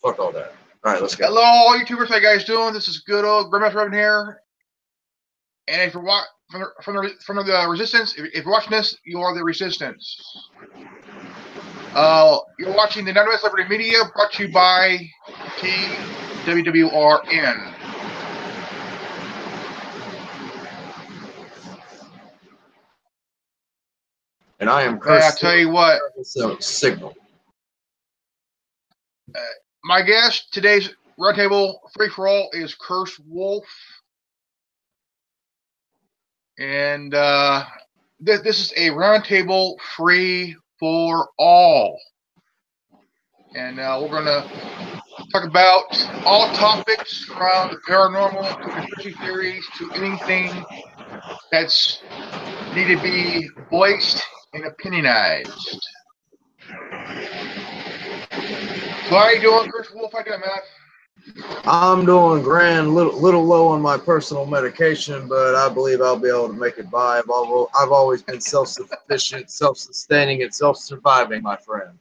Fuck all that. All right, let's go. Hello, all YouTubers. How you guys doing? This is good old Grandmaster Revan here. And if you're from the Resistance, if you're watching this, you are the Resistance. You're watching the None of Us Liberty Media, brought to you by TWWRN. And I am I'll tell you what. Signal. My guest today's roundtable free for all is Curse Wolf, and this is a roundtable free for all. And we're gonna talk about all topics from the paranormal to conspiracy theories to anything that's need to be voiced and opinionized. So how are you doing, Curse Wolf? How you doing, man? I'm doing grand, little low on my personal medication, but I believe I'll be able to make it by. I've always been self-sufficient, self-sustaining, and self-surviving, my friend.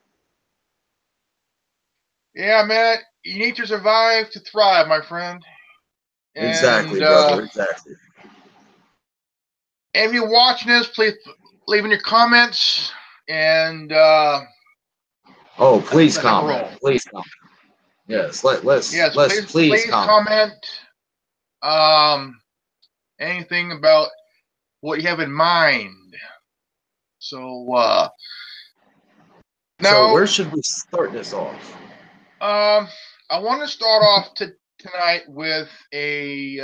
Yeah, man, you need to survive to thrive, my friend. And, exactly, brother, exactly. And if you're watching this, please leave in your comments and oh, please comment. Please comment. Yes, please comment. Anything about what you have in mind. So now, so where should we start this off? I want to start off tonight with a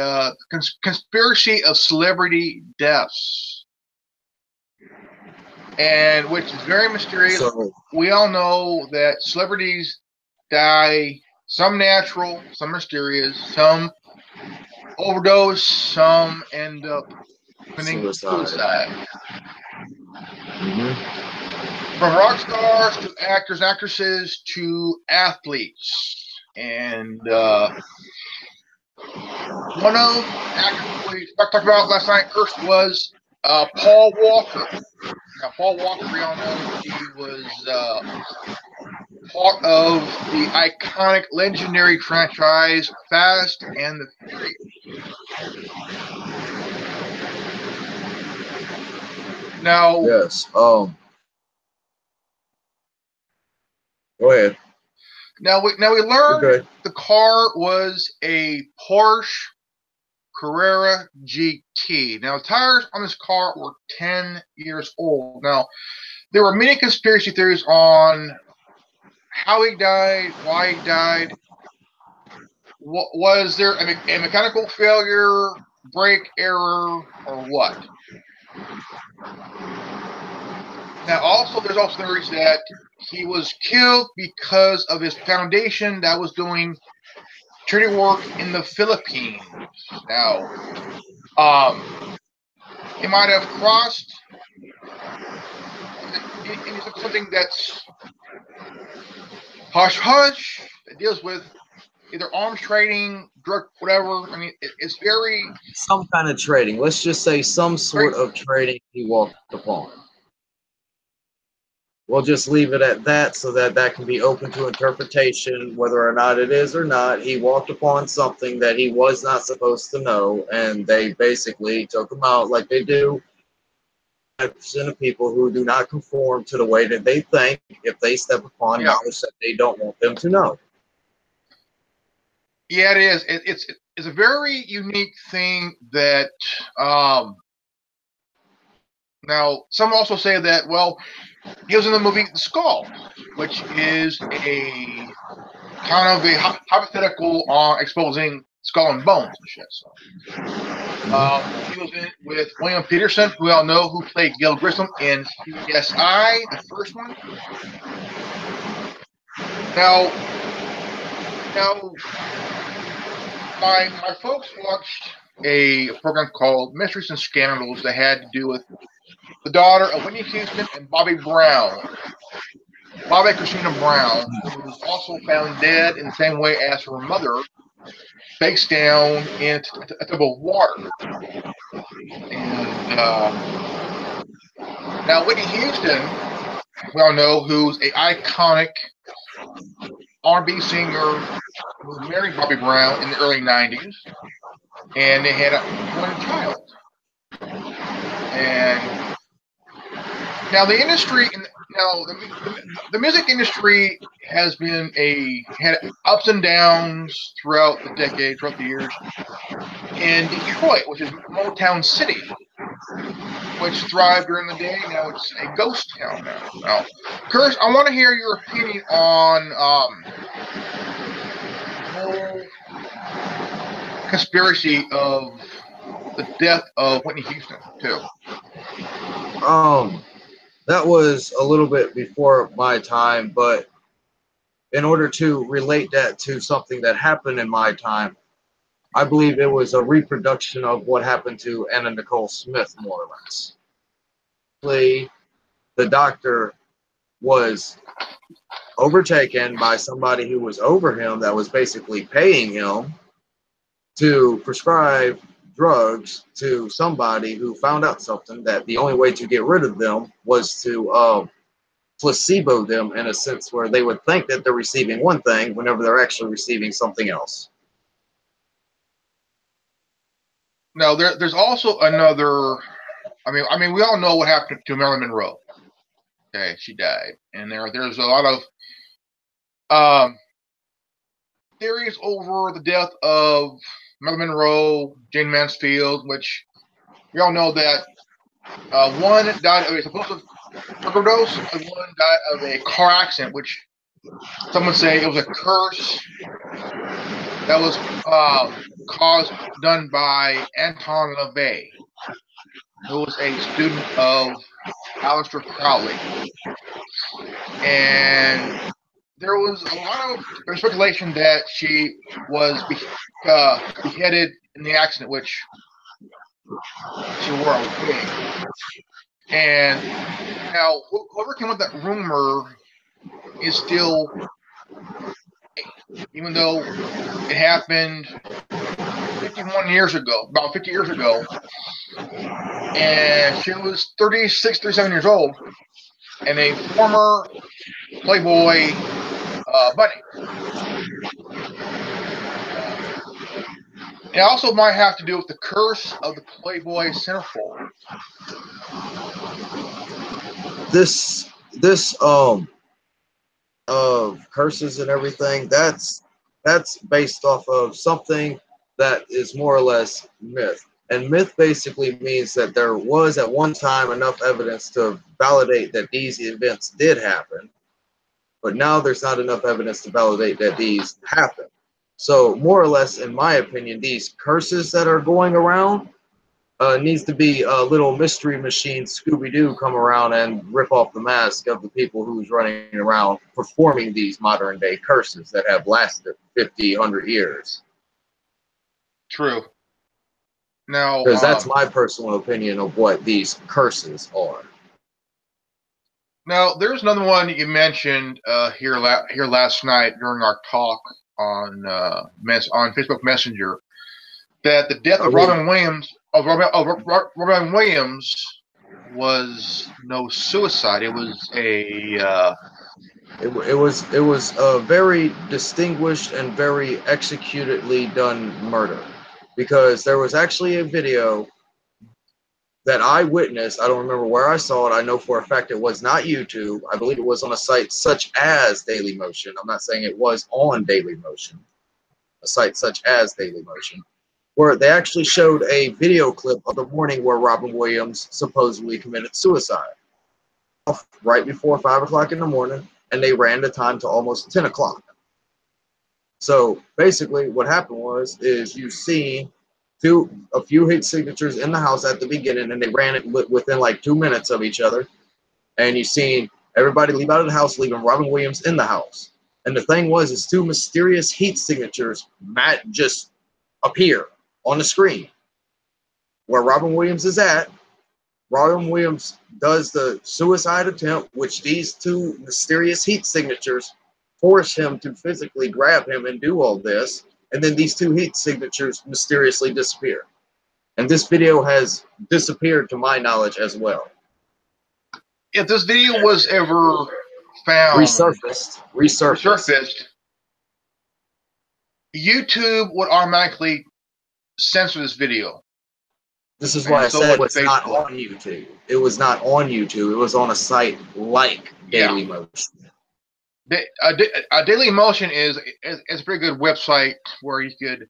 conspiracy of celebrity deaths, and which is very mysterious. So, we all know that celebrities die, some natural, some mysterious, some overdose, some end up committing suicide. From rock stars to actors, actresses to athletes. And one of actors we talked about last night, Curse, was Paul Walker. Now, Paul Walker, we all know he was part of the iconic, legendary franchise Fast and the Furious. Now, yes. Go ahead. Now we learned the car was a Porsche Carrera GT. Now, the tires on this car were 10 years old. Now, there were many conspiracy theories on how he died, why he died. Was there a mechanical failure, brake error, or what? Now, also, there's also theories that he was killed because of his foundation that was doing charity work in the Philippines. Now, he might have crossed into something that's hush-hush, that deals with either arms trading, drug, whatever. I mean, it's very... Some kind of trading. Let's just say some sort of trading he walked upon. We'll just leave it at that so that can be open to interpretation, whether or not it is or not. He walked upon something that he was not supposed to know, and they basically took him out like they do 5% of people who do not conform to the way that they think if they step upon knowledge that they don't want them to know. Yeah, it is. It's a very unique thing that now some also say that, well, he was in the movie The Skull, which is a kind of a hypothetical on exposing skull and bones and shit. So, he was in it with William Peterson, who we all know, who played Gil Grissom in CSI, the first one. Now, my folks watched a program called Mysteries and Scandals that had to do with the daughter of Whitney Houston and Bobby Brown. Bobby Christina Brown, who was also found dead in the same way as her mother, face down in a tub of water. And now Whitney Houston, we all know, who's an iconic R&B singer who married Bobby Brown in the early 90s, and they had one child. And now the industry, the music industry has had ups and downs throughout the decade, throughout the years. In Detroit, which is Motown City, which thrived during the day, now it's a ghost town now. Curtis, I want to hear your opinion on the whole conspiracy of the death of Whitney Houston, too. That was a little bit before my time, but in order to relate that to something that happened in my time, I believe it was a reproduction of what happened to Anna Nicole Smith, more or less. The doctor was overtaken by somebody who was over him that was basically paying him to prescribe drugs to somebody who found out something that the only way to get rid of them was to placebo them, in a sense where they would think that they're receiving one thing whenever they're actually receiving something else. Now, there's also another. I mean, we all know what happened to Marilyn Monroe. Okay, she died, and there's a lot of theories over the death of Marilyn Monroe, Jane Mansfield, which we all know that one died of a supposed overdose, and one died of a car accident, which some would say it was a curse that was done by Anton LaVey, who was a student of Aleister Crowley. And there was a lot of speculation that she was beheaded in the accident, which she wore a wig. And now, whoever came with that rumor is still, even though it happened 51 years ago, about 50 years ago, and she was 36, 37 years old, and a former Playboy bunny. It also might have to do with the curse of the Playboy centerfold. This of curses and everything, that's based off of something that is more or less myth. And myth basically means that there was at one time enough evidence to validate that these events did happen, but now there's not enough evidence to validate that these happened. So more or less, in my opinion, these curses that are going around needs to be a little mystery machine Scooby-Doo come around and rip off the mask of the people who's running around performing these modern day curses that have lasted 50, 100 years. True. Now, because that's my personal opinion of what these curses are. Now, there's another one that you mentioned here last night during our talk on Facebook Messenger, that the death of Robin Williams was no suicide. It was a it was a very distinguished and very executedly done murder, because there was actually a video that I witnessed. I don't remember where I saw it. I know for a fact it was not YouTube. I believe it was on a site such as Dailymotion. I'm not saying it was on Dailymotion. A site such as Dailymotion, where they actually showed a video clip of the morning where Robin Williams supposedly committed suicide. Right before 5 o'clock in the morning, and they ran the time to almost 10 o'clock. So basically what happened is you see a few heat signatures in the house at the beginning, and they ran it within like 2 minutes of each other. And you see everybody leave out of the house, leaving Robin Williams in the house. And the thing is two mysterious heat signatures just appear on the screen where Robin Williams is at. Robin Williams does the suicide attempt, which these two mysterious heat signatures force him to physically grab him and do all this. And then these two heat signatures mysteriously disappear. And this video has disappeared to my knowledge as well. If this video was ever found, resurfaced, YouTube would automatically censor this video. This is why I so said would it's not Facebook. on YouTube. It was not on YouTube. It was on a site like Daily Motion. Daily Motion is a pretty good website where you could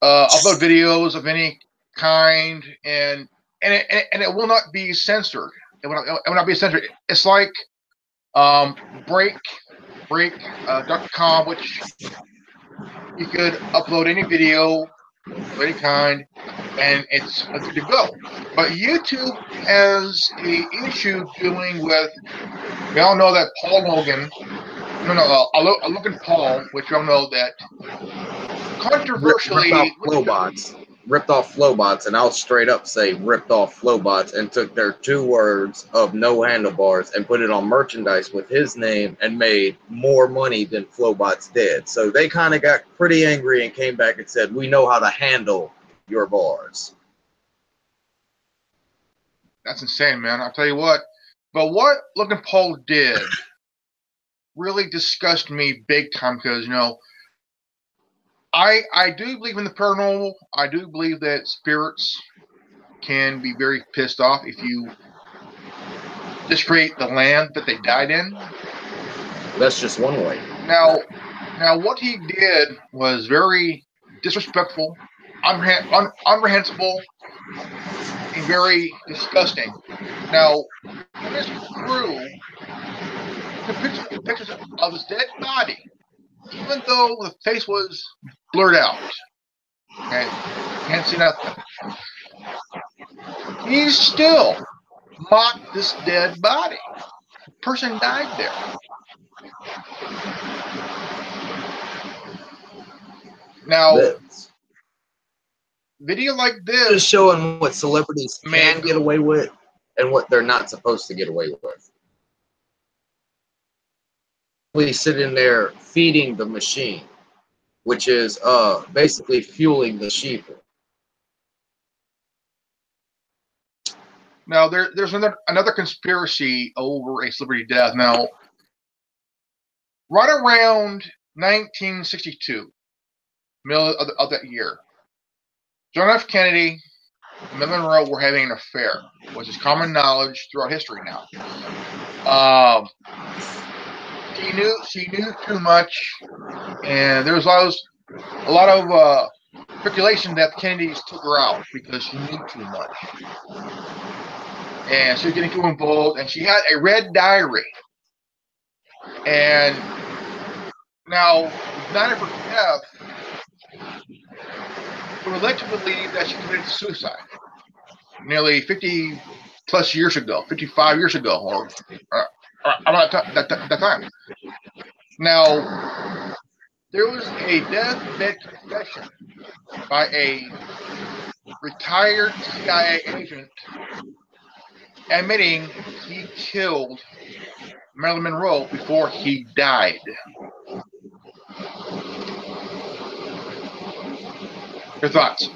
upload videos of any kind, and it will not be censored. It will not be censored. It's like break.com, which you could upload any video of any kind, and it's good to go. But YouTube has an issue dealing with. We all know that Paul Logan. Logan Paul, which we all know that controversially ripped off Flowbots, and I'll straight up say ripped off Flowbots and took their 2 words of no handlebars and put it on merchandise with his name and made more money than Flowbots did. So they kind of got pretty angry and came back and said, we know how to handle your bars. That's insane, man. I'll tell you what. But what Logan Paul did really disgusted me big time because, you know, I do believe in the paranormal. I do believe that spirits can be very pissed off if you desecrate the land that they died in. That's just one way. Now what he did was very disrespectful, unreprehensible, and very disgusting. Now, this crew took pictures of his dead body, even though the face was blurred out. Okay, can't see nothing. He still mocked this dead body. The person died there. Now, video like this is showing what celebrities can get away with and what they're not supposed to get away with. We sit in there feeding the machine, which is basically fueling the sheep. Now there's another conspiracy over a celebrity death. Now, right around 1962, middle of that year, John F. Kennedy and Marilyn Monroe were having an affair, which is common knowledge throughout history now. She knew too much, and there was a lot of speculation that the Kennedys took her out because she knew too much. And she was getting too involved, and she had a red diary. And now, the night of her death, we would like to believe that she committed suicide nearly 50 plus years ago, 55 years ago, or about that time. Now, there was a deathbed confession by a retired CIA agent admitting he killed Marilyn Monroe before he died. Your thoughts?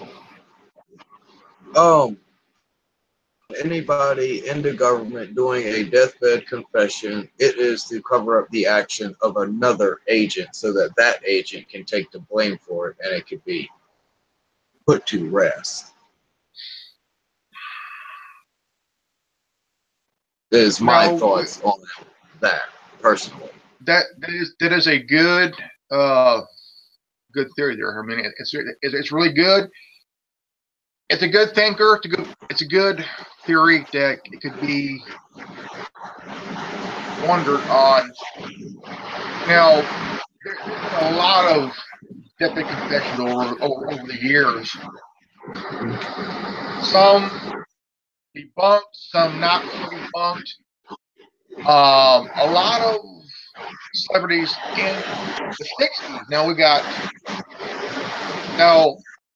Anybody in the government doing a deathbed confession, it is to cover up the action of another agent so that that agent can take the blame for it and it could be put to rest. Is my thoughts on that personally. That is a good good theory there. I mean, it's really good. It's a good thinker. It's a good theory that it could be wondered on. Now, there's been a lot of deathbed confessions over the years. Some debunked, some not debunked. A lot of celebrities in the 60s. Now we got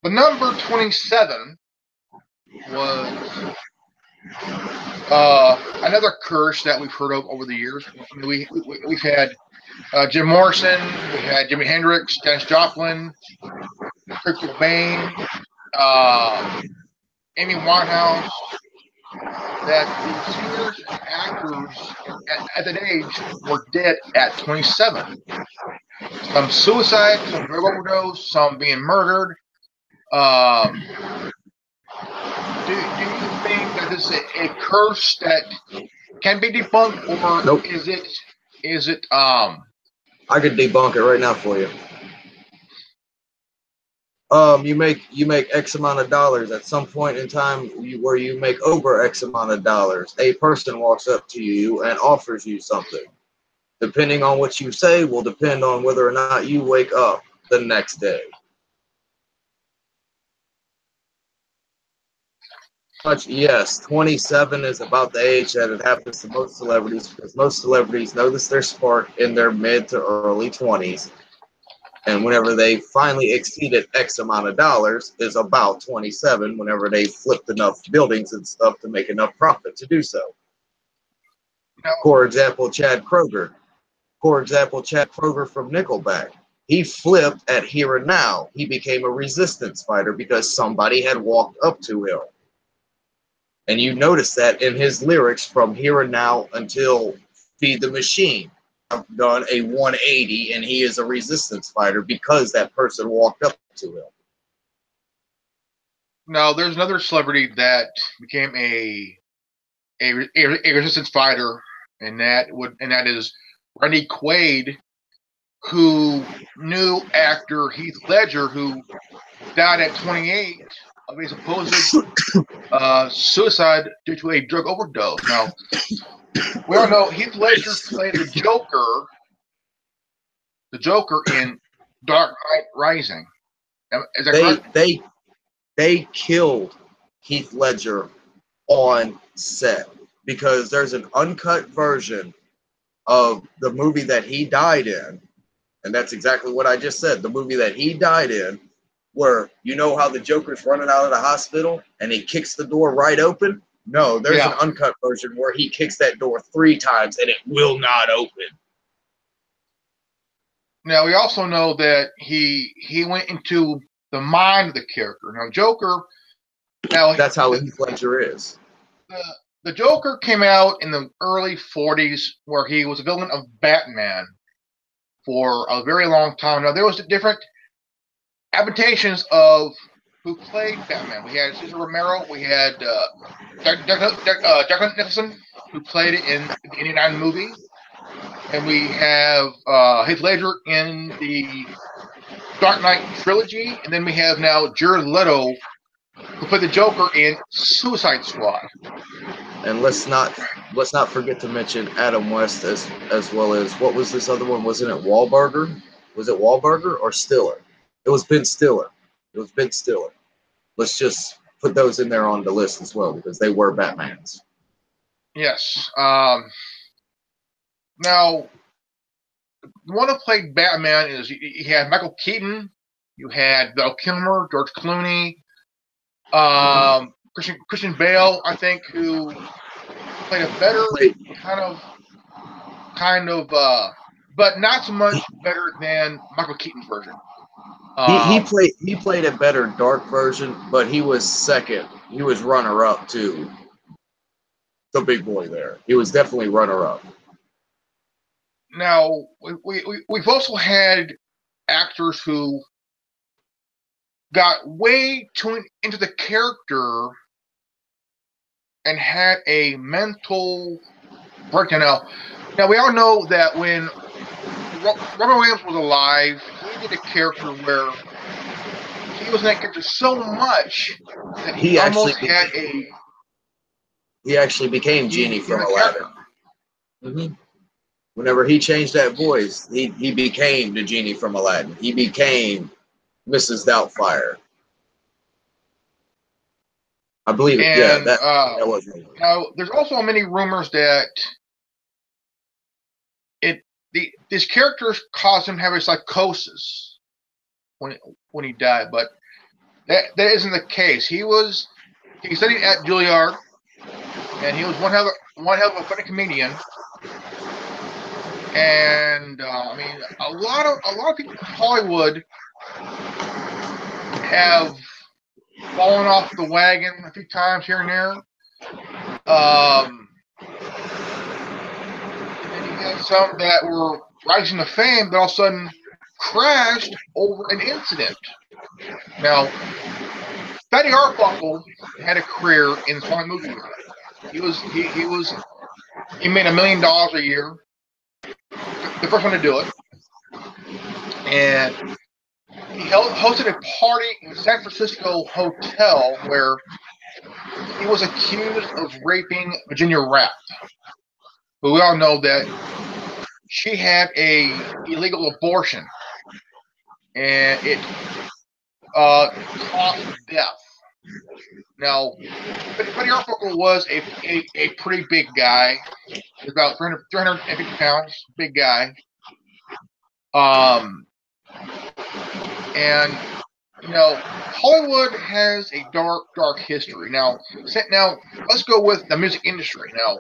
the number 27 was another curse that we've heard of over the years. I mean, we've had Jim Morrison, we had Jimi Hendrix, Janis Joplin, Kurt Cobain, Amy Winehouse. That the singers and actors at that age were dead at 27. some suicide, some drug overdose, some being murdered. Do you think that this is a curse that can be debunked, or Nope. is it I could debunk it right now for you. You make X amount of dollars at some point in time where you make over X amount of dollars. A person walks up to you and offers you something. Depending on what you say will depend on whether or not you wake up the next day. Yes, 27 is about the age that it happens to most celebrities, because most celebrities notice their spark in their mid to early 20s. And whenever they finally exceeded X amount of dollars is about 27, whenever they flipped enough buildings and stuff to make enough profit to do so. For example, Chad Kroeger. From Nickelback. He flipped at Here and Now. He became a resistance fighter because somebody had walked up to him. And you notice that in his lyrics from Here and Now until Feed the Machine. I've done a 180 and he is a resistance fighter because that person walked up to him. Now, there's another celebrity that became a resistance fighter, and that is Randy Quaid, who knew actor Heath Ledger, who died at 28 of a supposed suicide due to a drug overdose. Now, we all know Heath Ledger played the Joker in Dark Knight Rising. Is that correct? They killed Heath Ledger on set because there's an uncut version of the movie that he died in, and that's exactly what I just said. The movie that he died in, where you know how the Joker's running out of the hospital and he kicks the door right open? No, there's an uncut version where he kicks that door 3 times and it will not open. Now, we also know that he went into the mind of the character. Now, Joker... Now, that's how Heath Ledger is. The Joker came out in the early 40s, where he was a villain of Batman for a very long time. Now, there was different adaptations of who played Batman. We had Cesar Romero. We had Jack Nicholson, who played it in the 89 movie. And we have Heath Ledger in the Dark Knight trilogy. And then we have now Jared Leto, who played the Joker in Suicide Squad. And let's not forget to mention Adam West as well as, what was this other one? Wasn't it Wahlberger? Was it Wahlberger or Stiller? It was Ben Stiller. Let's just put those in there on the list as well, because they were Batmans. Yes. Now, the one who played Batman is, you had Michael Keaton, you had Val Kilmer, George Clooney, Christian Bale, I think, who played a better kind of, but not so much better than Michael Keaton's version. He played a better dark version, but he was second. He was runner-up to the big boy there. He was definitely runner-up. Now, we've also had actors who got way too into the character and had a mental breakdown. Now we all know that when Robin Williams was alive, he did a character where he was in that character so much that he actually became Genie from Aladdin. Mm-hmm. Whenever he changed that voice, he became the Genie from Aladdin. He became Mrs. Doubtfire. I believe it. And, that was it. Now, there's also many rumors that these characters caused him to have a psychosis when he died, but that isn't the case. He studied at Juilliard, and he was one hell of a funny comedian. And I mean, a lot of people in Hollywood have fallen off the wagon a few times here and there. And then you had some that were rising to fame, but all of a sudden crashed over an incident. Now, Fatty Arbuckle had a career in the Sonic movie. He made $1 million a year. The first one to do it, and he hosted a party in a San Francisco hotel where he was accused of raping Virginia Rapp. But we all know that she had a illegal abortion, and it caused death. Now, Fatty Arbuckle was a pretty big guy. He was about 350 pounds, big guy. And you know, Hollywood has a dark history. Now, let's go with the music industry. Now,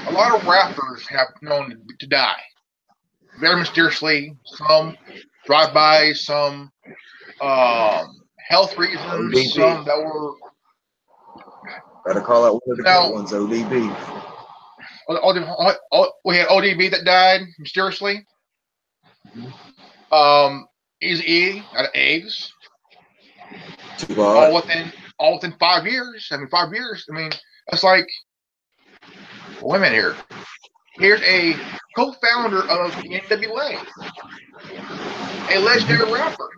a lot of rappers have known to die very mysteriously. Some drive-by, some health reasons, ODB. some that were. Gotta call out one of the good ones, ODB. We had ODB that died mysteriously. Eazy-E out of AIDS. All within 5 years. I mean, 5 years. I mean, that's like, wait a minute here. Here's a co-founder of the NWA, a legendary rapper.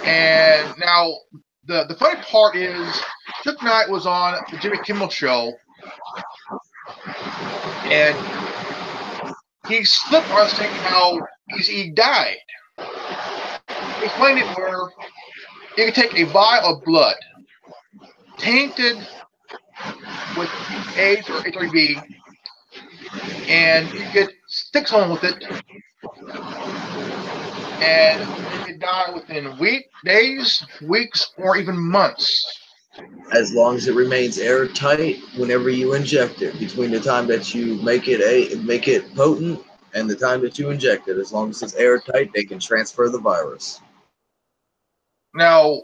And now, the funny part is, Suge Knight was on the Jimmy Kimmel Show, and he slipped on saying how he died. He explained it where you could take a vial of blood tainted with AIDS or HIV, and you could stick someone with it, and you could die within days, weeks, or even months. As long as it remains airtight whenever you inject it, between the time that you make it potent and the time that you inject it, as long as it's airtight, they can transfer the virus. Now,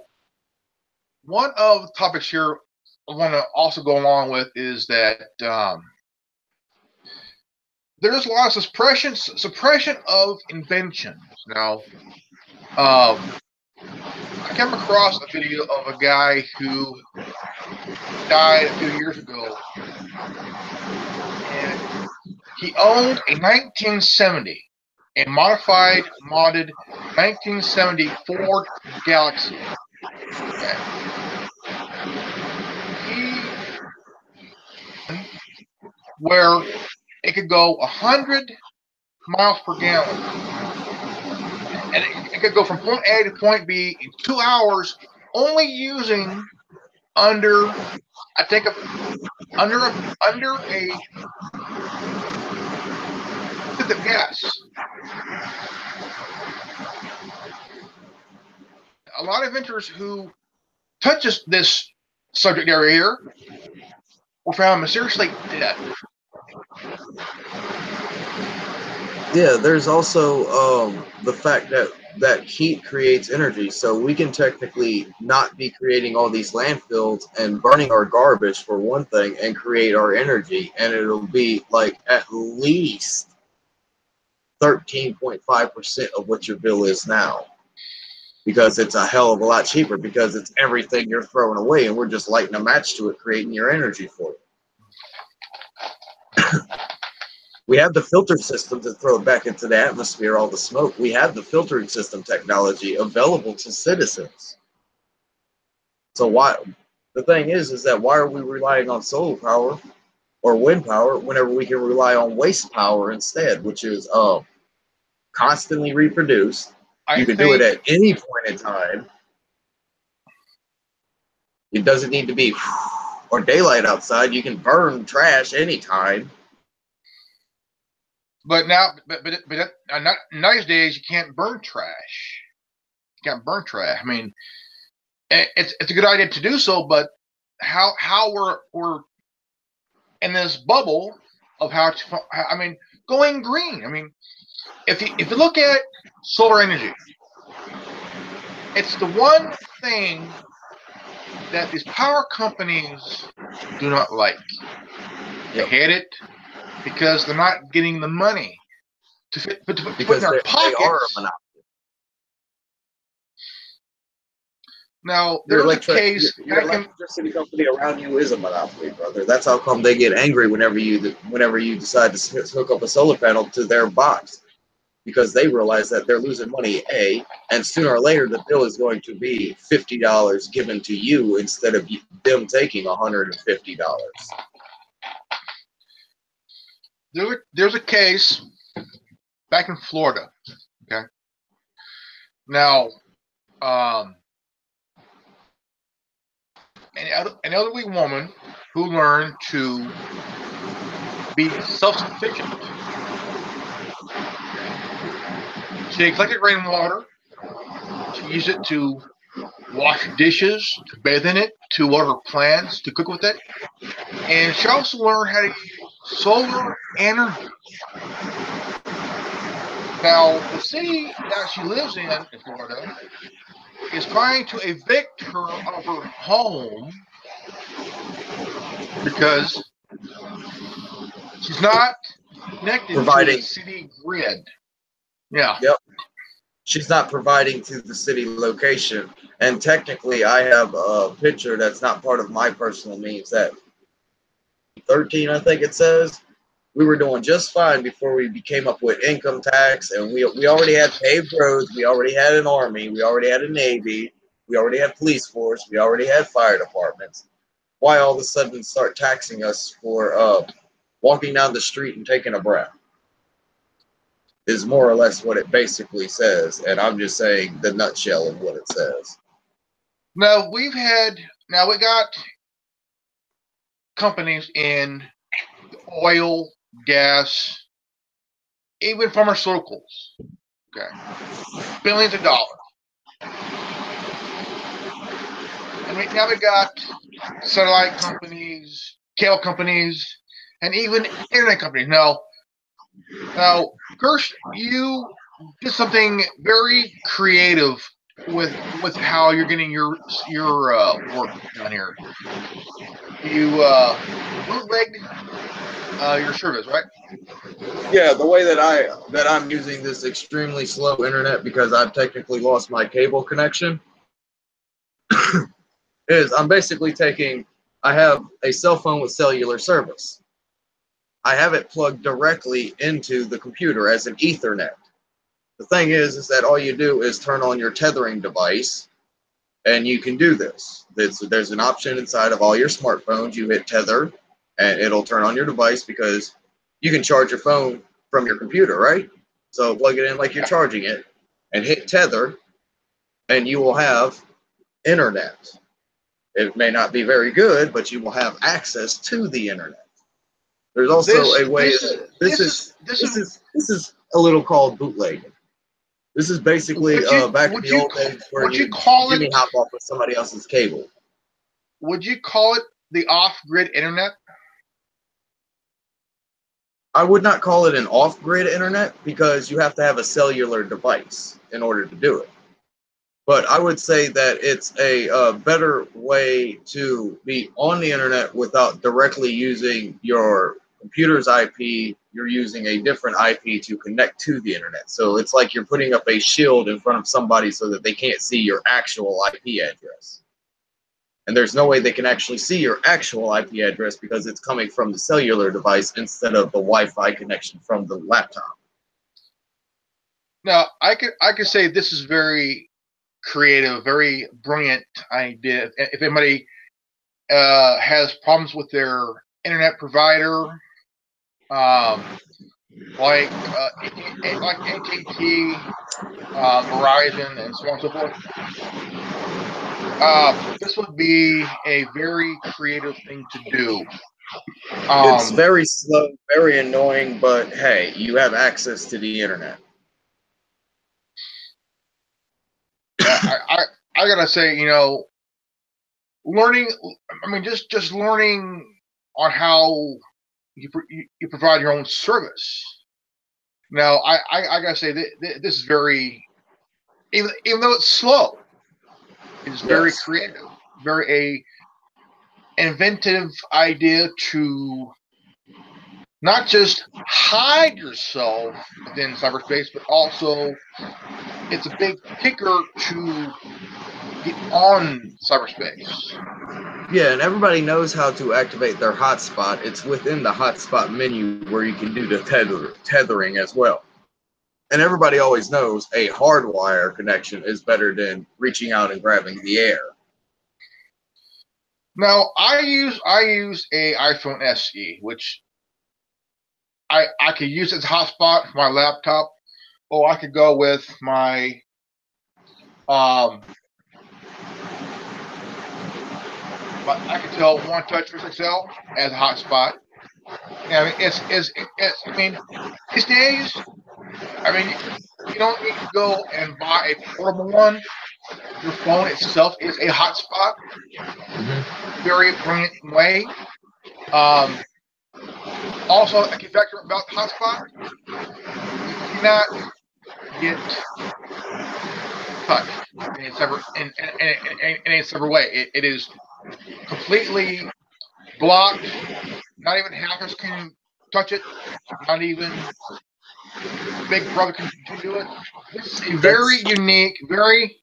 one of the topics here I want to also go along with is that there's a lot of suppression of inventions. Now, I came across a video of a guy who died a few years ago, and he owned a 1970, a modded 1970 Ford Galaxy. Where it could go 100 miles per gallon, and it could go from point A to point B in 2 hours, only using under a fifth of gas. A lot of inventors who touch this subject area here were found mysteriously dead. Yeah, there's also the fact that heat creates energy, so we can technically not be creating all these landfills and burning our garbage for one thing and create our energy, and it'll be like at least 13.5% of what your bill is now, because it's a hell of a lot cheaper, because it's everything you're throwing away and we're just lighting a match to it, creating your energy for it. We have the filter system to throw it back into the atmosphere, all the smoke. We have the filtering system technology available to citizens. So the thing is that why are we relying on solar power or wind power whenever we can rely on waste power instead, which is constantly reproduced. You can do it at any point in time. It doesn't need to be or daylight outside. You can burn trash anytime. But nowadays you can't burn trash. You can't burn trash. I mean, it's a good idea to do so, but how we're in this bubble of going green. I mean, if you look at solar energy, it's the one thing that these power companies do not like. They hate it because they're not getting the money. put in because our they pockets. are a monopoly. Now, there was a case. Your electricity company around you is a monopoly, brother. That's how come they get angry whenever you decide to hook up a solar panel to their box, because they realize that they're losing money, and sooner or later the bill is going to be $50 given to you instead of them taking $150. There's a case back in Florida. Okay. Now, an elderly woman who learned to be self-sufficient. She collected rainwater. She used it to wash dishes, to bathe in it, to water plants, to cook with it. And she also learned how to use solar energy. Now, the city that she lives in Florida, is trying to evict her of her home because she's not connected to the city grid. Yeah. Yep. She's not providing to the city location. And technically, I have a picture that's not part of my personal means that 13, I think it says. We were doing just fine before we came up with income tax, and we already had paved roads, we already had an army, we already had a navy, we already had police force, we already had fire departments. Why all of a sudden start taxing us for walking down the street and taking a breath? Is more or less what it basically says, and I'm just saying the nutshell of what it says. Now we got companies in oil, gas, even pharmaceuticals. Okay, billions of dollars. And now we got satellite companies, cable companies, and even internet companies. Now, Kirsch, you did something very creative with how you're getting your work down here. You bootlegged your service, right? Yeah, the way that I'm using this extremely slow internet because I've technically lost my cable connection is I'm basically I have a cell phone with cellular service. I have it plugged directly into the computer as an Ethernet. The thing is that all you do is turn on your tethering device, and you can do this. There's an option inside of all your smartphones. You hit tether, and it'll turn on your device because you can charge your phone from your computer, right? So plug it in like you're charging it, and hit tether, and you will have internet. It may not be very good, but you will have access to the internet. There's also a way. This is a little called bootlegging. This is basically back in the old days where you hop off with somebody else's cable. Would you call it the off-grid internet? I would not call it an off-grid internet because you have to have a cellular device in order to do it. But I would say that it's a better way to be on the internet without directly using your computer's IP. You're using a different IP to connect to the internet. So it's like you're putting up a shield in front of somebody so that they can't see your actual IP address. And there's no way they can actually see your actual IP address because it's coming from the cellular device instead of the Wi-Fi connection from the laptop. Now, I could say this is very creative, very brilliant idea. If anybody has problems with their internet provider, like AT&T, Verizon, and so on and so forth, this would be a very creative thing to do. It's very slow, very annoying, but hey, you have access to the internet. I gotta say, learning. I mean, just learning on how you provide your own service. Now, I gotta say this is very, even though it's slow, it's very creative, very inventive idea to not just hide yourself within cyberspace, but also it's a big kicker to get on cyberspace. Yeah, and everybody knows how to activate their hotspot. It's within the hotspot menu where you can do the tethering as well. And everybody always knows a hardwire connection is better than reaching out and grabbing the air. Now, I use a iPhone SE, which I could use as a hotspot for my laptop, or I could go with my Alcatel One Touch for XL as a hotspot. I mean, it's I mean, these days, I mean, you don't need to go and buy a portable one. Your phone itself is a hotspot. Mm-hmm. Very brilliant way. Also, a key factor about the hotspot: you cannot get touched in a separate way. It is completely blocked. Not even hackers can touch it. Not even Big Brother can do it. This is a very unique, very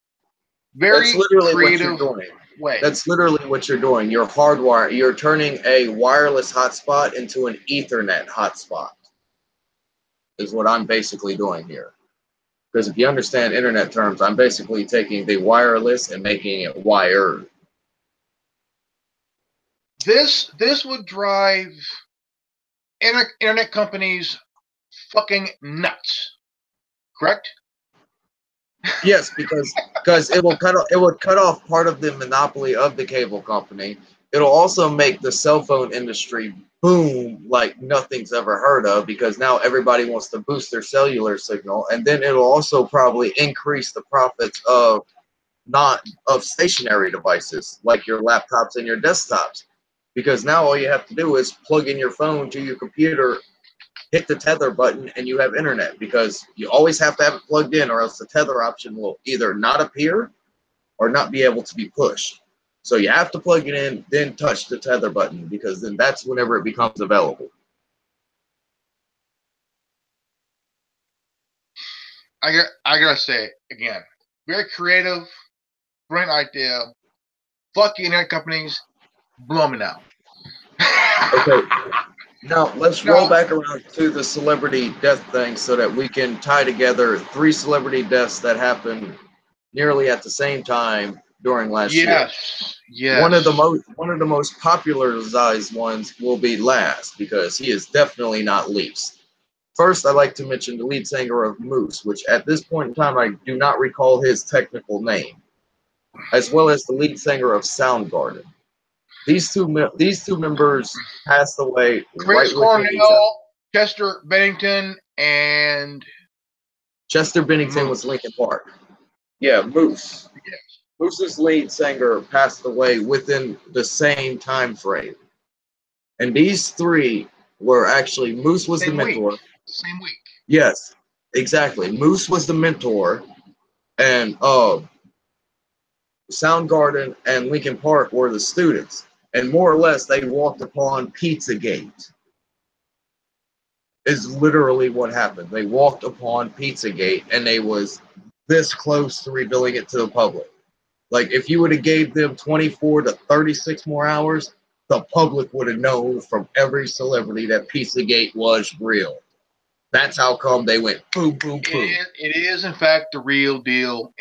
creative way. That's literally what you're doing. You're hardwired. You're turning a wireless hotspot into an Ethernet hotspot. Is what I'm basically doing here. Because if you understand internet terms, I'm basically taking the wireless and making it wired. This would drive internet companies fucking nuts. Correct? Yes, because it would cut off part of the monopoly of the cable company. It'll also make the cell phone industry boom like nothing's ever heard of, because now everybody wants to boost their cellular signal, and then it'll also probably increase the profits of stationary devices like your laptops and your desktops, because now all you have to do is plug in your phone to your computer, hit the tether button, and you have internet, because you always have to have it plugged in, or else the tether option will either not appear or not be able to be pushed. So you have to plug it in, then touch the tether button, because then that's whenever it becomes available. I gotta say again, very creative, brilliant idea. Fuck you, internet companies, blow me now. Okay. Now, let's roll back around to the celebrity death thing so that we can tie together 3 celebrity deaths that happened nearly at the same time during last year. Yes. One of the most popularized ones will be last, because he is definitely not least. First, I'd like to mention the lead singer of Moose, which at this point in time I do not recall his technical name, as well as the lead singer of Soundgarden. These two members passed away. Chris Cornell, Chester Bennington, and Chester Bennington was Linkin Park. Yeah, Moose. Yes. Moose's lead singer passed away within the same time frame. And these 3 were actually, Moose was the mentor. Same week. Yes, exactly. Moose was the mentor, and Soundgarden and Linkin Park were the students. And more or less, they walked upon Pizzagate. Is literally what happened. They walked upon Pizzagate, and they was this close to revealing it to the public. Like, if you would have gave them 24 to 36 more hours, the public would have known from every celebrity that Pizzagate was real. That's how come they went boom, boom, boom. It is, in fact, the real deal.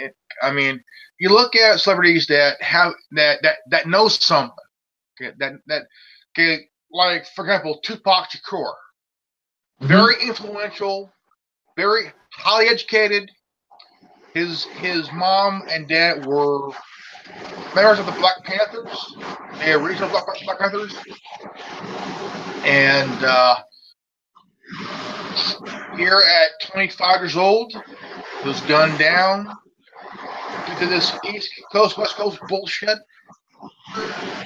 I mean, you look at celebrities that have that know something. Okay, like, for example, Tupac Shakur. Very influential, very highly educated. His mom and dad were members of the Black Panthers, the original Black Panthers, and here at 25 years old, he was gunned down due to this East Coast West Coast bullshit.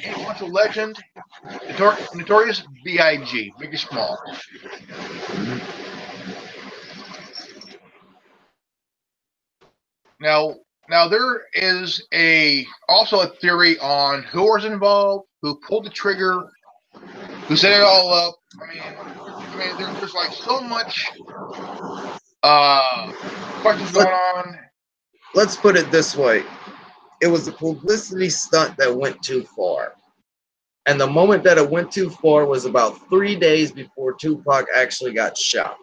Influential legend, Notorious B.I.G. Biggie Small. Now there is also a theory on who was involved, who pulled the trigger, who set it all up. I mean, there's like so much questions going on. Let's put it this way. It was a publicity stunt that went too far. And the moment that it went too far was about 3 days before Tupac actually got shot,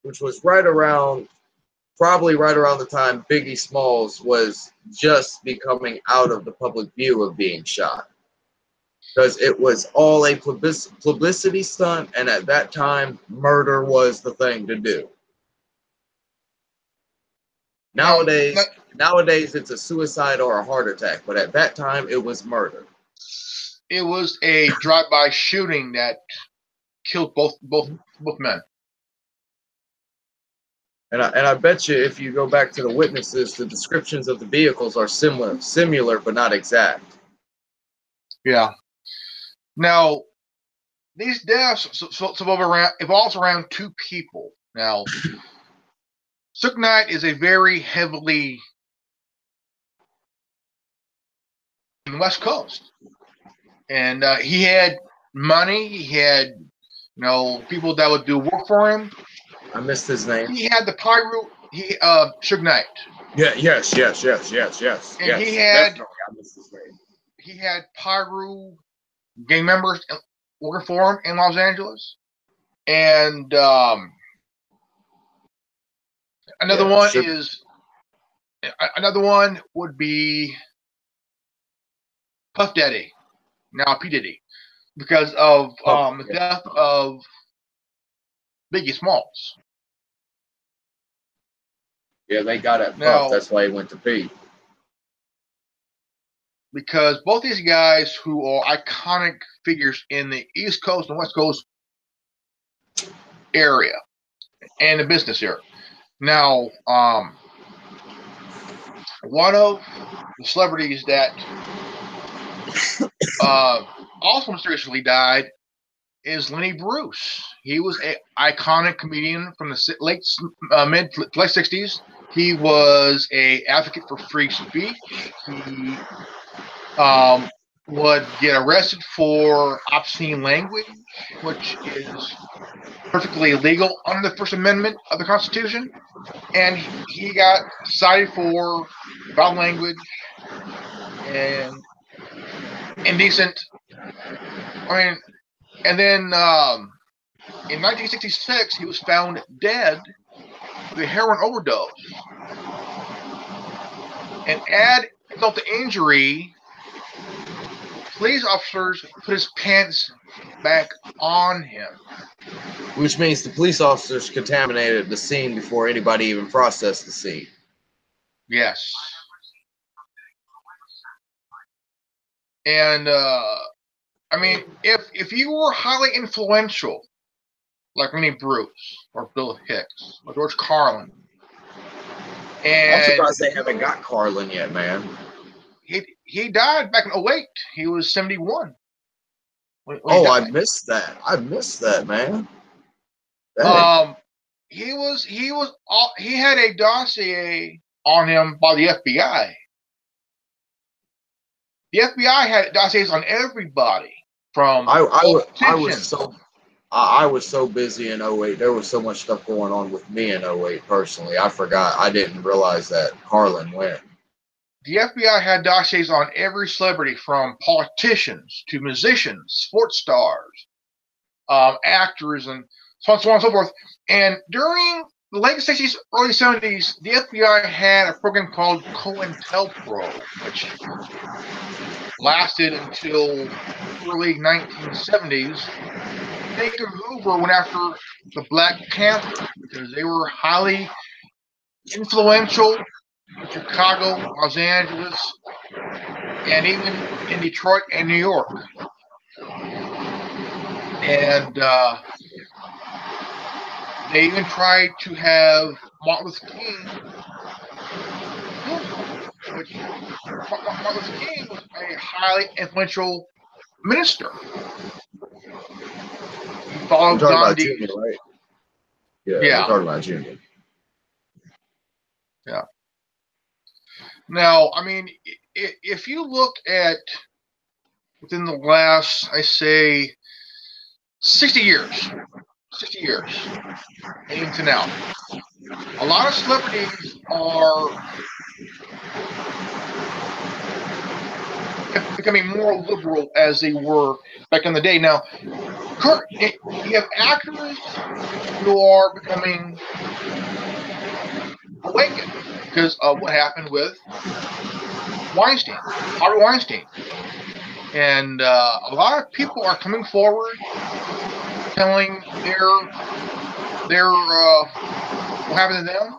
which was probably right around the time Biggie Smalls was just becoming out of the public view of being shot. Because it was all a publicity stunt, and at that time, murder was the thing to do. Nowadays, it's a suicide or a heart attack, but at that time, it was murder. It was a drive-by shooting that killed both men. And I bet you, if you go back to the witnesses, the descriptions of the vehicles are similar, but not exact. Yeah. Now, these deaths evolves around two people. Now, Suge Knight is a very heavily in the West Coast, and he had money. He had, people that would do work for him. I missed his name. He had the Pyru. Suge Knight. Yeah. Yes. And yes, he had. I missed his name. He had Pyru gang members working for him in Los Angeles, and another one would be Puff Daddy, now P Diddy, because of the death of Biggie Smalls. Yeah, they got it. Puff. That's why he went to P. Because both these guys who are iconic figures in the East Coast and West Coast area and the business area. Now, one of the celebrities that also mysteriously died is Lenny Bruce. He was an iconic comedian from the late 60s. He was an advocate for free speech. He would get arrested for obscene language, which is perfectly illegal under the First Amendment of the Constitution. And he got cited for foul language and indecent. And then in 1966, he was found dead with a heroin overdose. And add insult to injury, police officers put his pants back on him. Which means the police officers contaminated the scene before anybody even processed the scene. Yes. And, if you were highly influential, like Lenny Bruce, or Bill Hicks, or George Carlin, and I'm surprised they haven't got Carlin yet, man. He died back in 2008. He was 71. I missed that. Man. He had a dossier on him by the FBI. The FBI had dossiers on everybody from I was so busy in 2008. There was so much stuff going on with me in 2008 personally. I forgot. I didn't realize that Carlin went. The FBI had dossiers on every celebrity, from politicians to musicians, sports stars, actors, and so on and so forth. And during the late 60s, early 70s, the FBI had a program called COINTELPRO, which lasted until early 1970s. Baker Hoover went after the Black Panther because they were highly influential in Chicago, Los Angeles, and even in Detroit and New York. And they even tried to have Martin Luther King, which Martin Luther King was a highly influential minister. He followed Gandhi. Junior, right? Yeah. We're talking about Junior. Yeah. Now, if you look at within the last, I say, 60 years. 60 years. Into now. A lot of celebrities are becoming more liberal as they were back in the day. Now, you have actors who are becoming awakened because of what happened with Weinstein, Harvey Weinstein. And a lot of people are coming forward telling what happened to them.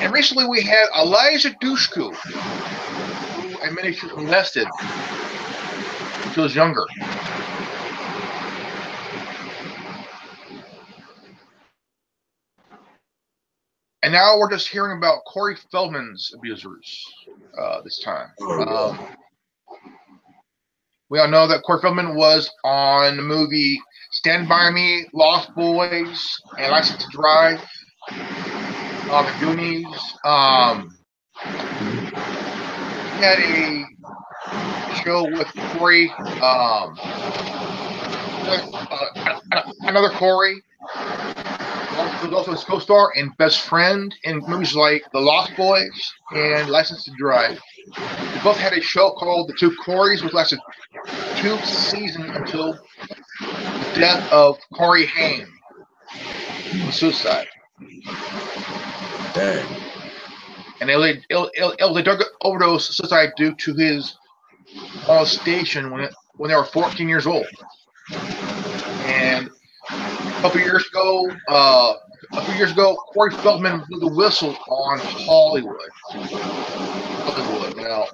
And recently we had Eliza Dushku, who admitted she was molested when she was younger. And now we're just hearing about Corey Feldman's abusers this time. We all know that Corey Feldman was on the movie Stand By Me, Lost Boys, and License to Drive, The Goonies. He had a show with Corey, another Corey, who's also his co-star and best friend in movies like The Lost Boys and License to Drive. They both had a show called The Two Coreys, which lasted 2 seasons until the death of Corey Haim, suicide. Dang. And it was a drug overdose suicide due to his molestation when they were 14 years old. And a few years ago, Corey Feldman blew the whistle on Hollywood. Now,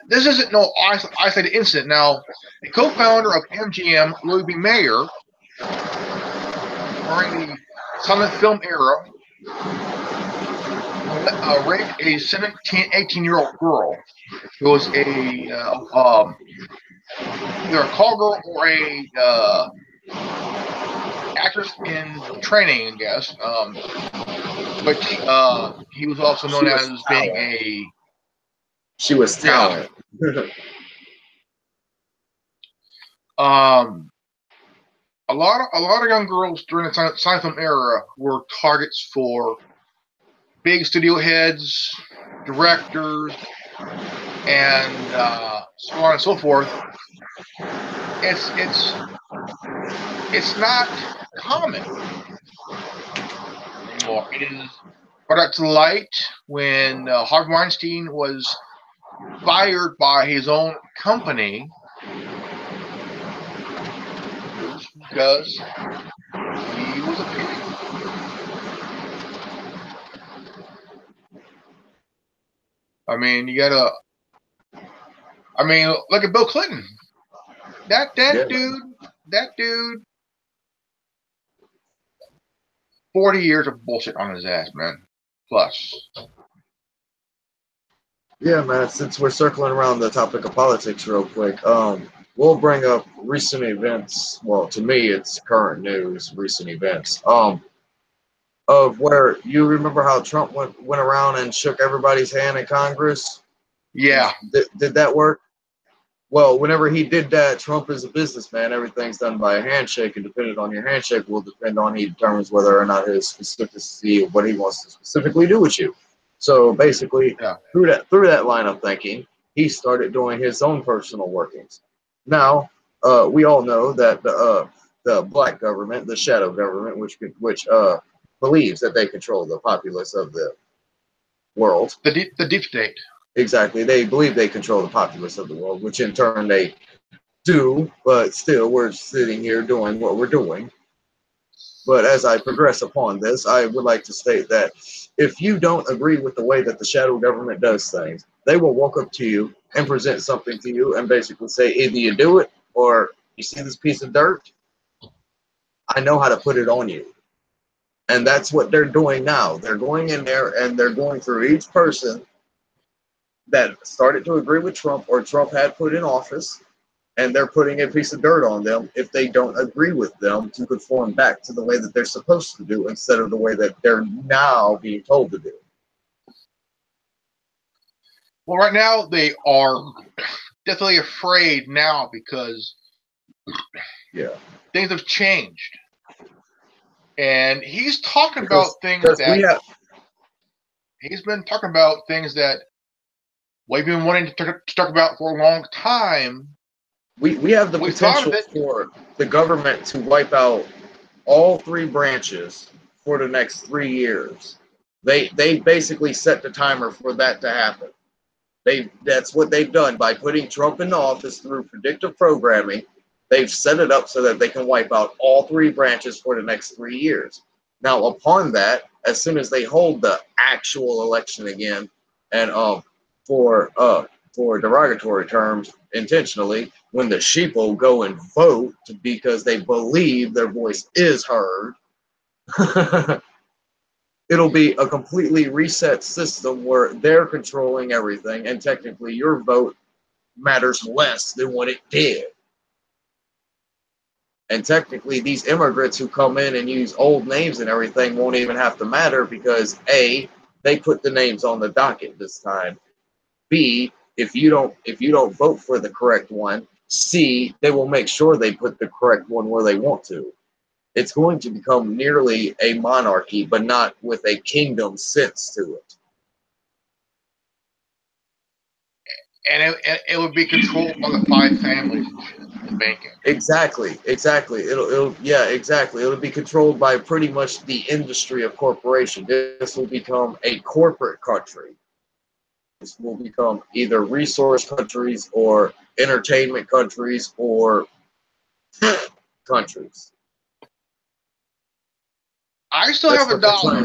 this isn't no isolated incident. Now, the co-founder of MGM, Louis B. Mayer, during the silent film era, raped a 18-year-old girl who was either a call girl or a actress in training, I guess. But he was also known as being a. She was talent. A lot of young girls during the silent film era were targets for big studio heads, directors, and so on and so forth. It's not common anymore. It is brought out to light when Harvey Weinstein was fired by his own company because he was a pig. I mean, look at Bill Clinton. That dude, 40 years of bullshit on his ass, man. Plus. Yeah, man, since we're circling around the topic of politics real quick, we'll bring up recent events. Well, to me, it's current news, recent events. Of where you remember how Trump went around and shook everybody's hand in Congress? Yeah. Did that work? Well, whenever he did that, Trump is a businessman. Everything's done by a handshake, and depending on your handshake will depend on he determines whether or not his specificity of what he wants to specifically do with you. So basically, through that line of thinking, he started doing his own personal workings. Now, we all know that the black government, the shadow government, which believes that they control the populace of the world, the deep state. Exactly. They believe they control the populace of the world, which in turn they do, but still we're sitting here doing what we're doing. But as I progress upon this, I would like to state that if you don't agree with the way that the shadow government does things, they will walk up to you and present something to you and basically say, either you do it or you see this piece of dirt, I know how to put it on you. And that's what they're doing now. They're going in there and they're going through each person that started to agree with Trump or Trump had put in office, and they're putting a piece of dirt on them if they don't agree with them to conform back to the way that they're supposed to do instead of the way that they're now being told to do. Well, right now they are definitely afraid now because Yeah. Things have changed. And he's talking about things that he's been talking about things that we've been wanting to talk about for a long time. We have the potential for the government to wipe out all three branches for the next 3 years. They basically set the timer for that to happen. That's what they've done by putting Trump in office through predictive programming. They've set it up so that they can wipe out all three branches for the next 3 years. Now, upon that, as soon as they hold the actual election again, and for derogatory terms, intentionally, when the sheeple go and vote because they believe their voice is heard, it'll be a completely reset system where they're controlling everything, and technically your vote matters less than what it did. And technically, these immigrants who come in and use old names and everything won't even have to matter because A, they put the names on the docket this time. B, if you don't vote for the correct one, C, they will make sure they put the correct one where they want to. It's going to become nearly a monarchy, but not with a kingdom sense to it. And it would be controlled by the five families in banking. Exactly. It'll be controlled by pretty much the industry of corporation. This will become a corporate country. This will become either resource countries or entertainment countries or countries. I still have a dollar.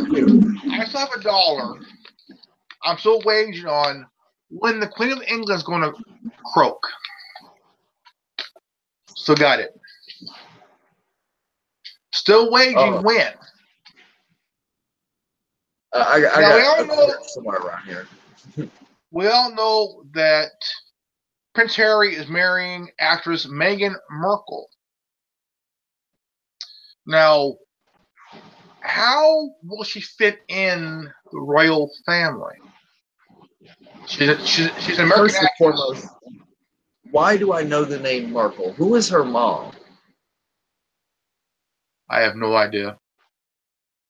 I'm still waging on when the Queen of England is going to croak. Still got it. Still waging when. I got somewhere around here. We all know that Prince Harry is marrying actress Meghan Markle. Now, how will she fit in the royal family? She's an American First and foremost, why do I know the name Markle? Who is her mom? I have no idea.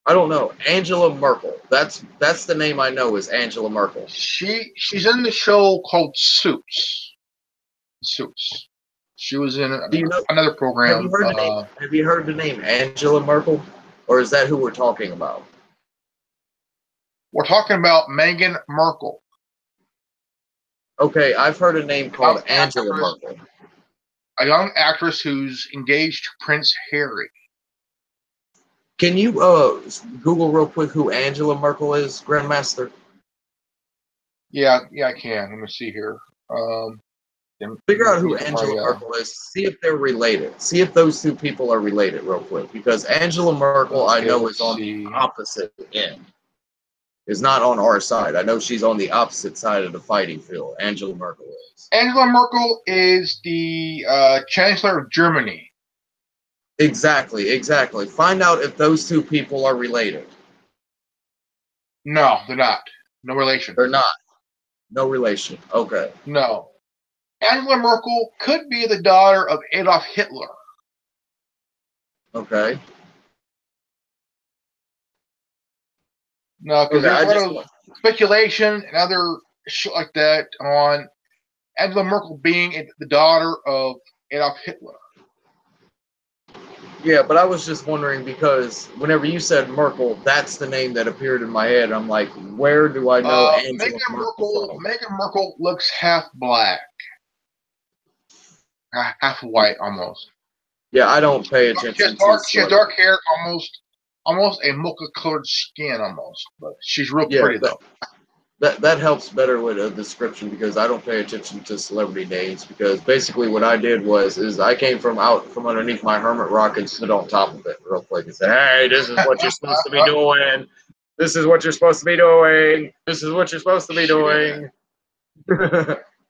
I don't know. Angela Merkel. That's the name I know is Angela Merkel. She's in the show called Suits. Suits. She was in another program. Have you heard the name Angela Merkel? Or is that who we're talking about? We're talking about Meghan Markle. Okay, I've heard a name called Angela Merkel. A young actress who's engaged to Prince Harry. Can you Google real quick who Angela Merkel is, Grandmaster? Yeah, I can. Let me see here. Figure out who Angela Merkel is. See if they're related. See if those two people are related real quick. Because Angela Merkel, I know, is on the opposite end. Is not on our side. I know she's on the opposite side of the fighting field. Angela Merkel is. Angela Merkel is the Chancellor of Germany. Exactly. Find out if those two people are related. No, they're not. No relation. They're not. No relation. Okay. No. Angela Merkel could be the daughter of Adolf Hitler. Okay. No, because there's a lot of speculation and other shit like that on Angela Merkel being the daughter of Adolf Hitler. Yeah, but I was just wondering because whenever you said Merkel, that's the name that appeared in my head. I'm like, where do I know Angela Merkel from? Meghan Merkel looks half black. Half white, almost. Yeah, I don't pay attention. She has dark hair, almost a mocha-colored skin, almost. But she's real pretty, though. That helps better with a description because I don't pay attention to celebrity names. Because basically, what I did was I came from underneath my hermit rock and stood on top of it real quick and said, "Hey, this is what you're supposed to be doing. This is what you're supposed to be doing. This is what you're supposed to be doing."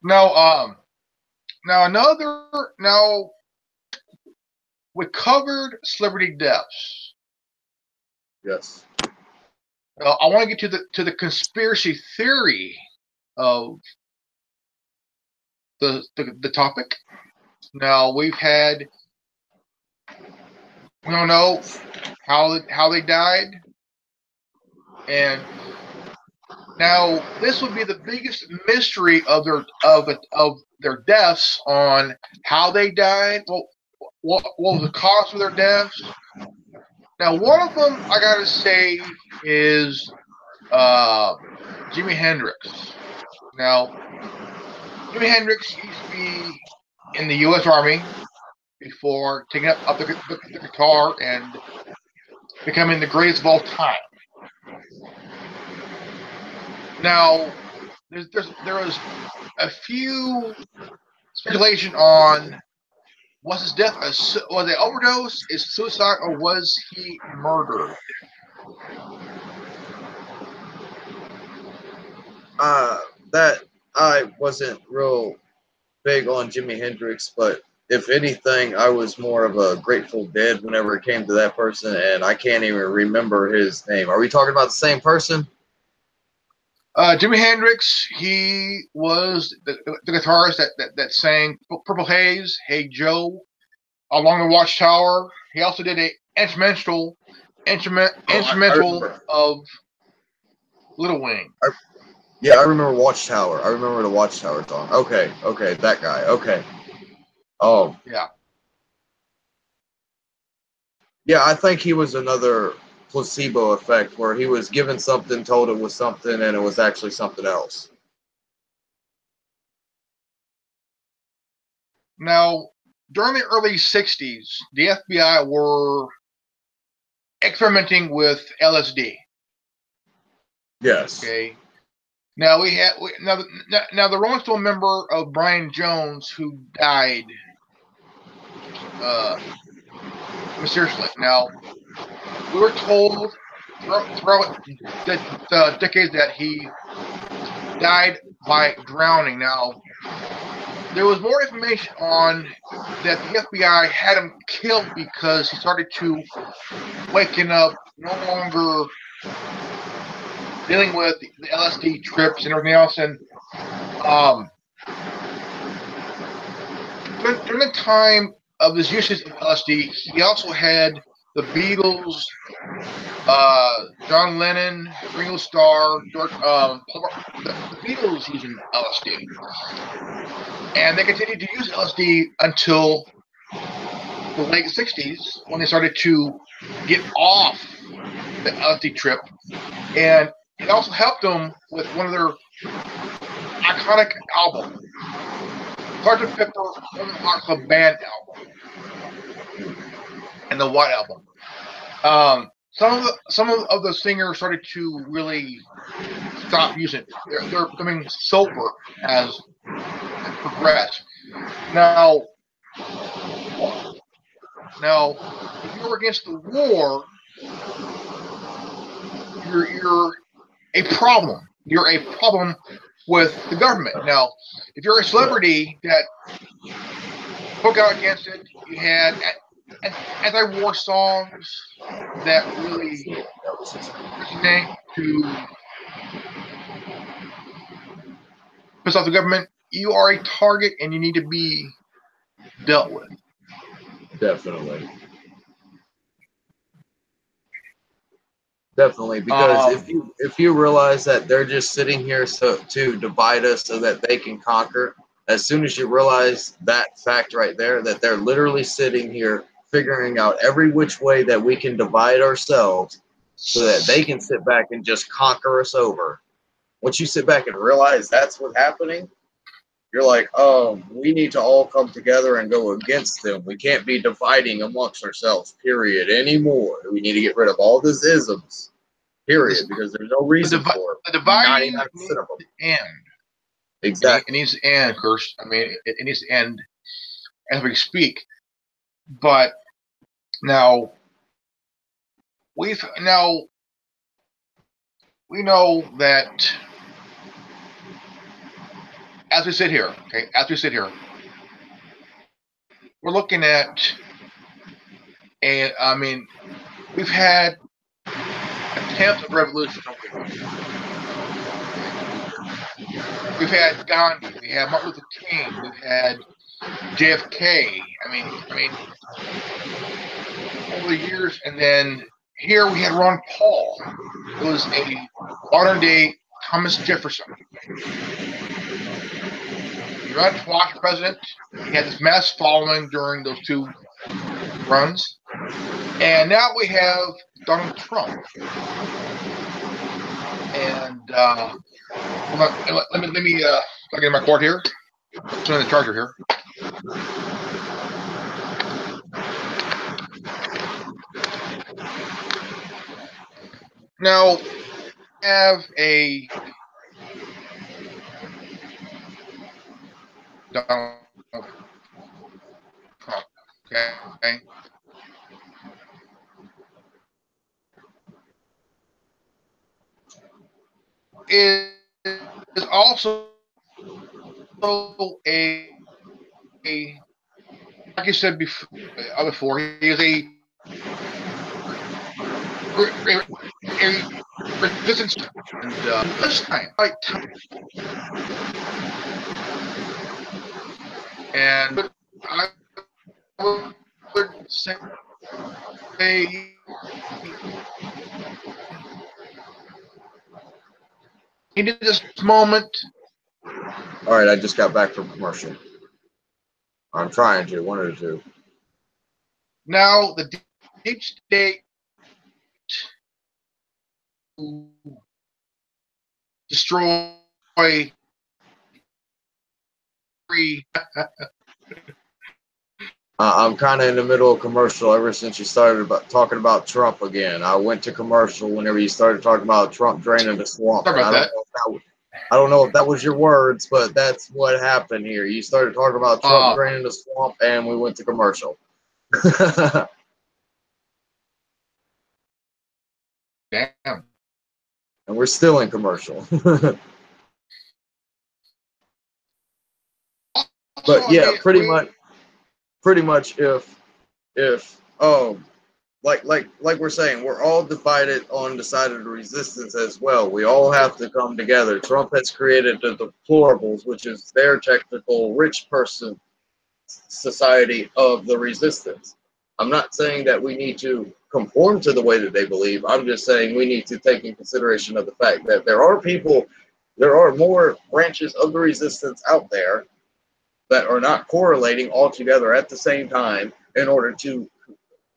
Now we covered celebrity deaths. Yes. I want to get to the conspiracy theory of the topic. Now we've had We don't know how they died, and now this would be the biggest mystery of their deaths on how they died. Well, what was the cause of their deaths? Now, one of them I gotta say is Jimi Hendrix. Now, Jimi Hendrix used to be in the U.S. Army before taking up the guitar and becoming the greatest of all time. Now, there was a few speculation on was his death was it overdose, is suicide, or was he murdered? That I wasn't real big on Jimi Hendrix, but if anything, I was more of a Grateful Dead whenever it came to that person, and I can't even remember his name. Are we talking about the same person? Jimi Hendrix, he was the guitarist that sang Purple Haze, Hey Joe, Along the Watchtower. He also did a instrumental of Little Wing. Yeah, I remember Watchtower. I remember the Watchtower song. Okay, that guy. Okay. Oh. Yeah. Yeah, I think he was another placebo effect where he was given something, told it was something, and it was actually something else. Now, during the early 60s, the FBI were experimenting with LSD. Yes. Okay. Now now the Rolling Stone member of Brian Jones who died mysteriously. Now we were told throughout the decades that he died by drowning. Now there was more information on that the FBI had him killed because he started to waking up, no longer dealing with the LSD trips and everything else. And during the time of his usage of LSD, he also had the Beatles, John Lennon, Ringo Starr, the Beatles using LSD. And they continued to use LSD until the late 60s when they started to get off the LSD trip. And it also helped them with one of their iconic albums, Sgt. Pepper Lonely Hearts Club Band album, and the White Album. Some of the singers started to really stop using it. They're becoming sober as it progressed. Now, if you're against the war, you're a problem. You're a problem with the government. Now, if you're a celebrity that spoke out against it, you had anti-war songs that really resonate to piss off the government, you are a target and you need to be dealt with. Definitely. Definitely, because if you realize that they're just sitting here to divide us so that they can conquer, as soon as you realize that fact right there, that they're literally sitting here figuring out every which way that we can divide ourselves so that they can sit back and just conquer us over. Once you sit back and realize that's what's happening, you're like, oh, we need to all come together and go against them. We can't be dividing amongst ourselves, period, anymore. We need to get rid of all these isms, period, because there's no reason for it. The dividing needs to end. Exactly. It needs to end, Kirsch. I mean, it needs to end as we speak. But now, we know that as we sit here, we're looking at we've had attempts of revolution. We've had Gandhi, we have Martin Luther King, we've had JFK. I mean, over the years, and then here we had Ron Paul. It was a modern-day Thomas Jefferson. He ran twice for president. He had this mass following during those two runs. And now we have Donald Trump. And let me plug in my cord here. Turn the charger here. Now, we have a Donald Trump. Okay. Is also a like you said before, he is a resistance, and this time, right? And I would say into this moment. All right, I just got back from commercial. I'm trying to, one or two. Now the deep state destroy free. I'm kind of in the middle of commercial ever since you started talking about Trump again. I went to commercial whenever you started talking about Trump draining the swamp. Sorry about that. I don't know if that was your words, but that's what happened here. You started talking about Trump draining the swamp, and we went to commercial. Damn. And we're still in commercial. But yeah, pretty much if like we're saying, we're all divided on the side of the resistance as well. We all have to come together. Trump has created the deplorables, which is their technical rich person society of the resistance. I'm not saying that we need to conform to the way that they believe. I'm just saying we need to take in consideration of the fact that there are more branches of the resistance out there that are not correlating all together at the same time in order to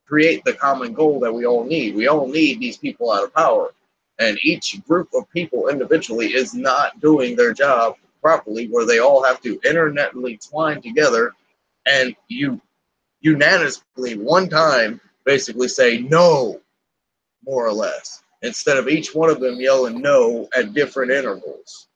create the common goal that we all need. We all need these people out of power. And each group of people individually is not doing their job properly, where they all have to internetly twine together and you unanimously one time basically say no, more or less, instead of each one of them yelling no at different intervals.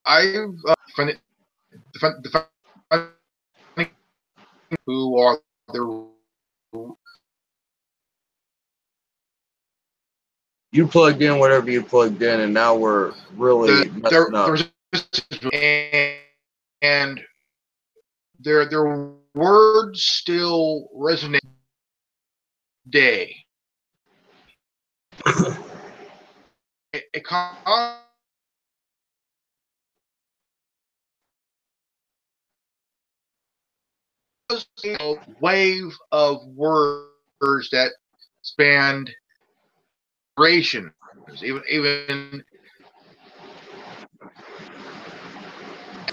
I've who are the you plugged in whatever you plugged in, and now we're really messing up. And their words still resonate today. A wave of words that spanned generations, even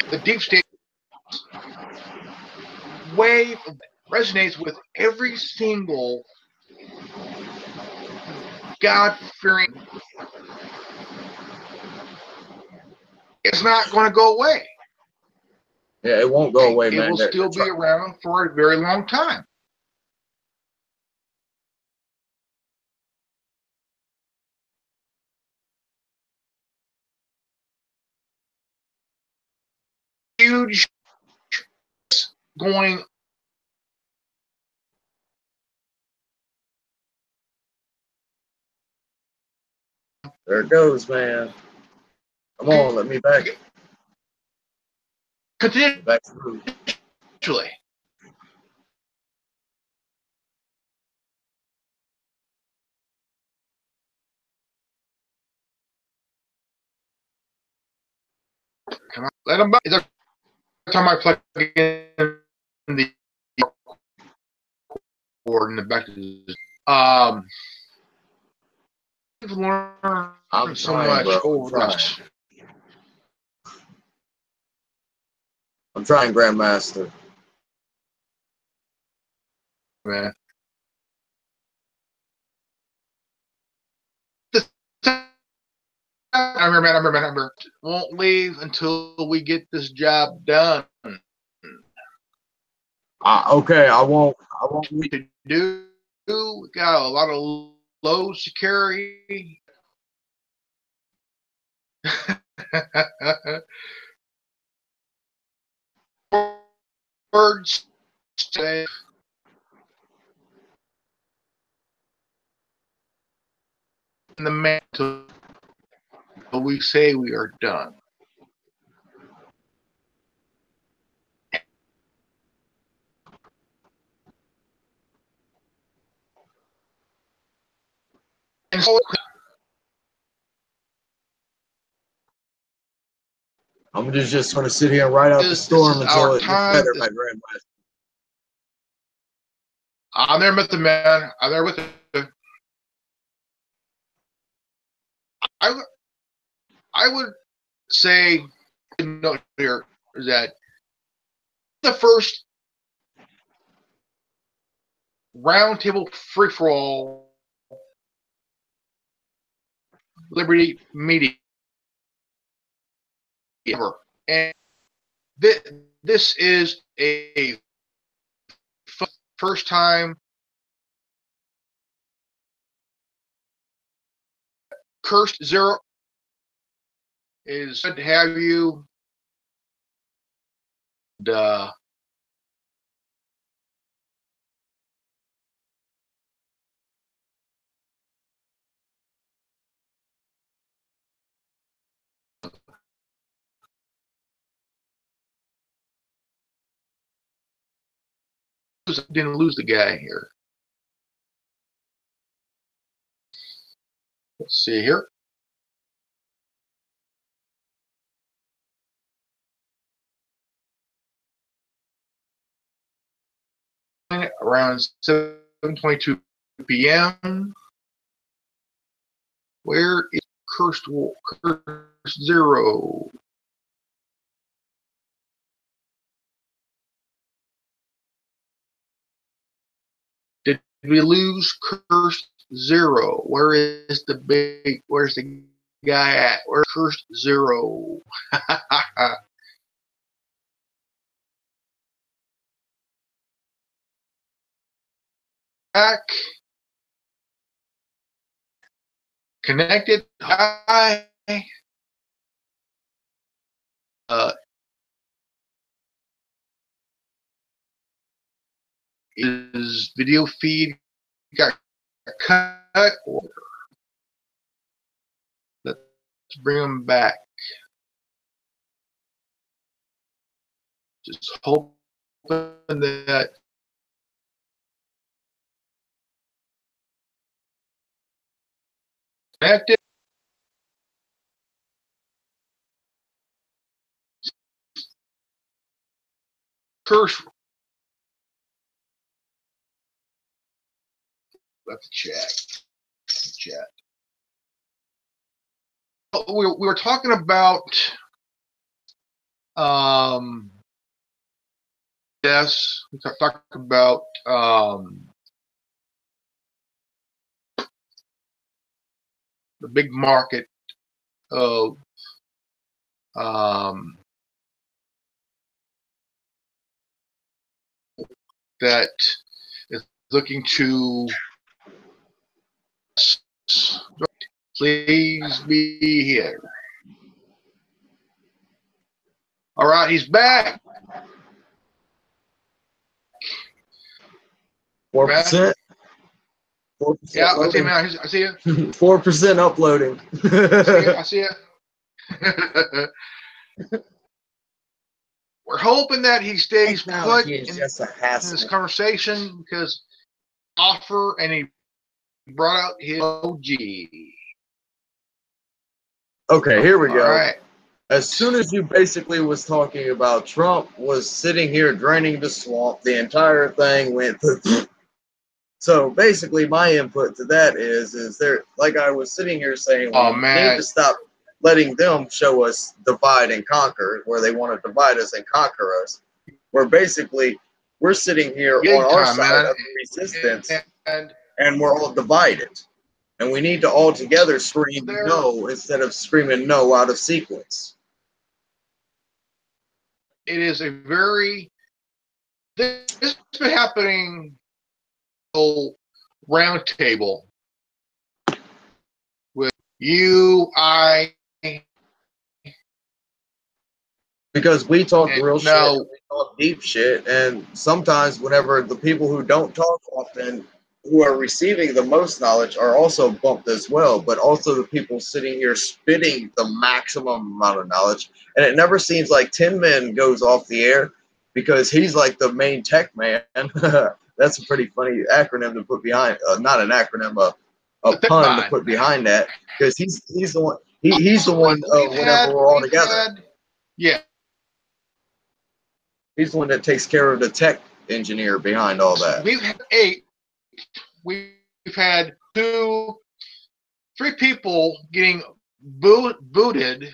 the deep state wave resonates with every single God-fearing. It's not going to go away. Yeah, it won't go away, man. It will still be around for a very long time. Huge going. There it goes, man. Come on, let me back. Continue. Back through. Actually. Come on, let him. Every time I plug in the cord in the back, I've learned so much over this. I'm trying, Grandmaster. Man. I remember. Won't leave until we get this job done. Okay, I won't To do. We got a lot of low security. Words say in the man until we say we are done. And so I'm just going to sit here and ride out the storm until it gets better, my Grandmaster. I'm there with the man. I'm there with the. I would say, note here is that the first roundtable free for all Liberty media ever, and this is a first time. Cursed Zero is good to have you. And, didn't lose the guy here. Let's see here. Around 7:22 p.m. Where is Cursed Zero? Did we lose Cursed Zero? Where's the guy at? Where's Cursed Zero? Back. Connected. Hi. His video feed got cut. Let's bring him back. Just hoping that connected. Curse. Let's chat. We were talking about yes, we talked about the big market of that is looking to please be here. All right, he's back. 4%. 4%. Yeah, I see, man. I see you. 4% uploading. I see you. We're hoping that he stays put in this conversation because offer and he brought out his OG. Okay, here we go. All right. as soon as you basically was talking about Trump was sitting here draining the swamp, the entire thing went. So basically, my input to that is there, like I was sitting here saying, Oh we need man, to stop letting them show us divide and conquer, where they want to divide us and conquer us. Where basically we're sitting here on big our time, side man. of the resistance, And and we're all divided, and we need to all together scream there, no instead of screaming no out of sequence. it is a very. This has been happening. Round table with you, I, Because we talk and real shit, no, we talk deep shit, and sometimes whenever the people who don't talk often, who are receiving the most knowledge, are also bumped as well. But also the people sitting here spitting the maximum amount of knowledge, and it never seems like Tin Men goes off the air because he's like the main tech man. That's a pretty funny acronym to put behind, not an acronym, a pun to put behind that, because he's the one. He's the one. Whenever we're all together. Yeah. He's the one that takes care of the tech engineer behind all that. We've had 8. We've had 2, 3 people getting booted,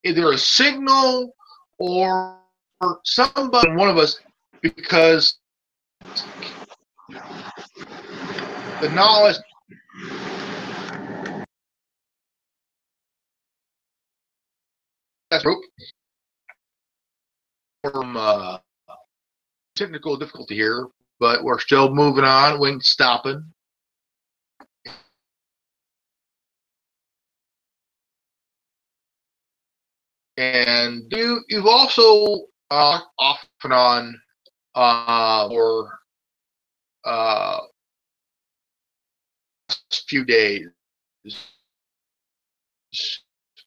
either a signal or somebody, one of us, because the knowledge. That's group from technical difficulty here, but we're still moving on. We ain't stopping. And you've also off and on for few days,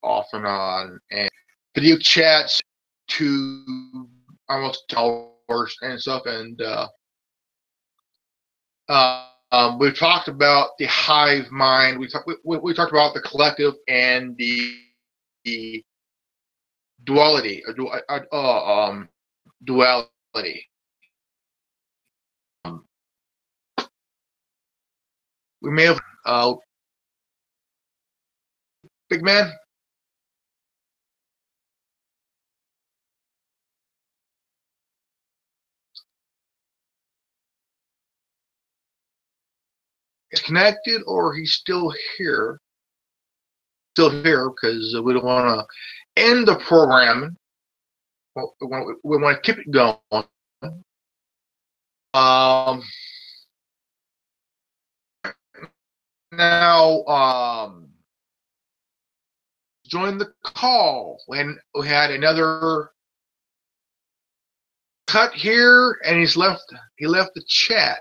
off and on, and video chats to almost hours and stuff. And we've talked about the hive mind. We talked about the collective and the duality. Duality. We may have big man. Is connected, or he's still here? Still here, because we don't want to end the program. We want to keep it going. Now, join the call when we had another cut here, and he left the chat.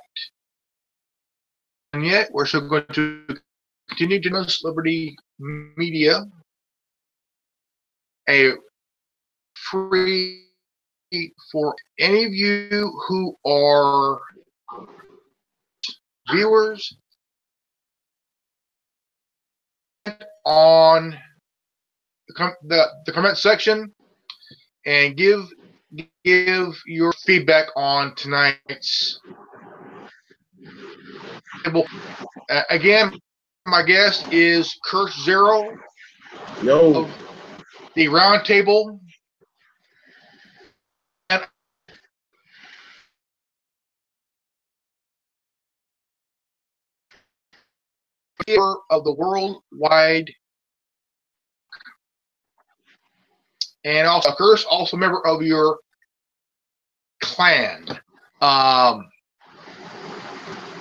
And yet, we're still going to continue to Journalist Liberty Media, a free for any of you who are viewers on the comment section, and give your feedback on tonight's table. Again, my guest is Curse Zero of the Round Table. Of the worldwide, and also Curse, also a member of your clan.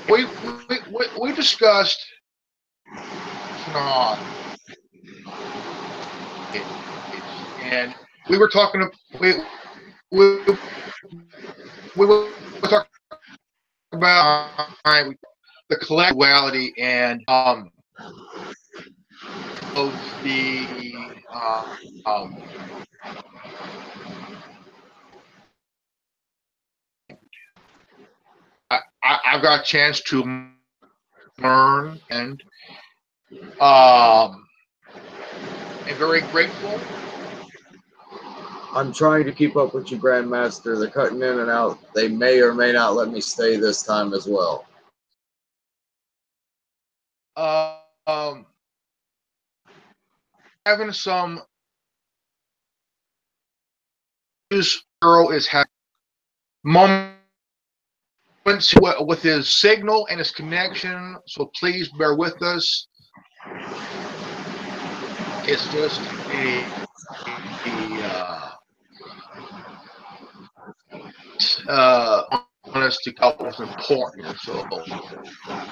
We discussed and we were talking. We were talking about the collectivity and of the I've got a chance to learn and and very grateful. I'm trying to keep up with you, Grandmaster. They're cutting in and out. They may or may not let me stay this time as well. Having some news. Earl is having moments with his signal and his connection, so please bear with us. It's just on us to help what's important. So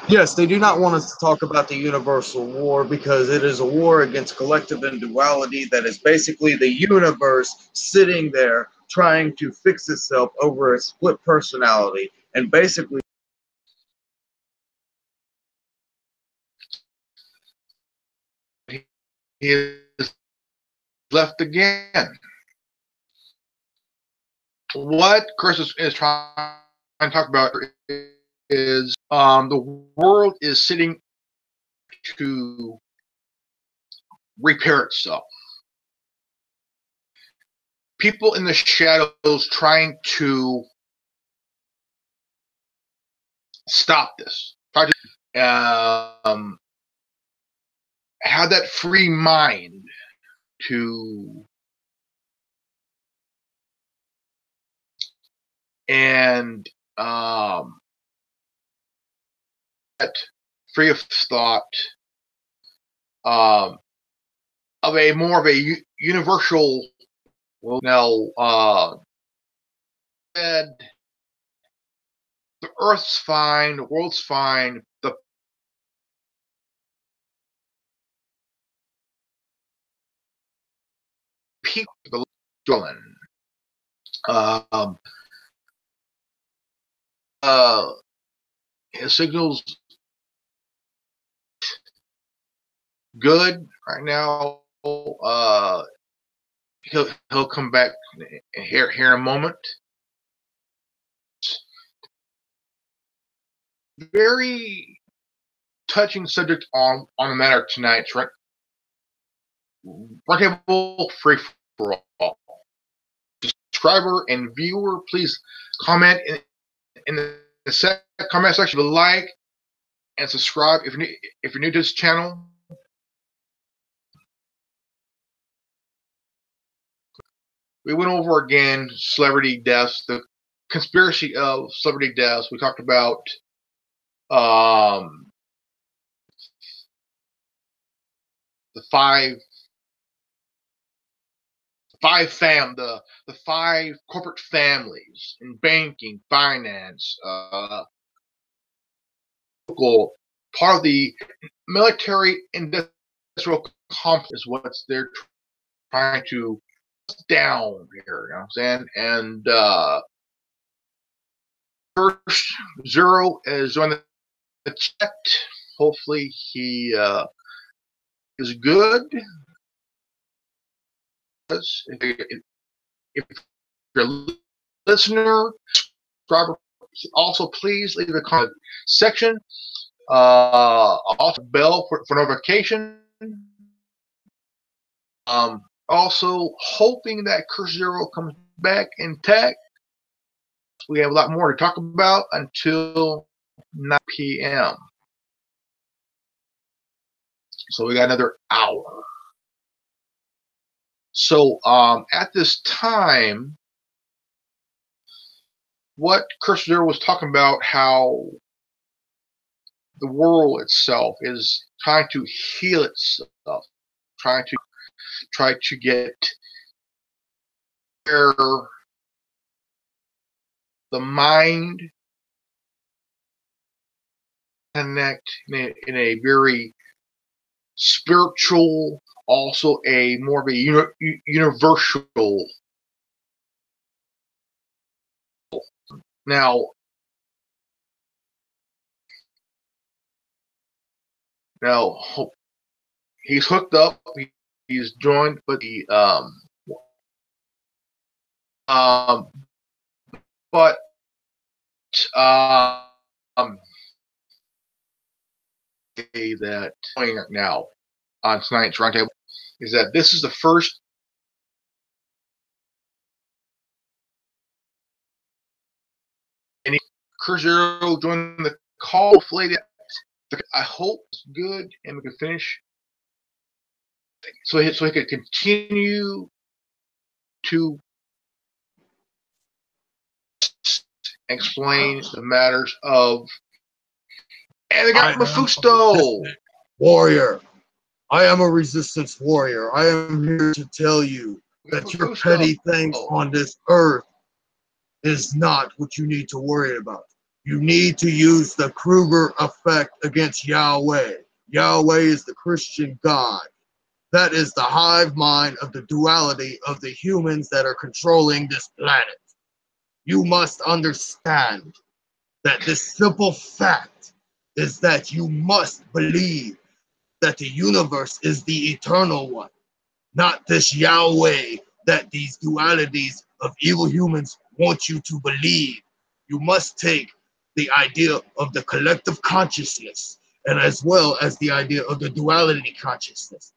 yes, they do not want us to talk about the universal war because it is a war against collective individuality that is basically the universe sitting there trying to fix itself over a split personality and basically he is left again. What Chris is trying to talk about is the world is sitting to repair itself. People in the shadows trying to stop this. Try to have that free mind to and that free of thought of a more of a universal. Well, now said the Earth's fine, the world's fine, the people, the villain. His signal's good right now. He'll come back here in a moment. Very touching subject on the matter tonight. Right, Roundtable free for all. Subscriber and viewer, please comment in the comment section, like and subscribe if you're new to this channel. We went over again celebrity deaths, the conspiracy of celebrity deaths. We talked about the five corporate families in banking, finance, local part of the military industrial complex is what they're trying to down here. You know what I'm saying? And first Zero is on the chat. Hopefully he is good. If you're a listener, subscriber, also please leave a comment section. Also bell for notification. Also hoping that Curse Zero comes back intact. We have a lot more to talk about until 9 p.m. So we got another hour. So at this time, what Curse Zero was talking about, how the world itself is trying to heal itself, try to get the mind connect in a very spiritual, also a more of a universal. Now he's hooked up. He's joined with the but say that now on tonight's roundtable. is that this is the first Cruzeiro joined the call. Hopefully, I hope it's good and we can finish. So he could continue to explain the matters of. And they got Mephisto. Warrior. I am a resistance warrior. I am here to tell you that your petty things on this earth is not what you need to worry about. You need to use the Kruger effect against Yahweh. Yahweh is the Christian God. That is the hive mind of the duality of the humans that are controlling this planet. You must understand that this simple fact is that you must believe that the universe is the eternal one, not this Yahweh that these dualities of evil humans want you to believe. You must take the idea of the collective consciousness and as well as the idea of the duality consciousness.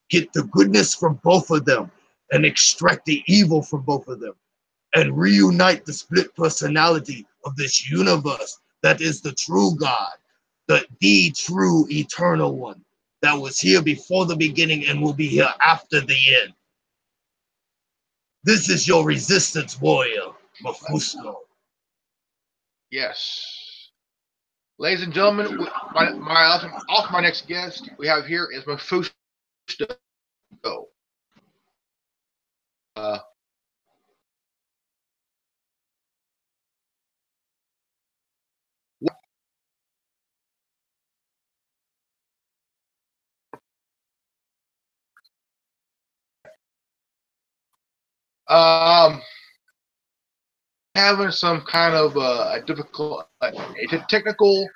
Get the goodness from both of them and extract the evil from both of them and reunite the split personality of this universe that is the true God, the true eternal one that was here before the beginning and will be here after the end. This is your resistance warrior, Mephisto. Yes. Ladies and gentlemen, my next guest we have here is Mephisto. Having some kind of a difficult, technical.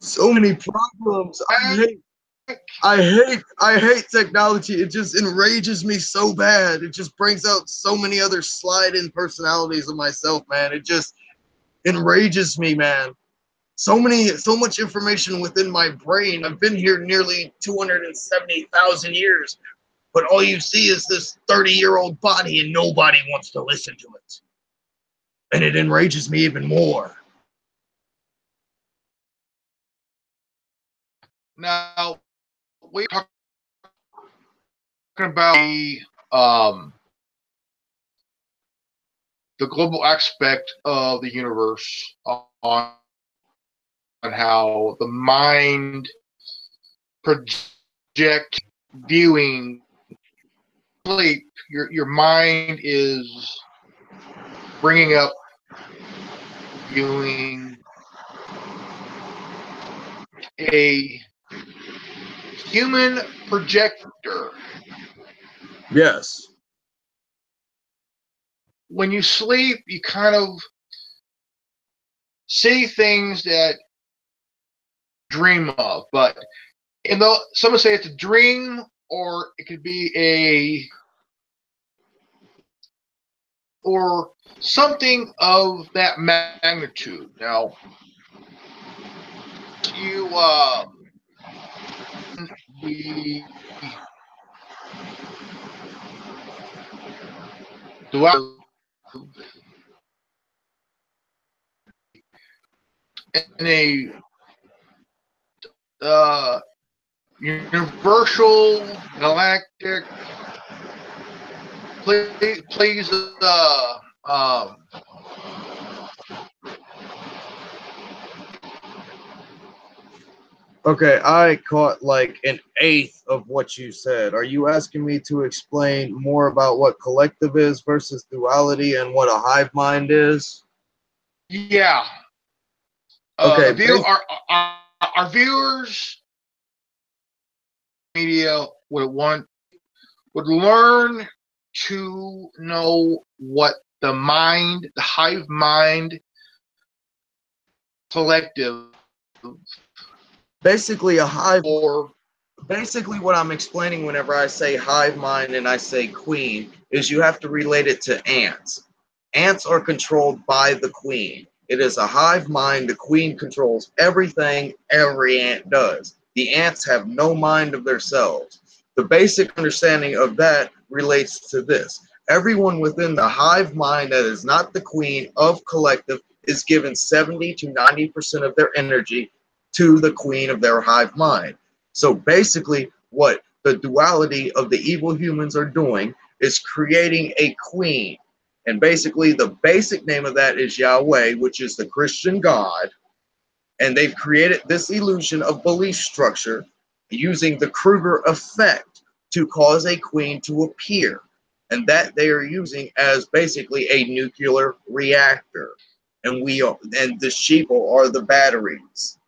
So many problems. I hate technology. It just enrages me so bad. It just brings out so many other slide-in personalities of myself, man. It just enrages me, man. So much information within my brain. I've been here nearly 270,000 years, but all you see is this 30-year-old body and nobody wants to listen to it. And it enrages me even more. Now, we're talking about the global aspect of the universe on how the mind project viewing sleep. Your mind is bringing up viewing a human projector. Yes. When you sleep, you kind of see things that dream of, but some would say it's a dream, or it could be or something of that magnitude. Now, you in a universal galactic please Okay, I caught like an eighth of what you said. Are you asking me to explain more about what collective is versus duality and what a hive mind is? Yeah. Okay. Our viewers media would learn to know what the hive mind collective. Basically, basically what I'm explaining whenever I say hive mind and I say queen is you have to relate it to ants. Ants are controlled by the queen. It is a hive mind. The queen controls everything every ant does. The ants have no mind of themselves. The basic understanding of that relates to this. Everyone within the hive mind that is not the queen of collective is given 70 to 90% of their energy to the queen of their hive mind. So basically, what the duality of the evil humans are doing is creating a queen. And basically, the basic name of that is Yahweh, which is the Christian God. And they've created this illusion of belief structure using the Kruger effect to cause a queen to appear. And that they are using as basically a nuclear reactor. And the sheeple are the batteries,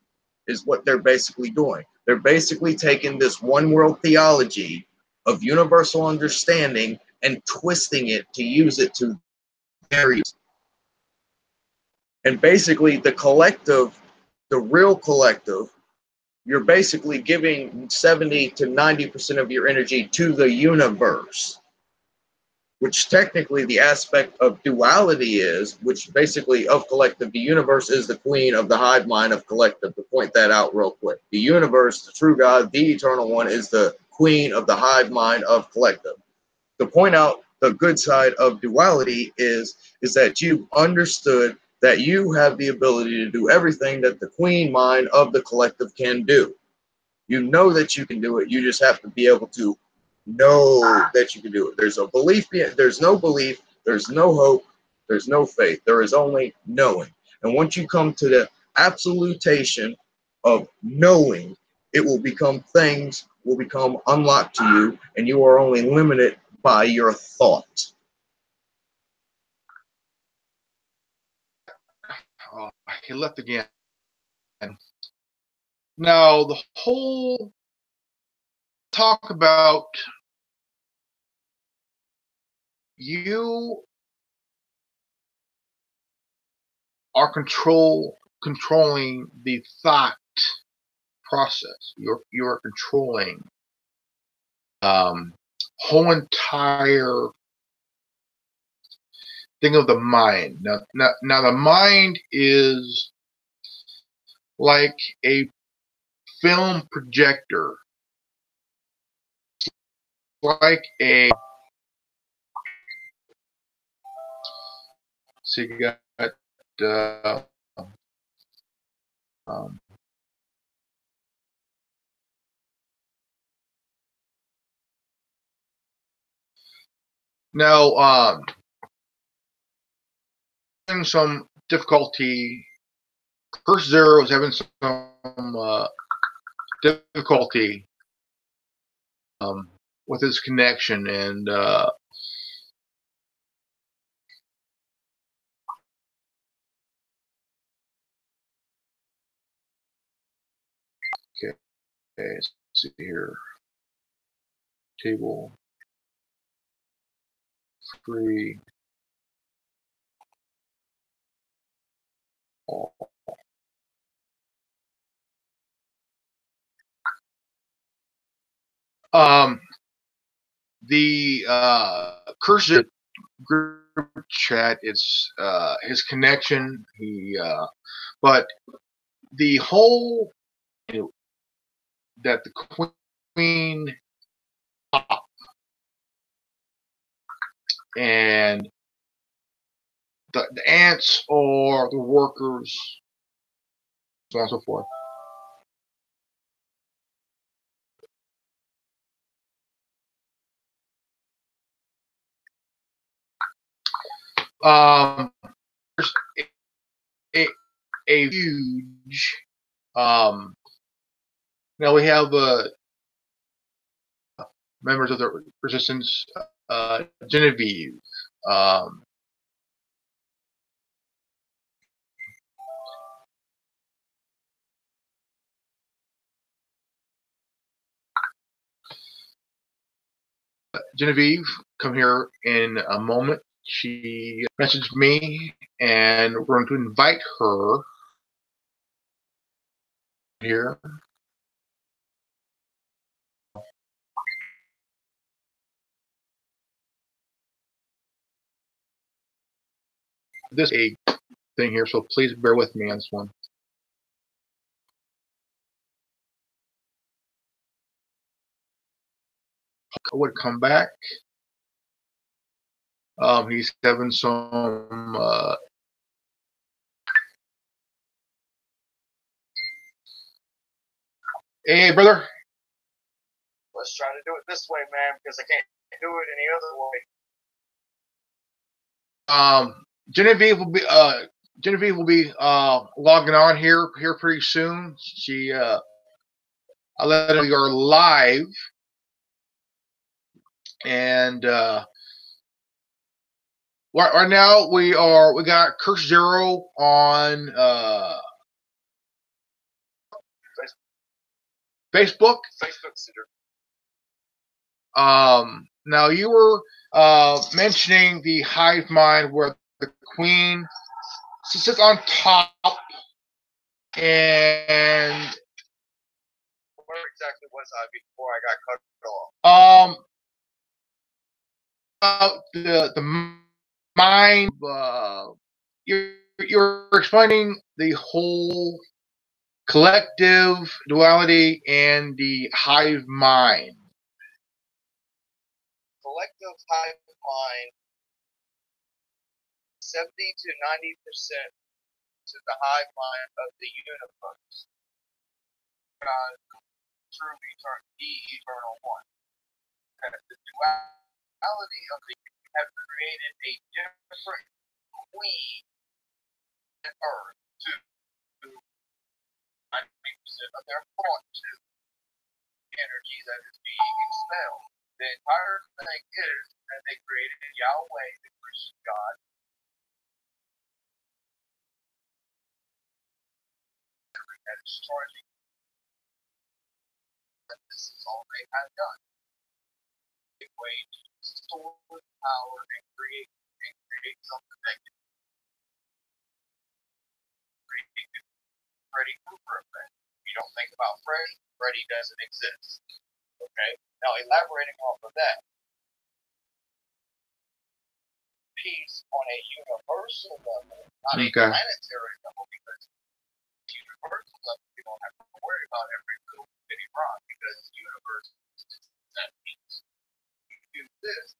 is what they're basically doing. They're basically taking this one world theology of universal understanding and twisting it to use it to their use. And basically, the collective, the real collective, you're basically giving 70 to 90% of your energy to the universe, which technically the aspect of duality is, which basically of collective, the universe is the queen of the hive mind of collective, to point that out real quick. The universe, the true God, the eternal one, is the queen of the hive mind of collective. To point out the good side of duality is that you've understood that you have the ability to do everything that the queen mind of the collective can do. You know that you can do it. You just have to be able to know that you can do it. There's a belief, there's no belief, there's no hope, there's no faith. There is only knowing. And once you come to the absolutation of knowing, it will become things will become unlocked to you, and you are only limited by your thought. Oh, he left again. Now, the whole talk about you are controlling the thought process. You're controlling whole entire thing of the mind. Now the mind is like a film projector, like a so you got um, now having some difficulty. Curse Zero is having some difficulty with his connection, and okay, let's see here. Table 3. The Cursive group chat, it's his connection. But the whole that the queen and the ants or the workers, so on and so forth. There's a huge now we have members of the resistance, Genevieve, Genevieve, come here in a moment. She messaged me, and we're going to invite her here. This is a thing here, so please bear with me on this one. I would come back. He's having some hey, brother. Let's try to do it this way, man, because I can't do it any other way. Genevieve will be logging on here pretty soon. She I let her go live, and right now we got Curse Zero on Facebook. Now you were mentioning the hive mind where the queen sits on top, and where exactly was I before I got cut off? The mind. You're explaining the whole collective duality and the hive mind. Collective hive mind, 70 to 90% to the hive mind of the universe. God, true eternal one. And the duality of the have created a different queen on earth to 90% of their thought to energy that is being expelled. The entire thing is that they created Yahweh, the Christian God, that is charging. That this is all they have done. A way to store power and create something that can create the Freddy Krueger effect. If you don't think about Freddy doesn't exist. Okay? Now, elaborating off of that, peace on a universal level, not a planetary level, because universal level, you don't have to worry about every little bitty rock, because the universe is that peace. You do this,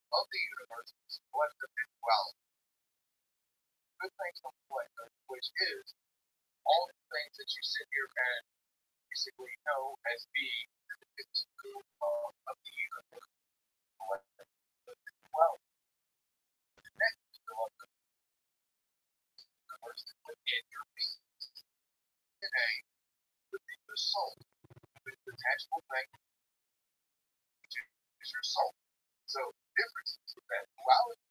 of the universe is collective duality. Good things come collective, which is all the things that you sit here and basically know as being the of the universe. Well, the next of the universe is within your being. Today, within the soul, with the tangible thing, which is your soul. So the difference is that duality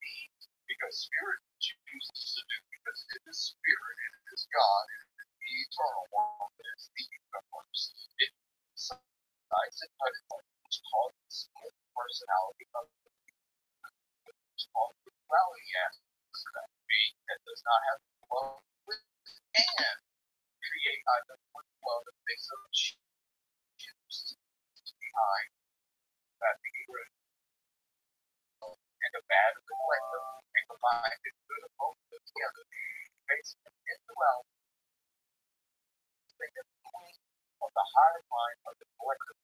means because spirit chooses to do, because it is spirit, it is God, it is the eternal one, it is the universe. It decides it, but it's called the split personality of the it's called the duality aspect, being that does not have love and create either with love that makes them choose behind that being and the bad of the collective, and the mind and good of both of them together. Basically, in the realm, they get the queen of the higher mind of the collective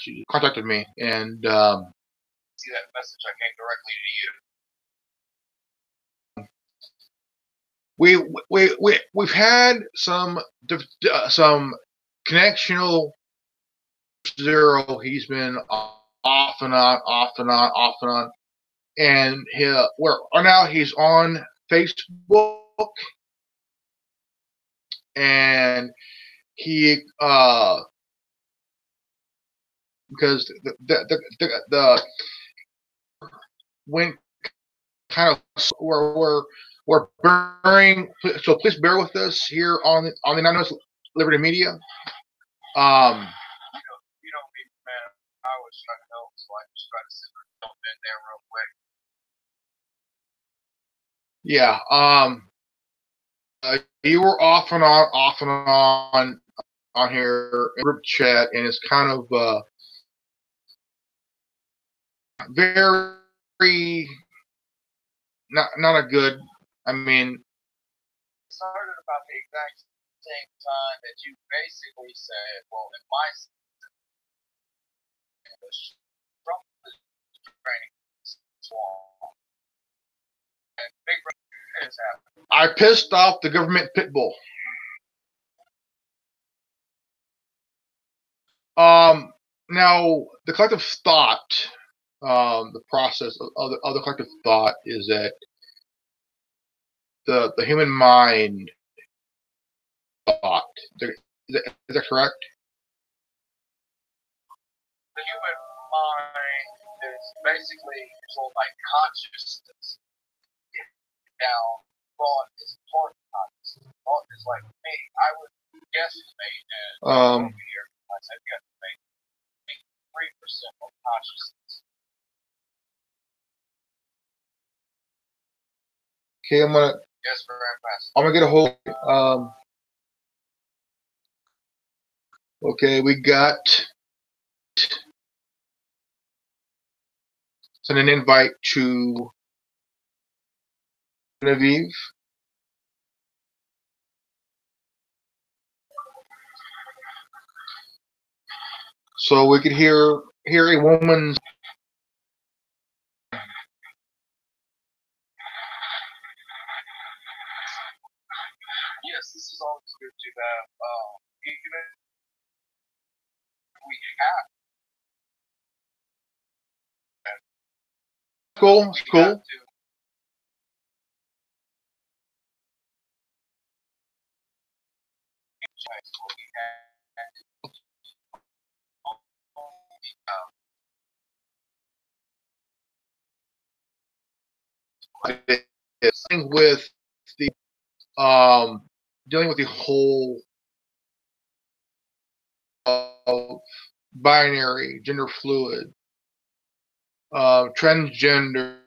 She contacted me, and see that message I came directly to you. We've had some connectional Zero. He's been off and on, and now he's on Facebook, and he because the went kind of we're bearing, so please bear with us here on the Anonymous Liberty Media. you don't need, man. I was trying to help, so I just tried to jump in there real quick. Yeah. You were off and on here in group chat, and it's kind of very not a good. I mean, started about the exact same time that you basically said, well, in my Trump training and big is happening. I pissed off the government pit bull. Now the collective thought, the process of the collective thought is that the human mind thought. Is that correct? The human mind is basically controlled by consciousness. Now, thought is part of consciousness. Thought is like me. I would guesstimate over here. I said guesstimate 3% of consciousness. Okay, I'm gonna. Yes, very fast. I'm gonna get a hold. Okay, we got. Send an invite to Genevieve. So we could hear a woman's. Yes, this is always good to have. Even we have. Cool. Cool. With the dealing with the whole of binary, gender fluid, transgender,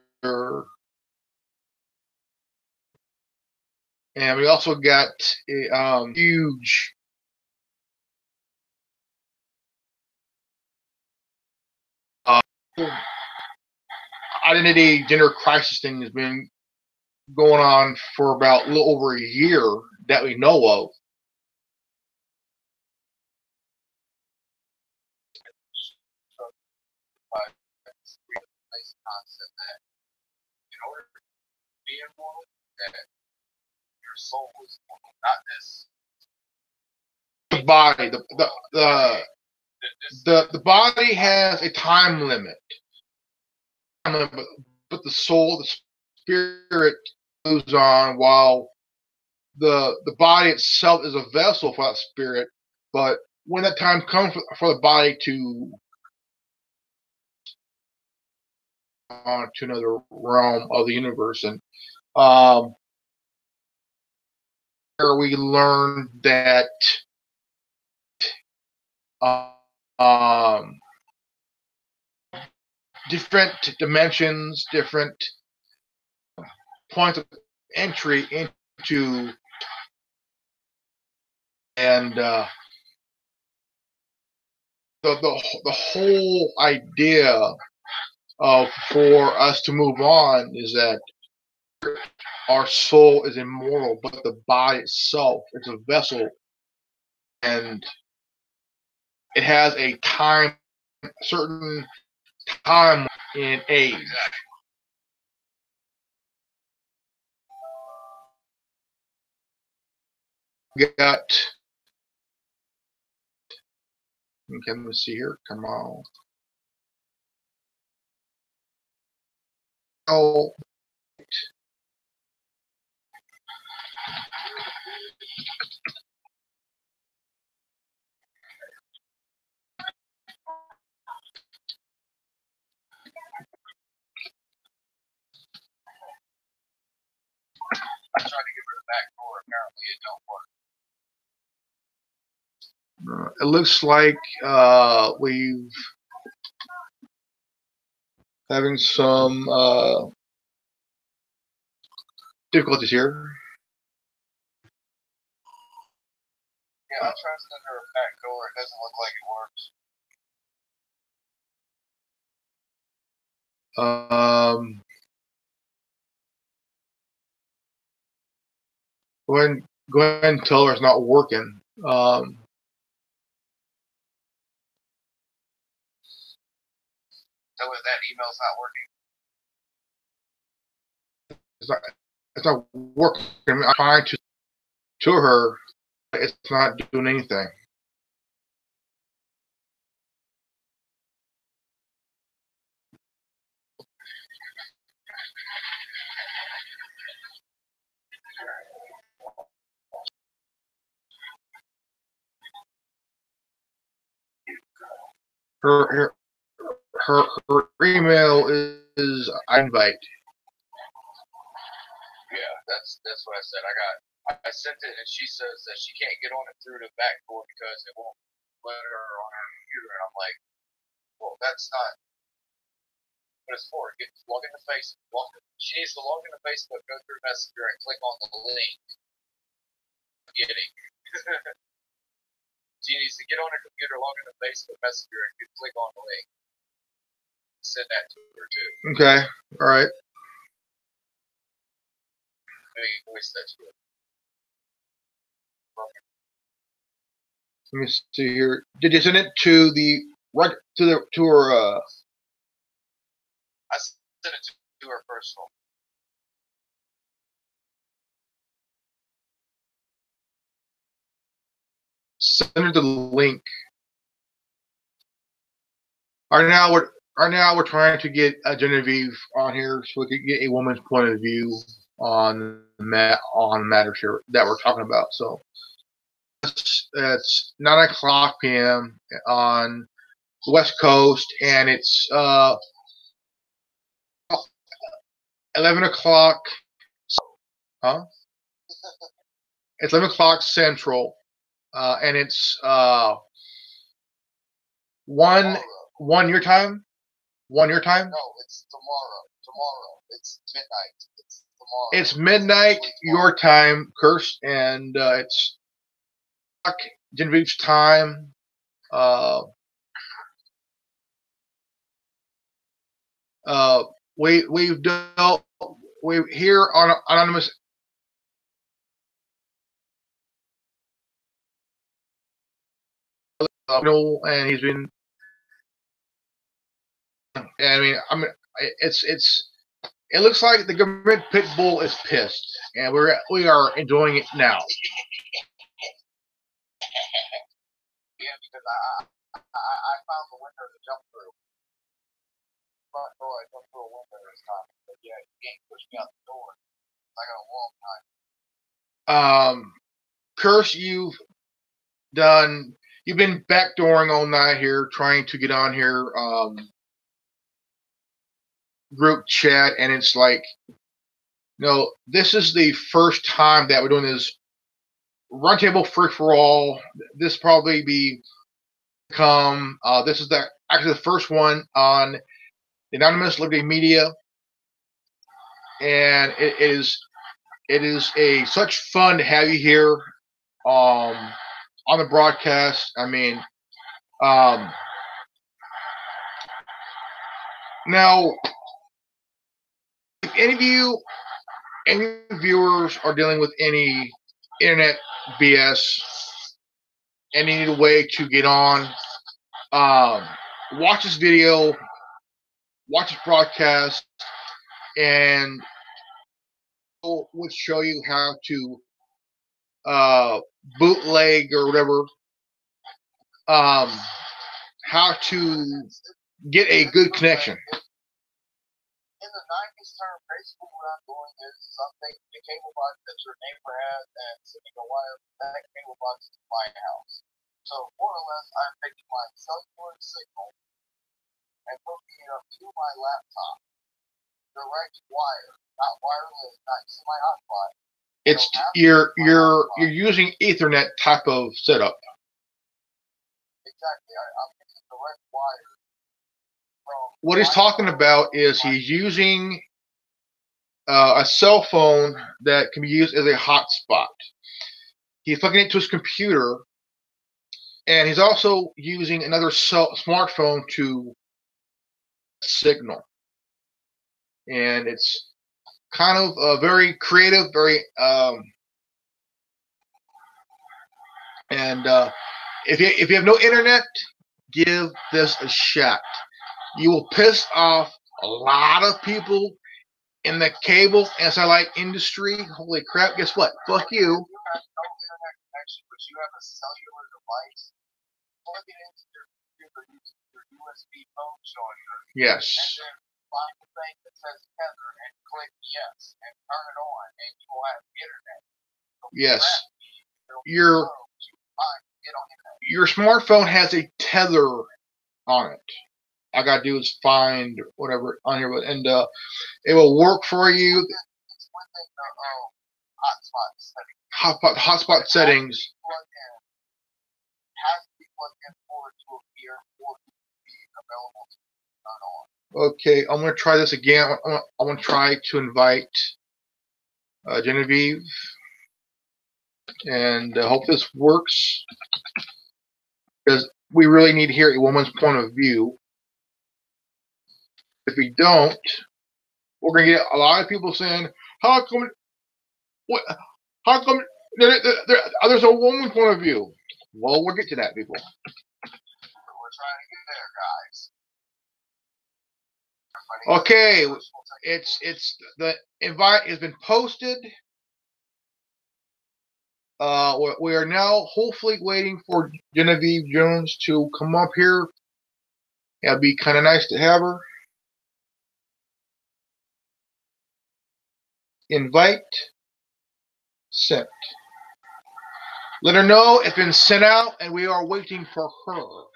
and we also got a huge identity gender crisis thing has been going on for about a little over a year that we know of. Concept that in order to be immortal, that your soul is immortal, not this body. The body has a time limit, but the soul, the spirit goes on, while the body itself is a vessel for that spirit. But when that time comes for the body to on to another realm of the universe, and where we learn that different dimensions, different points of entry into, and the whole idea of for us to move on is that our soul is immortal, but the body itself is a vessel, and it has a time, certain time in age. We got. Okay, let me see here. Come on. Oh. I tried to give her the back door. Apparently, it don't work. It looks like we've Having some difficulties here. Yeah, I'm trying to send her a back door. It doesn't look like it works. Go ahead and tell her it's not working. Tell her that email's not working. It's not working. I'm trying to her. It's not doing anything. Her email is invite. Yeah, that's what I said. I sent it, and she says that she can't get on it through the back door because it won't let her on her computer. And I'm like, well, that's not what it's for. Log into Facebook. She needs to log into Facebook, go through Messenger, and click on the link. Getting. She needs to get on her computer, log into Facebook Messenger, and click on the link. Send that to her too. Okay. All right. Maybe voice that to her. Let me see here. Did you send it to the right to her? I sent it to her personal. Send her the link. Right now we're trying to get Genevieve on here so we can get a woman's point of view on matters here that we're talking about. So it's 9:00 p.m. on the West Coast, and it's 11:00. Huh? It's 11:00 Central, and it's 1 your time. 1 your time? No, it's tomorrow. It's midnight. It's tomorrow. It's midnight your time, Curse, and it's Genevieve's time. We've dealt here on Anonymous. And he's been. I mean, it looks like the government pit bull is pissed, and we are enjoying it now. Yeah, because I found the window to jump through. Front door, I jumped through a window this time. But yeah, you can't push me out the door. I got a long time. Curse, you've been backdooring all night here, trying to get on here. Group chat, and it's like, this is the first time that we're doing this roundtable free for all. This probably this is actually the first one on Anonymous Liberty Media, and it is such fun to have you here on the broadcast. I mean, now, if any viewers are dealing with any internet BS and you need a way to get on, watch this video, watch this broadcast, and would show you how to bootleg or whatever, how to get a good connection. In the 90s term, basically what I'm doing is I'm taking the cable box that your neighbor has and sending a wire from that cable box to my house. So more or less, I'm taking my cellular signal and hooking it up to my laptop. Direct wire, not wireless, not using my hotspot. It's you're using Ethernet type of setup. Exactly. I'm using direct wire from what he's talking about is he's using a cell phone that can be used as a hotspot. He's plugging it to his computer, and he's also using another smartphone to signal. And it's kind of very creative, very if you have no internet, give this a shot. You will piss off a lot of people in the cable and satellite industry. Holy crap! Guess what? Fuck you. You have no internet connection, but you have a cellular device. Plug it into your computer using your USB phone charger. Yes. And then find the thing that says tether and click yes and turn it on, and you will have internet. So yes. Your smartphone has a tether on it. All I gotta do is find whatever on here, and it will work for you. It's within the hotspot settings. Has to be plugged in for it to appear or to be available to turn on. Okay, I'm gonna try this again. I'm gonna try to invite Genevieve, and hope this works, because we really need to hear a woman's point of view. If we don't, we're gonna get a lot of people saying, "How come? What? How come there's a woman's point of view?" Well, we'll get to that, people. We're trying to get there, guys. Okay, it's the invite has been posted. We are now hopefully waiting for Genevieve Jones to come up here. It'd be kind of nice to have her. Invite sent. Let her know it's been sent out, and we are waiting for her. Oh, wow,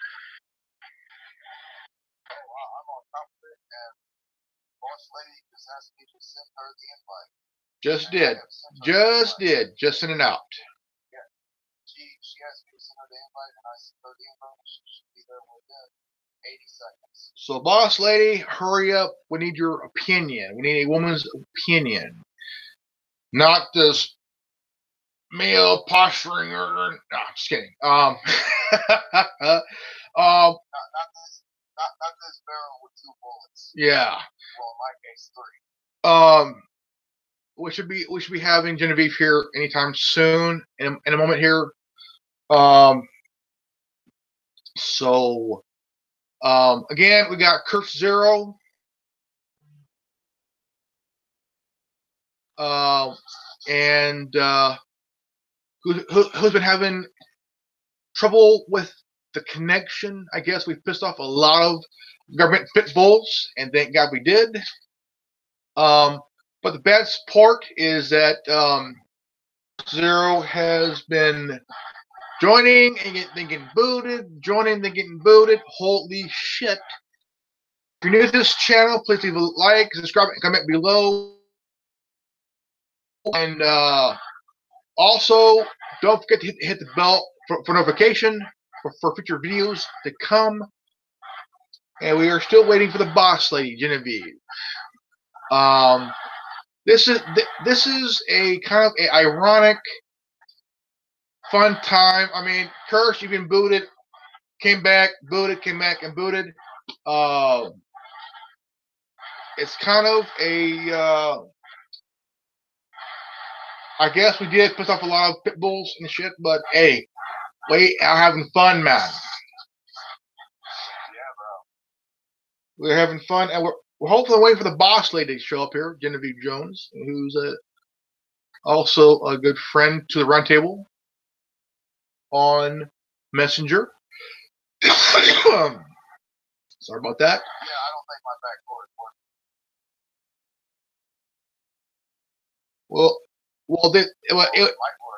I'm on top of it, and Boss Lady just asked me to send her the invite. Just sent it out. Yeah. She asked me to send her the invite, and I sent her the invite. She should be there within 80 seconds. So, Boss Lady, hurry up. We need your opinion. We need a woman's opinion. Not this male posturing or no, I'm just kidding. Not this barrel with 2 bullets. Yeah. Well, in my case, 3. We should be having Genevieve here anytime soon. In a moment here. Again, we got Kurt Zero. Who's been having trouble with the connection. I guess we pissed off a lot of government pit bulls, and thank God we did. But the bad part is that Zero has been joining and getting booted, joining and getting booted. Holy shit. If you're new to this channel, please leave a like, subscribe, and comment below. And also, don't forget to hit the bell for notification for future videos to come. And we are still waiting for the boss lady, Genevieve. This is a kind of a ironic, fun time. I mean, Curse, you've been booted, came back, booted, came back, and booted. It's kind of a I guess we did piss off a lot of pit bulls and shit, but hey, we are having fun, man. Yeah, bro. We're having fun, and we're hopefully waiting for the boss lady to show up here, Genevieve Jones, who's also a good friend to the roundtable on Messenger. Sorry about that. Yeah, I don't think my backboard is working.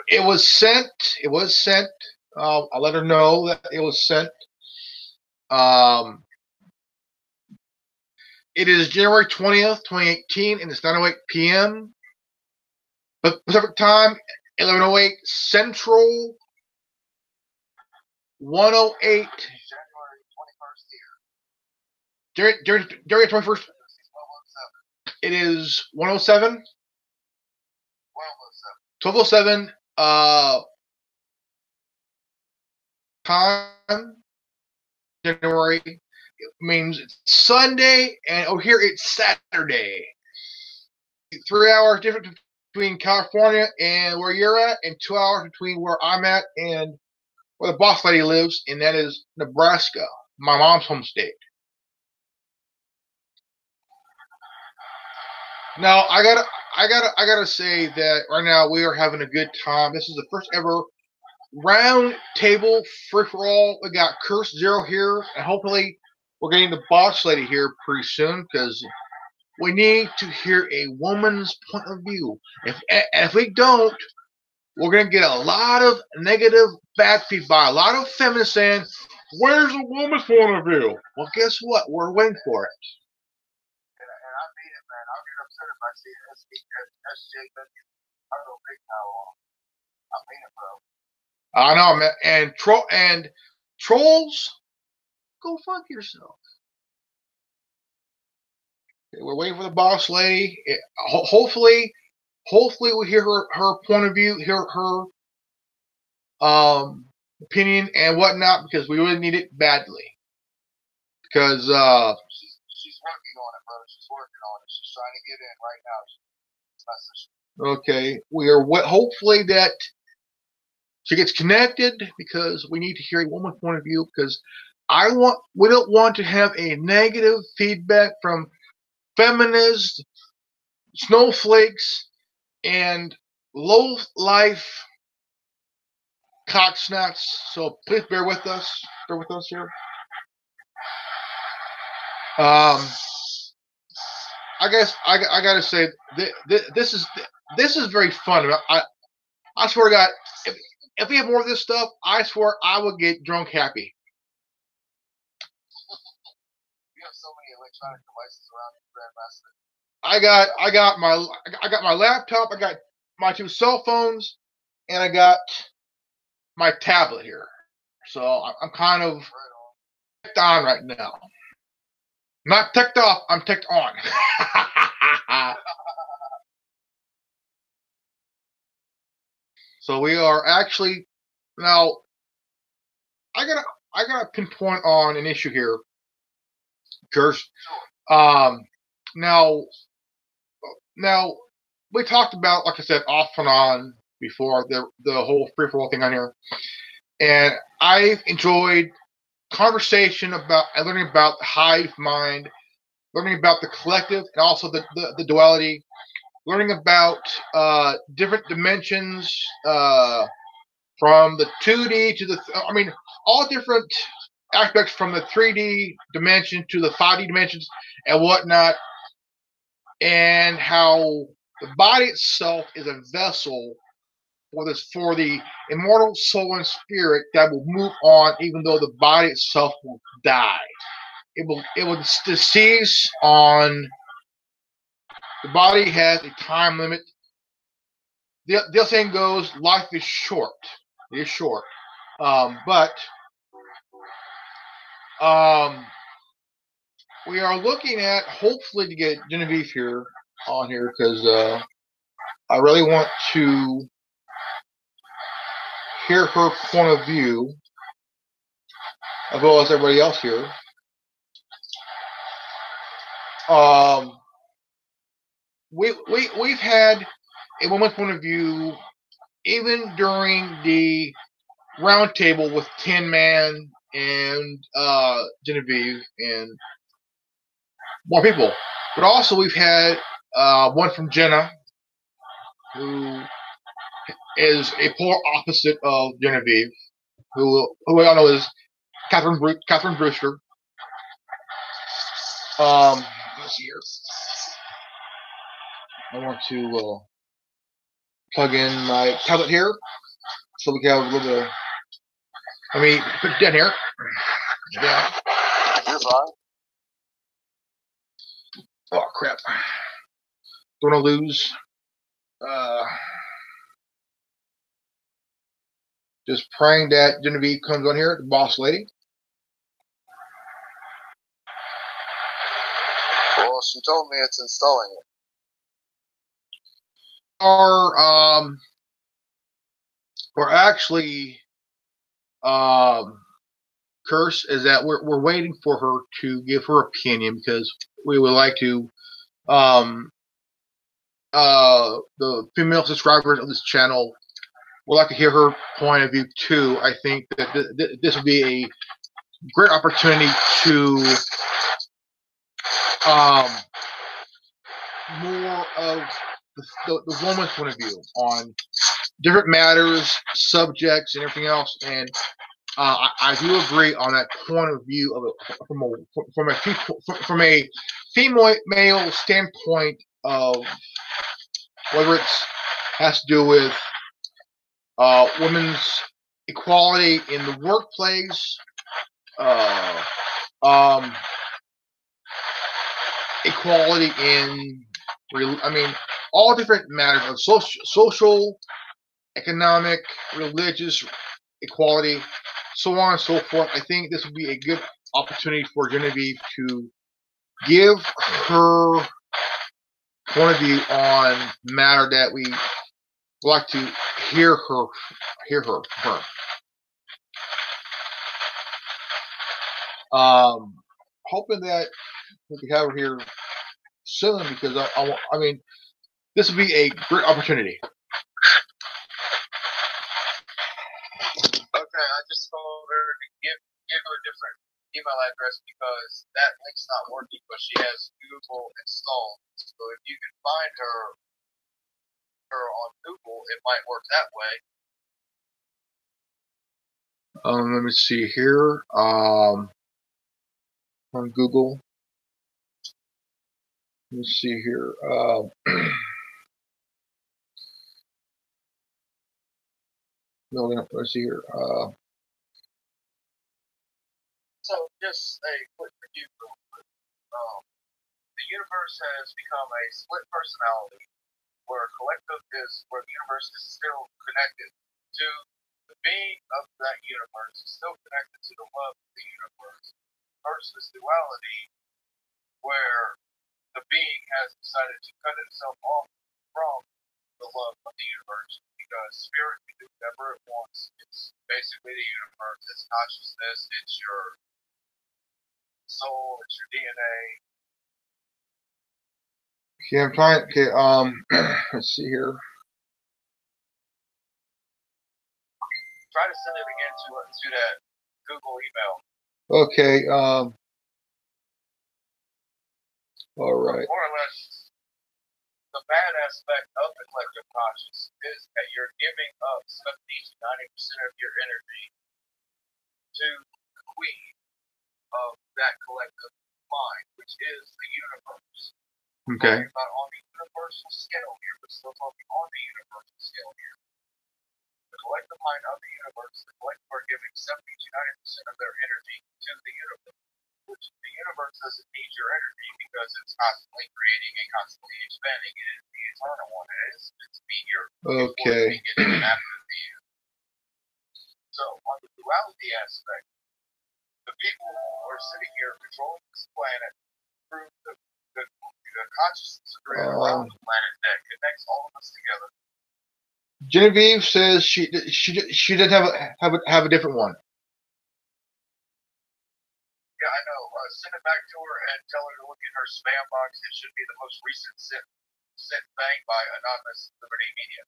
It was sent. It was sent. I let her know that it was sent. It is January 20th, 2018, and it's 9:08 p.m. Pacific time, 11:08 Central, 1:08 January 21st here. January 21st. It is 107. 1207. Time January. It means it's Sunday, and over here it's Saturday. 3 hours difference between California and where you're at, and 2 hours between where I'm at and where the boss lady lives, and that is Nebraska, my mom's home state. Now I gotta say that right now we are having a good time. This is the first ever round table free for all. We got Curse Zero here, and hopefully we're getting the boss lady here pretty soon because we need to hear a woman's point of view. If we don't, we're gonna get a lot of negative bad feedback. A lot of feminists saying, "Where's the woman's point of view?" Well, guess what? We're waiting for it. And I mean it, man. I'll get upset if I see SJW. I'll go big power on. I mean it, bro. I know, man. And trolls, go fuck yourself. Okay, we're waiting for the boss lady. Hopefully we hear her point of view, hear her opinion and whatnot, because we really need it badly. Because she's working on it, bro. She's working on it. She's trying to get in right now. Okay, we are hopefully that she gets connected, because we need to hear a woman's point of view. Because we don't want to have a negative feedback from feminists, snowflakes, and low life cocksnuts. So please bear with us. Bear with us here. I guess I gotta say this is very fun. I swear to God, if we have more of this stuff, I swear I will get drunk happy. You have so many electronic devices around I you, got my laptop, I got my 2 cell phones, and I got my tablet here. So I'm kind of ticked on right now. Not ticked off, I'm ticked on. So we are actually now. I gotta pinpoint on an issue here, Curse. Now we talked about, like I said, off and on before the whole free for all thing on here, and I've enjoyed conversation about and learning about the hive mind, learning about the collective, and also the duality, learning about different dimensions, from the 2D to all different aspects from the 3D dimension to the 5D dimensions and whatnot, and how the body itself is a vessel for the immortal soul and spirit that will move on even though the body itself will die. It will cease on. The body has a time limit. The saying goes, life is short. It is short. But we are looking at hopefully to get Genevieve here on here, because I really want to hear her point of view as well as everybody else here. We've had a woman's point of view even during the round table with Tin Man and Genevieve and more people. But also we've had one from Jenna, who is a polar opposite of Genevieve, who I know is Catherine Brewster. Let's see here. I want to plug in my tablet here so we can have a little bit of. Let me put it down here. Yeah. You're fine. Oh crap! Don't want to lose. Just praying that Genevieve comes on here, the boss lady. Well, she told me it's installing it. We're actually Curse is that we're waiting for her to give her opinion because we would like to the female subscribers of this channel would like to hear her point of view too. I think that this would be a great opportunity to more of the woman's point of view on different matters, subjects, and everything else. And I do agree on that point of view of it from a female standpoint of whether it has to do with women's equality in the workplace, equality in, all different matters of social, economic, religious equality, so on and so forth. I think this would be a good opportunity for Genevieve to give her point of view on matter that we would like to hear her. Hoping that we can have her here soon because this would be a great opportunity. Okay, I just told her to give her a different email address because that link's not working, but she has Google installed. So if you can find her on Google, it might work that way. Let me see here. On Google. Let me see here. Let's see here. So just a quick review. The universe has become a split personality, where collective is where the universe is still connected to the being of that universe, is still connected to the love of the universe, versus duality, where the being has decided to cut itself off from the love of the universe because spirit can do whatever it wants. It's basically the universe, it's consciousness, it's your soul, it's your DNA. Okay, I'm trying. Okay, let's see here. Try to send it again to that Google email. Okay. All right. More or less, the bad aspect of the collective conscious is that you're giving up 70 to 90% of your energy to the queen of that collective mind, which is the universe. Okay. We're not on the universal scale here, but still talking on the universal scale here. The collective mind of the universe, the collective are giving 70 to 90% of their energy to the universe, which the universe doesn't need your energy because it's constantly creating and constantly expanding. It is the eternal one. It's meteor. Okay. Beginning and after the end. So on the duality aspect, the people who are sitting here controlling this planet through the consciousness around the planet that connects all of us together. Genevieve says she doesn't have a different one. Yeah, I know. Send it back to her and tell her to look in her spam box. It should be the most recent sent thing by Anonymous Liberty Media.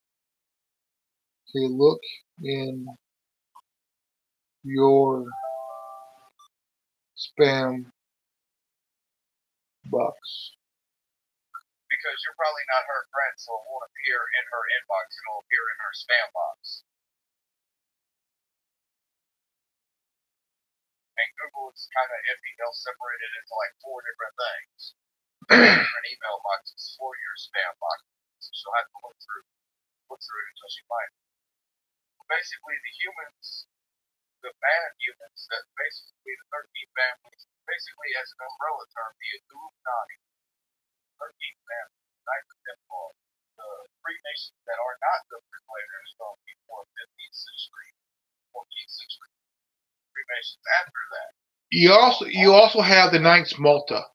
Okay, look in your spam box. Because you're probably not her friend, so it won't appear in her inbox. It'll appear in her spam box. And Google is kind of iffy. They'll separate it into like 4 different things. Different email boxes for your spam box. So she'll have to look through it until she finds it. Basically, the humans, the bad humans, that basically the 13 families, basically as an umbrella term, the Illuminati, 13 families, Knights of Templar, the Freemasons that are not the Freemasons from before 15th century, 14th century. Freemasons after that. You also have the Knights Malta.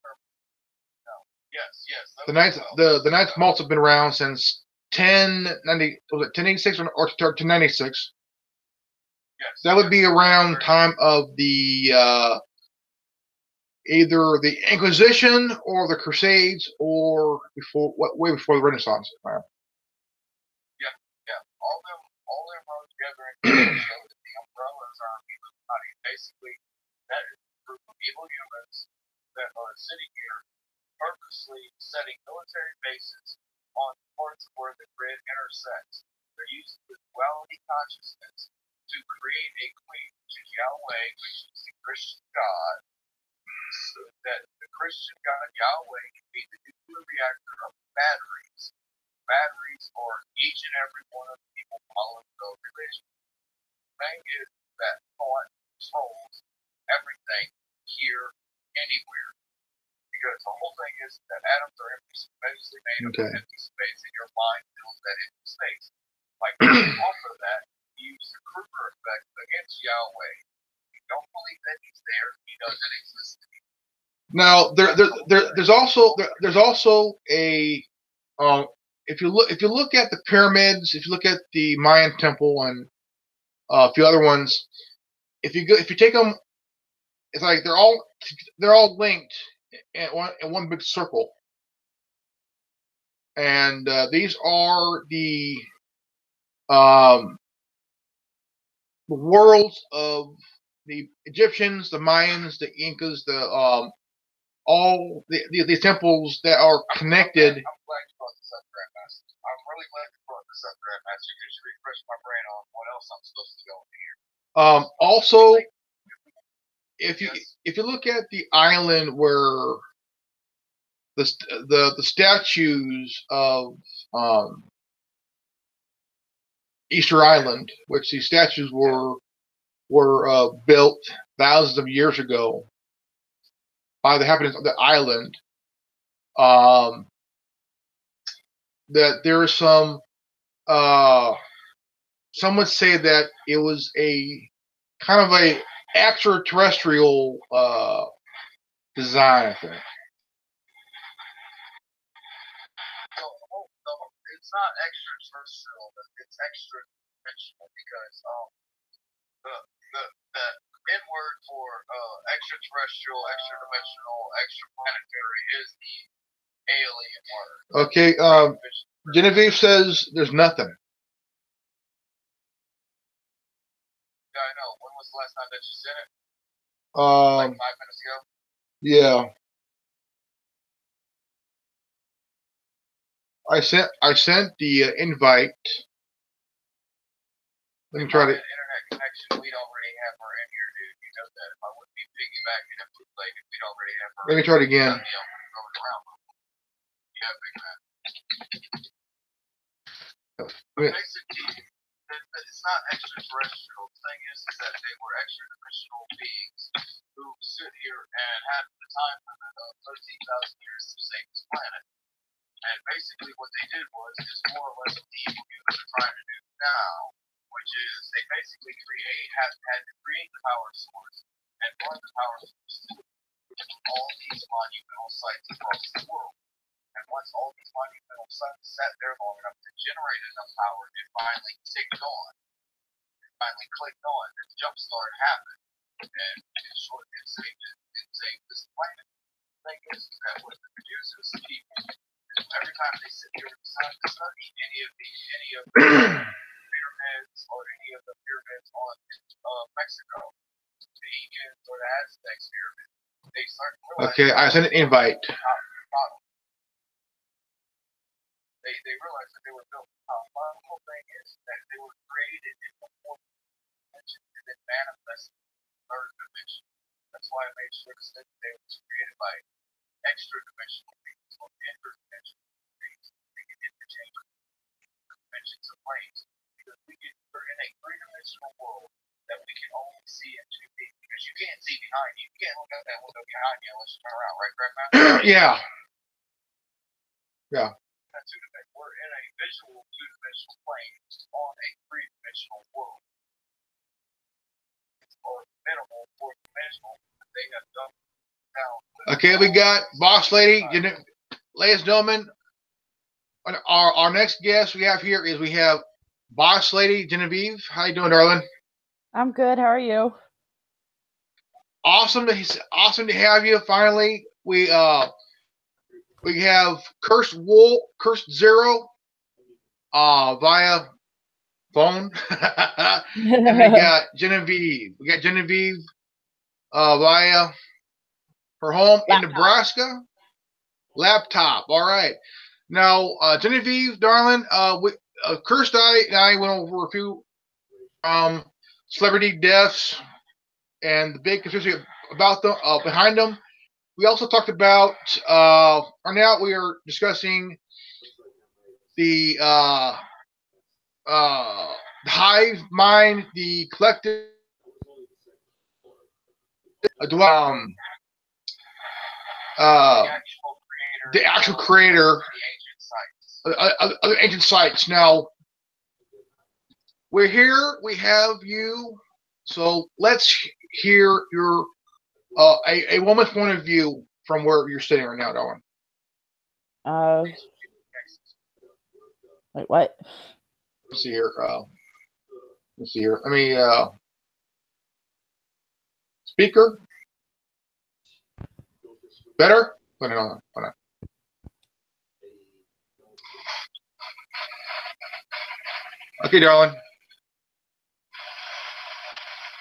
yes. The Ninth Malts have been around since 1090. Was it 1086 or 1096? Yes. That would be around time of the either the Inquisition or the Crusades, or way before the Renaissance. Yeah. All them run together and show that the umbrellas are Illuminati. Basically, that is a group of evil humans that are sitting here purposely setting military bases on parts of where the grid intersects. They're using the duality consciousness to create a queen, which is Yahweh, which is the Christian God, so that the Christian God Yahweh can be the nuclear reactor of batteries. Batteries are each and every one of the people following the religion. The thing is that thought controls everything here, anywhere. Because the whole thing is that atoms are empty, basically made of empty space, and your mind fills that empty space. Like, off of that, you use the Kruger effect against Yahweh. You don't believe that he's there, he doesn't exist anymore. Now, there's also a if you look at the pyramids, if you look at the Mayan temple and a few other ones, if you take them, it's like they're all linked in one big circle, and these are the worlds of the Egyptians, the Mayans, the Incas, all the temples that are connected. I'm glad you brought this up, Grandmaster. I'm really glad you brought this up, Grandmaster, because you refreshed my brain on what else I'm supposed to go in here. Also, if you look at the island where the statues of Easter Island, which these statues were built thousands of years ago by the inhabitants of the island, that there is some would say that it was a kind of a extraterrestrial design, I think. It's not extraterrestrial, but it's extra dimensional because the N word for extraterrestrial, extra dimensional, extra planetary is the alien word. Okay, Genevieve says there's nothing. Yeah, I know. When was the last time that you sent it? Like 5 minutes ago? Yeah. I sent the invite. Let me try to. Internet connection, we'd already have her in here, dude. You know that. If I wouldn't be piggybacking and bootlegging, we'd already have her. Let me try it again. Yeah, big man. Yeah. Basically, it's not extraterrestrial. The thing is that they were extra-dimensional beings who sit here and had the time limit of 13,000 years to save this planet. And basically what they did was more or less what the evil humans are trying to do now, which is they basically had to create the power source and run the power source to all these monumental sites across the world. And once all these monumental sites sat there long enough to generate enough power, it finally ticked on. It finally clicked on. The jump start happened. And in short, it saved this planet. The thing is that what the producers people, every time they sit here and decide to study any of the pyramids or any of the pyramids on Mexico, the Incans or the Aztecs pyramid, they start to realize. Okay, I sent an invite. They realized that they were built. The whole thing is that they were created in the fourth dimension and then manifested in the third dimension. That's why I made sure to say that they were created by extra dimensional beings or interdimensional beings. They can interchange dimensions of planes because we're in a three-dimensional world that we can only see in 2D because you can't see behind you. You can't look out that window behind you unless you turn around, right, Grandmaster? Yeah. Yeah. We're in a visual two-dimensional plane on a three-dimensional world. Or minimal fourth-dimensional. They have done down. Okay, we got Boss Lady. ladies and gentlemen, our next guest we have here is we have Boss Lady Genevieve. How you doing, darling? I'm good. How are you? Awesome to have you. Finally, we have Cursed Zero via phone, and we got Genevieve. We got Genevieve via her home in Nebraska. Laptop. All right. Now, Genevieve, darling, Cursed and I went over a few celebrity deaths and the big conspiracy about them, behind them. We also talked about, or now we are discussing the hive mind, the collective, the actual creator of the ancient sites. Now, we're here, we have you, so let's hear your a woman's point of view from where you're sitting right now, darling. Wait, what? Let's see here. Let me speaker. Better? Hold on. Okay, darling.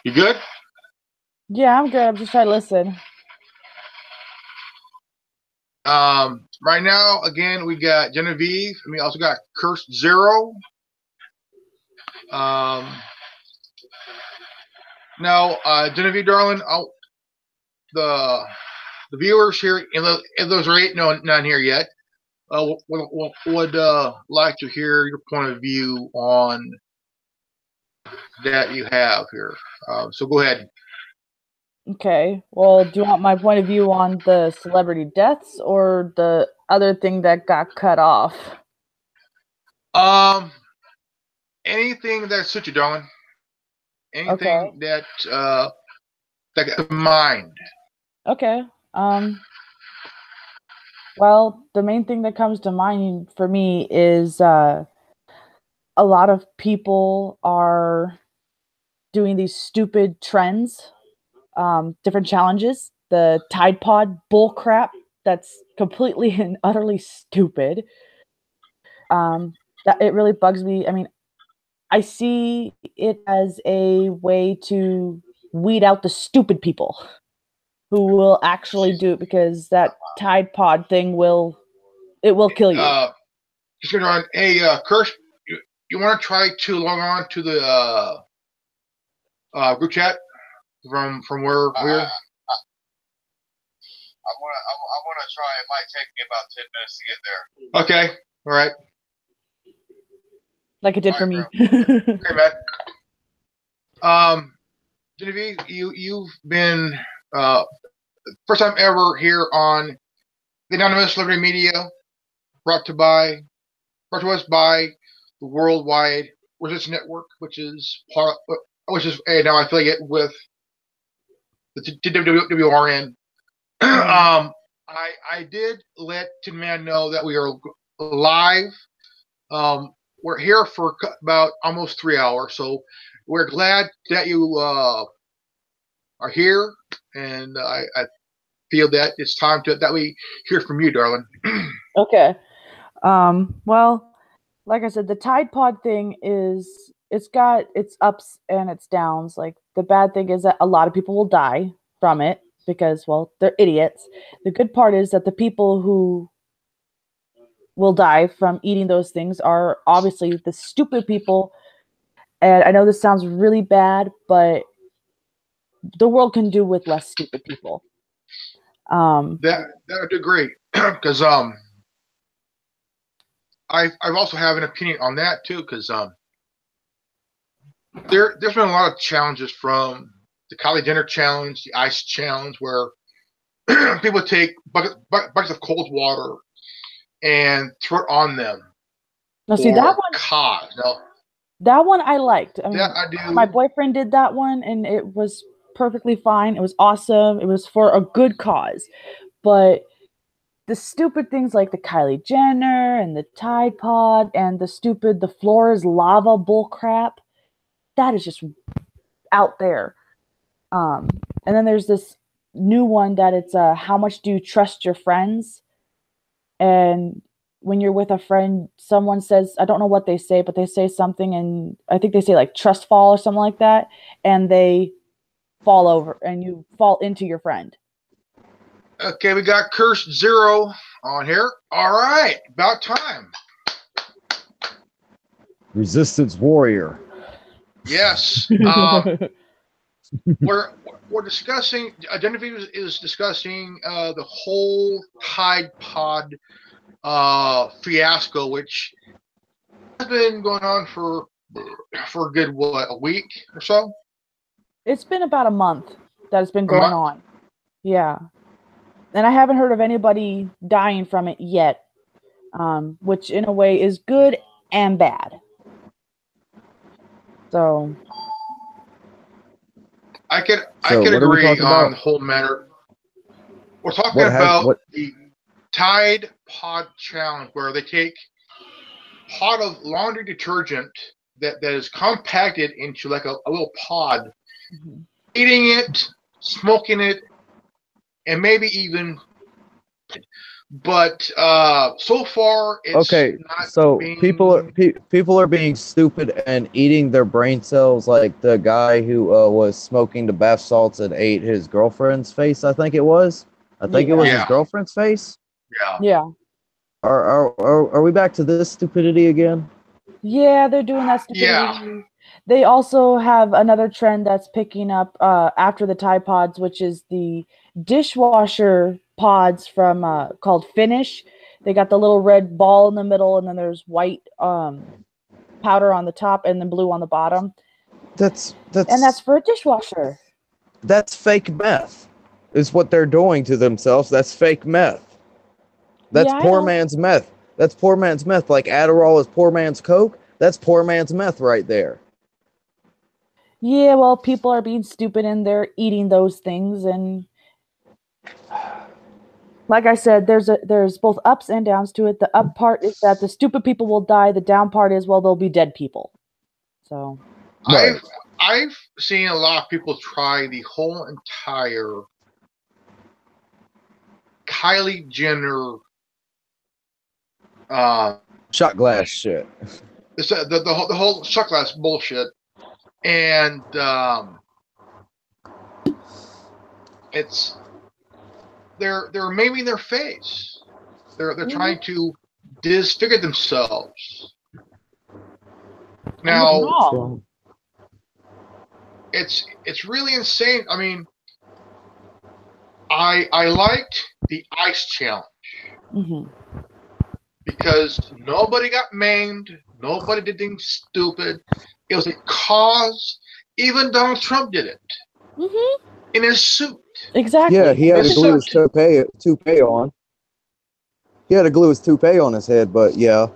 You good? Yeah, I'm good. I'm just trying to listen. Right now, again, we got Genevieve, and we also got Cursed Zero. Now, Genevieve, darling, the viewers here, if those are none here yet, would like to hear your point of view on that you have here. So go ahead. Okay. Well, do you want my point of view on the celebrity deaths or the other thing that got cut off? Anything that suits you, darling. Anything that got in mind. Okay. Well, the main thing that comes to mind for me is a lot of people are doing these stupid trends, different challenges, the Tide Pod bull crap that's completely and utterly stupid. That it really bugs me. I mean, I see it as a way to weed out the stupid people who will actually do it, because that Tide Pod thing will kill you. Just going on. Hey, Kirsch, you want to try to log on to the group chat from where we're? I want to try. It might take me about 10 minutes to get there. Okay. All right. Like it did for me. Okay, man. Genevieve, you've been first time ever here on the Anonymous Celebrity Media, brought to us by the Worldwide Resistance Network, which is now affiliate with the WRN. I did let Tin Man know that we are live. We're here for about almost 3 hours, so we're glad that you are here, and I feel that it's time that we hear from you, darling. Okay. Well, like I said, the Tide Pod thing it's got its ups and its downs. Like, the bad thing is that a lot of people will die from it because, well, they're idiots. The good part is that the people who will die from eating those things are obviously the stupid people. And I know this sounds really bad, but the world can do with less stupid people. That would agree, because I've also have an opinion on that too, because there's been a lot of challenges, from the Kylie Jenner challenge, the ice challenge, where people take buckets of cold water and throw it on them. Now, see, that one I liked. I mean, I do. My boyfriend did that one, and it was perfectly fine. It was awesome. It was for a good cause. But the stupid things like the Kylie Jenner and the Tide Pod and the floor is lava bull crap, that is just out there. And then there's this new one that it's how much do you trust your friends? And when you're with a friend, someone says, I don't know what they say, but they say something, and I think they say like trust fall or something like that, and they fall over and you fall into your friend. Okay, we got Cursed Zero on here. All right, about time. Resistance Warrior. Yes. We're discussing, Genevieve is discussing the whole Tide Pod fiasco, which has been going on for a good, a week or so? It's been about a month that it's been going on. Yeah. And I haven't heard of anybody dying from it yet, which in a way is good and bad. So I could agree on the whole matter. We're talking about the Tide Pod Challenge, where they take a pot of laundry detergent that is compacted into like a little pod, eating it, smoking it, and maybe even. But so far, it's not. So people are being stupid and eating their brain cells, like the guy who was smoking the bath salts and ate his girlfriend's face. I think it was. His girlfriend's face. Yeah. Yeah. Are we back to this stupidity again? Yeah, they're doing that stupidity. Yeah. They also have another trend that's picking up after the Tide Pods, which is the dishwasher pods from called Finish. They got the little red ball in the middle, and then there's white powder on the top, and then blue on the bottom. That's for a dishwasher. That's fake meth. Is what they're doing to themselves. That's fake meth. That's poor man's meth. That's poor man's meth. Like Adderall is poor man's coke. That's poor man's meth right there. Yeah, well, people are being stupid and they're eating those things, and like I said, there's both ups and downs to it. The up part is that the stupid people will die. The down part is, well, there'll be dead people. So I've seen a lot of people try the whole entire Kylie Jenner shot glass shit. The whole shot glass bullshit, and it's they're maiming their face. They're trying to disfigure themselves. Now, it's really insane. I mean, I liked the ice challenge because nobody got maimed, nobody did things stupid. It was a cause. Even Donald Trump did it in his suit. Exactly. Yeah, he had to glue his toupee on. He had to glue his toupee on his head, but yeah.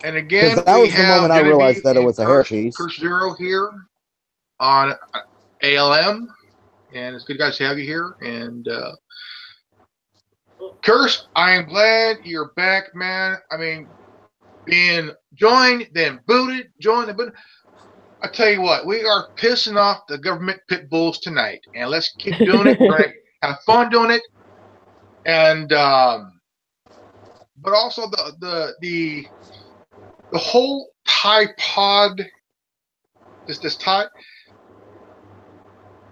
And again, that was the moment I realized that it was a hairpiece. Curse Zero here on ALM, and it's good guys to have you here. And Curse, I am glad you're back, man. I mean, being joined, then booted, joined, then booted. I tell you what, we are pissing off the government pit bulls tonight, and let's keep doing it. We're gonna have fun doing it, and but also the whole Tide Pod, this Tide,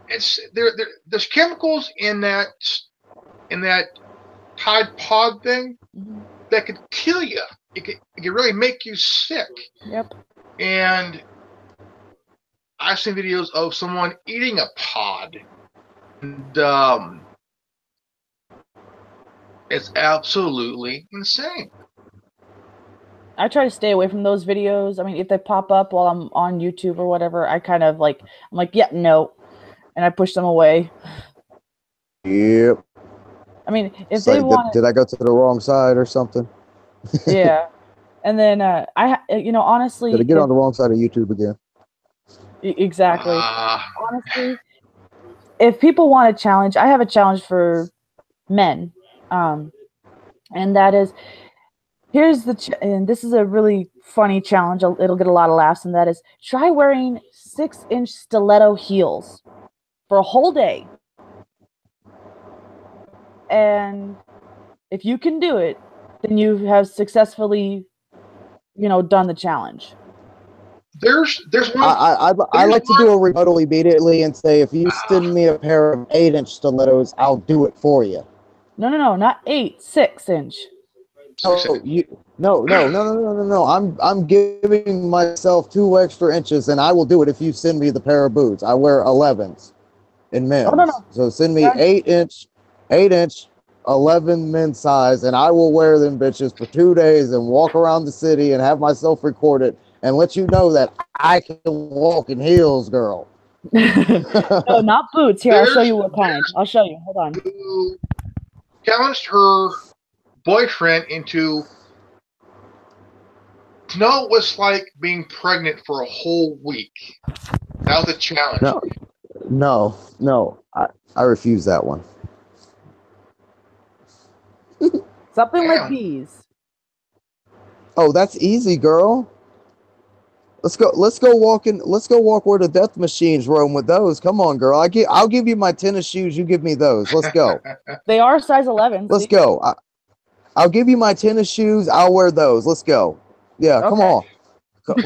it's there's chemicals in that Tide Pod thing that could kill you. It could really make you sick. Yep. And I've seen videos of someone eating a pod, and it's absolutely insane. I try to stay away from those videos. I mean, if they pop up while I'm on YouTube or whatever, I kind of I'm like, yeah, no, and I push them away. Yep. I mean, if they want, did I go to the wrong side or something? Yeah. And then honestly, did I get on the wrong side of YouTube again? Exactly. Honestly, if people want a challenge, I have a challenge for men, and that is and this is a really funny challenge. It'll get a lot of laughs, and that is try wearing 6-inch stiletto heels for a whole day. And if you can do it, then you have successfully, done the challenge. There's one. I'd like to do a rebuttal immediately and say, if you send me a pair of 8-inch stilettos, I'll do it for you. No, not 8, 6-inch. No. I'm giving myself 2 extra inches, and I will do it if you send me the pair of boots. I wear 11s in men's. No. So send me 8-inch, 11 men's size, and I will wear them bitches for 2 days and walk around the city and have myself recorded and let you know that I can walk in heels, girl. No, not boots. Here, I'll show you what kind. I'll show you. Hold on. Who challenged her boyfriend to know what it's like being pregnant for a whole week. That was a challenge. No. I refuse that one. Something like these. Oh, that's easy, girl. Let's go walk where the death machines roam with those. Come on, girl. I'll give you my tennis shoes. You give me those. Let's go. They are size 11. Let's go. I'll give you my tennis shoes. I'll wear those. Let's go. Yeah, okay.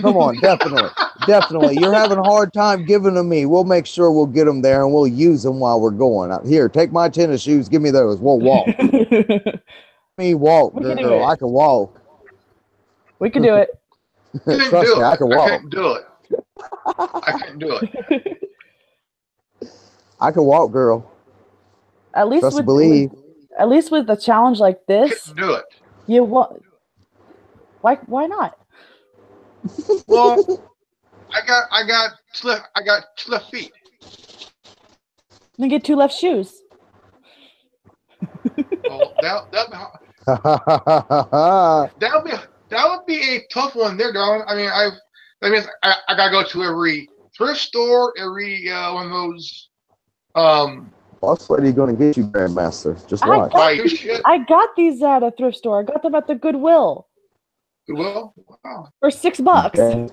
Come on. Definitely. You're having a hard time giving them me. We'll make sure we'll get them there and we'll use them while we're going. Here, take my tennis shoes. Give me those. We'll walk. Me walk, girl. I can walk. We can do it. Trust me, I can walk. I couldn't do it. I can walk, girl. At least with a challenge like this, couldn't do it. You what? Why not? Well, I got left feet. Then get 2 left shoes. Well, that would be a tough one there, darling. I mean, I gotta go to every thrift store, every one of those. Boss lady gonna get you, Grandmaster. Just watch. I got these at a thrift store. I got them at the Goodwill. Goodwill? Wow. For $6. Okay.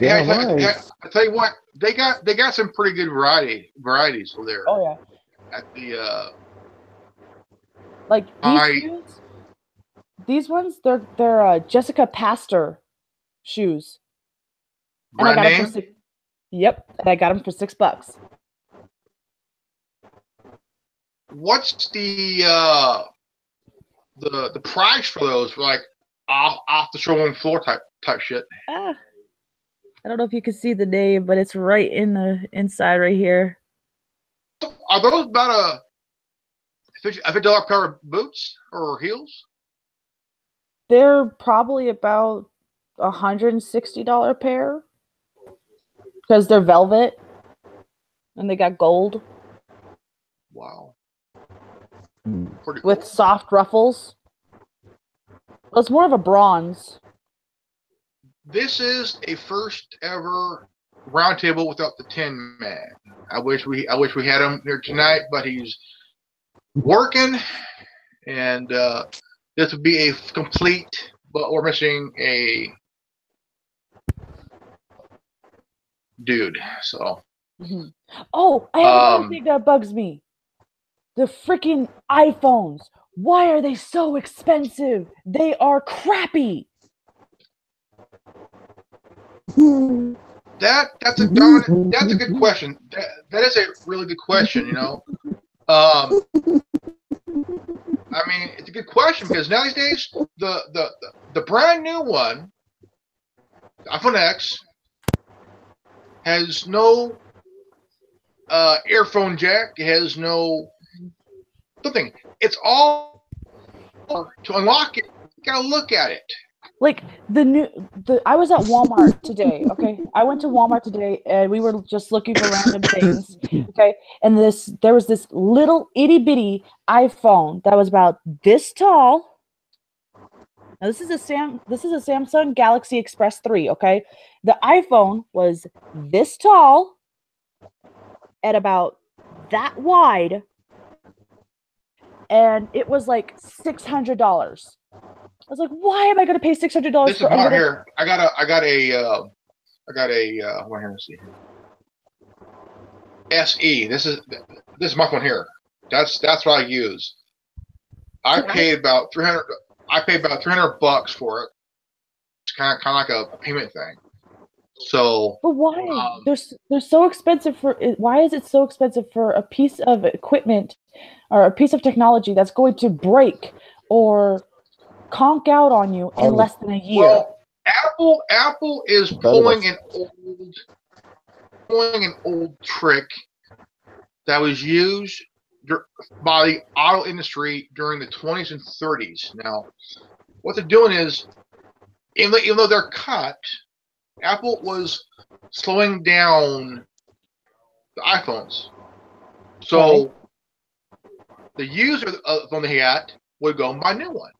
Yeah, I tell you what, they got some pretty good varieties over there. Oh yeah. At the like these shoes, these ones, they're Jessica Pastor shoes. And brand I got name? them for Yep, and I got them for $6. What's the price for those? For like off the showroom floor type shit. I don't know if you can see the name, but it's right in the inside right here. Are those about a $50 pair of boots or heels? They're probably about $160 pair because they're velvet and they got gold. Wow. With soft ruffles. Well, it's more of a bronze. This is a first ever roundtable without the Tin Man. I wish we had him here tonight, but he's working, and this would be a complete. But we're missing a dude. So. Mm-hmm. Oh, I have another thing that bugs me. The freaking iPhones. Why are they so expensive? They are crappy. That's a good question. That is a really good question. You know, I mean, it's a good question because nowadays the brand new one, iPhone X, has no earphone jack. It has no something. It's all to unlock it. You gotta look at it. Like I was at Walmart today. Okay, I went to Walmart today, and we were just looking for random things. Okay, and there was this little itty bitty iPhone that was about this tall. Now this is a Samsung Galaxy Express 3. Okay, the iPhone was this tall, at about that wide, and it was like $600. I was like, why am I going to pay $600 This for is a one little? here. I got a one here. Let's see. SE. This is my one here. That's what I use. I paid about $300. I paid about $300 for it. It's kind of like a payment thing. So, but why? They're so expensive for. Why is it so expensive for a piece of equipment or a piece of technology that's going to break or conk out on you in less than a year? Well, Apple is pulling an old trick that was used by the auto industry during the 20s and 30s. Now, what they're doing is, even though they're cut, Apple was slowing down the iPhones. So the user of the phone they had would go and buy a new one.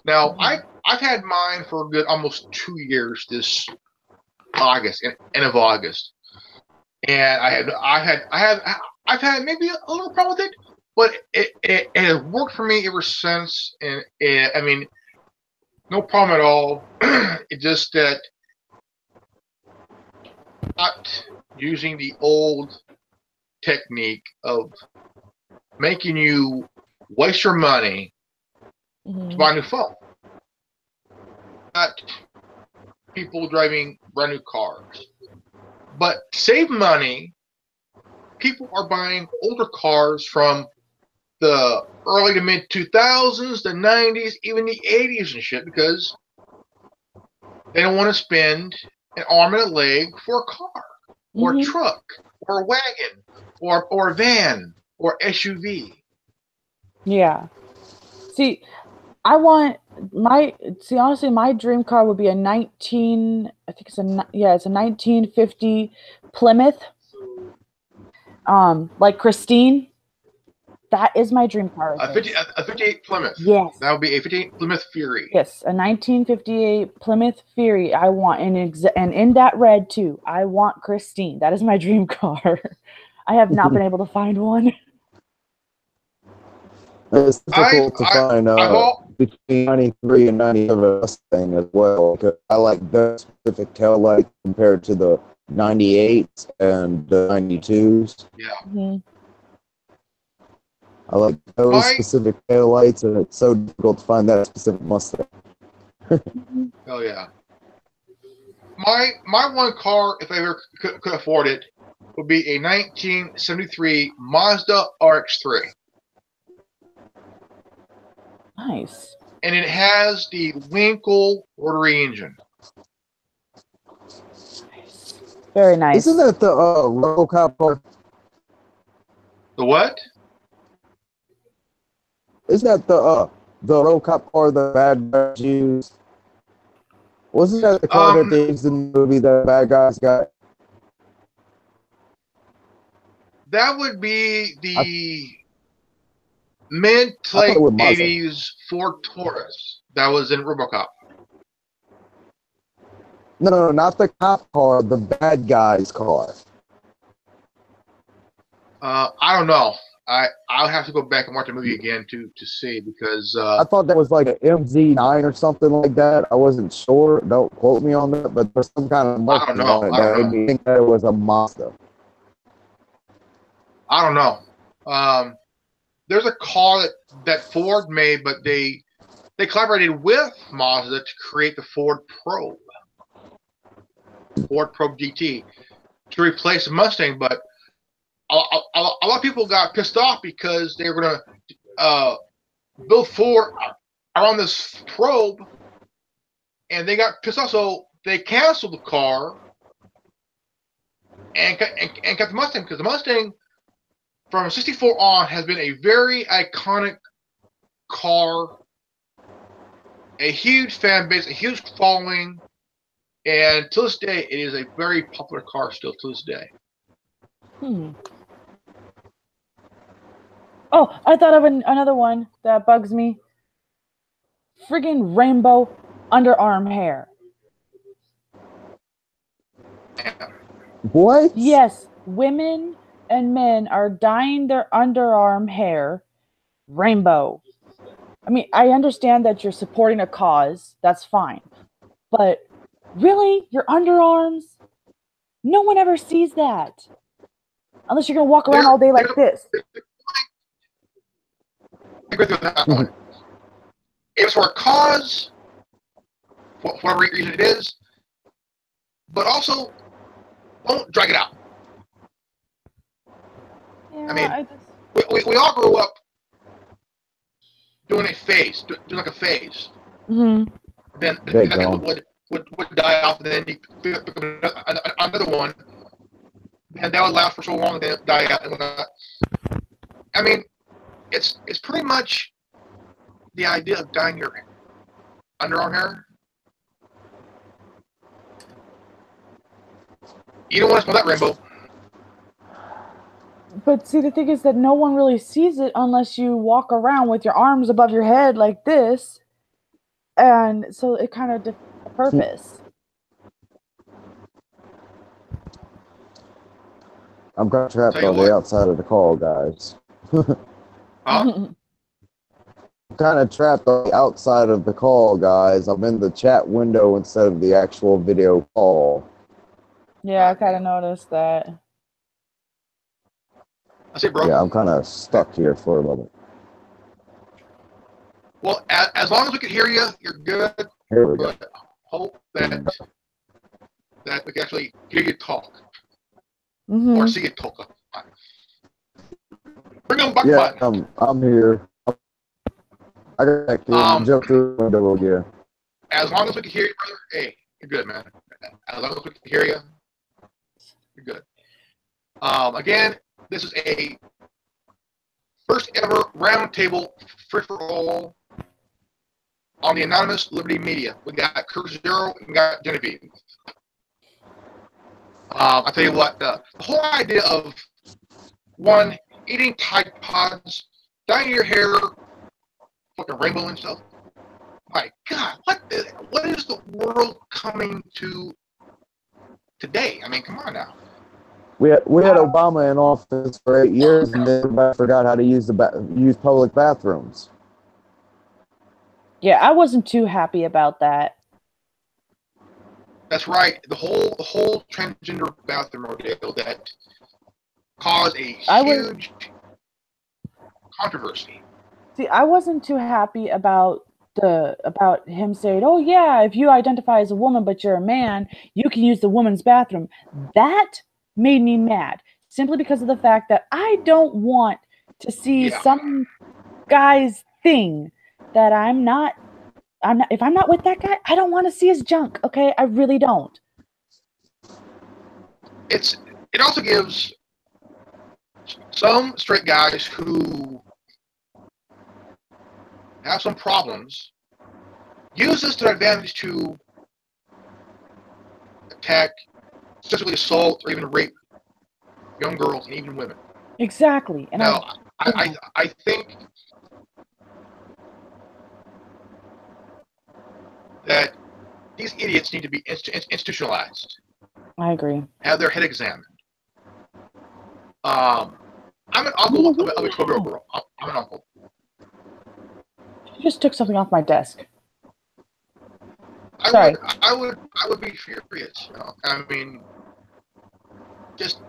Now, I've had mine for a good almost 2 years this August, end of August. And I've had maybe a little problem with it, but it has worked for me ever since. And I mean, no problem at all. It's just that not using the old technique of making you waste your money to buy a new phone. Not people driving brand new cars. But to save money, people are buying older cars from the early to mid 2000s, the 90s, even the 80s and shit, because they don't want to spend an arm and a leg for a car or a truck or a wagon or a van or SUV. Yeah. See, honestly, my dream car would be a 1950 Plymouth. Like Christine. That is my dream car. A 58 Plymouth. Yes. That would be a 58 Plymouth Fury. Yes, a 1958 Plymouth Fury. I want and in that red too. I want Christine. That is my dream car. I have not been able to find one. It's difficult to find between 93 and 97 Mustang as well, because I like that specific tail light compared to the 98s and the 92s. Yeah. I like those specific tail lights, and it's so difficult to find that specific Mustang. Oh yeah. My one car, if I ever could afford it, would be a 1973 Mazda RX-3. Nice. And it has the Winkle rotary engine. Very nice. Isn't that the RoboCop car? The what? Isn't that the RoboCop car the bad guys used? Wasn't that the car that they used in the movie that bad guys got? That would be the mid to late 80s Ford Taurus that was in RoboCop. No, not the cop car, the bad guy's car. I don't know. I'll have to go back and watch the movie again to see, because I thought that was like an MZ9 or something like that. I wasn't sure. Don't quote me on that, but there's some kind of marketing on it that made me think that it was a Mazda. I don't know. There's a car that Ford made, but they collaborated with Mazda to create the Ford Probe GT to replace the Mustang, but a lot of people got pissed off because they were going to build Ford around this Probe, and they got pissed off, so they canceled the car and kept the Mustang, because the Mustang from 64 on has been a very iconic car, a huge fan base, a huge following, and to this day, it is a very popular car still to this day. Oh, I thought of another one that bugs me. Friggin' rainbow underarm hair. What? Yes, women and men are dyeing their underarm hair rainbow. I mean, I understand that you're supporting a cause. That's fine. But really? Your underarms? No one ever sees that. Unless you're going to walk around all day like this. I agree with that one. If it's for a cause, for whatever reason it is, but also don't drag it out. Yeah, I mean, we all grew up doing a phase, doing like a phase. Mm-hmm. Then that would die off, and then you pick up another one, and that would last for so long, and then it die out and whatnot. I mean, it's pretty much the idea of dyeing your underarm hair. You don't want to smell that rainbow. But see, the thing is that no one really sees it unless you walk around with your arms above your head like this. And so it kind of defeats the purpose. I'm kind of trapped on the outside of the call, guys. Huh? Kind of trapped on the outside of the call, guys. I'm in the chat window instead of the actual video call. Yeah, I kind of noticed that. I say, bro. Yeah, I'm kind of stuck here for a moment. Well, as long as we can hear you, you're good. Here we go. But hope that we can actually hear you talk or see you talk. Bring them back. Yeah, I'm here. I got back here. Jump through the window again. As long as we can hear you, brother, hey, you're good, man. As long as we can hear you, you're good. Again, this is a first ever roundtable free for all on the Anonymous Liberty Media. We got Curtis Zero and we got Genevieve. I tell you what, the whole idea of one eating Tide Pods, dyeing your hair, fucking rainbow and stuff. My God, what is the world coming to today? I mean, come on now. We had Obama in office for 8 years, and everybody forgot how to use use public bathrooms. Yeah, I wasn't too happy about that. That's right. The whole transgender bathroom ordeal that caused a huge controversy. See, I wasn't too happy about him saying, "Oh yeah, if you identify as a woman but you're a man, you can use the woman's bathroom." That made me mad, simply because of the fact that I don't want to see some guy's thing that I'm not. If I'm not with that guy, I don't want to see his junk. Okay, I really don't. It also gives some straight guys who have some problems use this to their advantage to attack, sexually assault, or even rape young girls and even women. Exactly. And now, I think that these idiots need to be institutionalized. I agree. Have their head examined. I'm an uncle of a 12-year-old girl. I'm an uncle. She just took something off my desk. Sorry. I would be furious. You know? I mean, just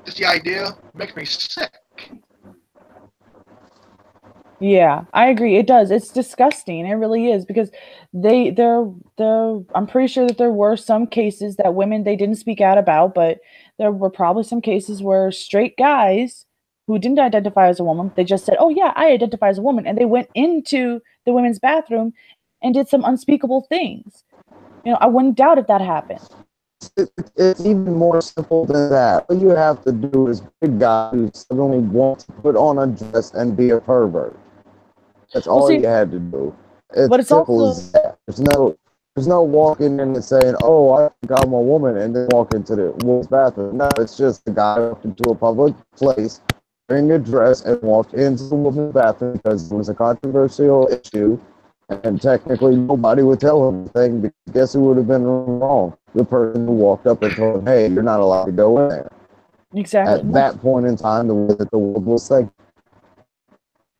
the idea makes me sick. Yeah, I agree. It does. It's disgusting. It really is, because I'm pretty sure that there were some cases that women, they didn't speak out about, but there were probably some cases where straight guys who didn't identify as a woman, they just said, "Oh yeah, I identify as a woman," and they went into the women's bathroom and did some unspeakable things. You know, I wouldn't doubt if that happened. It's even more simple than that. All you have to do is be a guy who suddenly wants to put on a dress and be a pervert. That's all you had to do. It's simple as that. There's no walking in and saying, "Oh, I think I'm a woman," and then walk into the woman's bathroom. No, it's just the guy walked into a public place, wearing a dress, and walked into the woman's bathroom because it was a controversial issue, and technically nobody would tell him anything, because guess who would have been wrong? The person who walked up and told him, "Hey, you're not allowed to go in there." Exactly. At that point in time, the way that the world was like.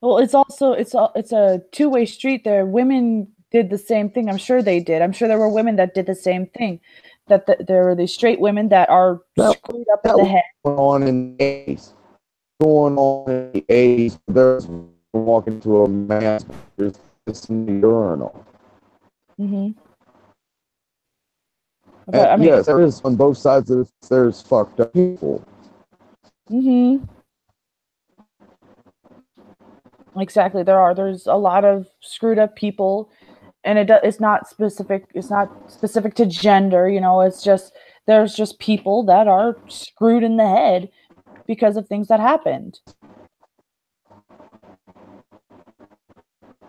Well, it's also it's a two-way street there. Women did the same thing. I'm sure they did. I'm sure there were women that did the same thing. That there were these straight women that are screwed up in the head. Going on in the 80s. Going on in the 80s. There's walking to a man's in the urinal. Mm-hmm. But I mean, yes, there is on both sides of this, there's fucked up people. Mm-hmm. Exactly. There's a lot of screwed up people, and it's not specific. It's not specific to gender. You know, there's just people that are screwed in the head because of things that happened.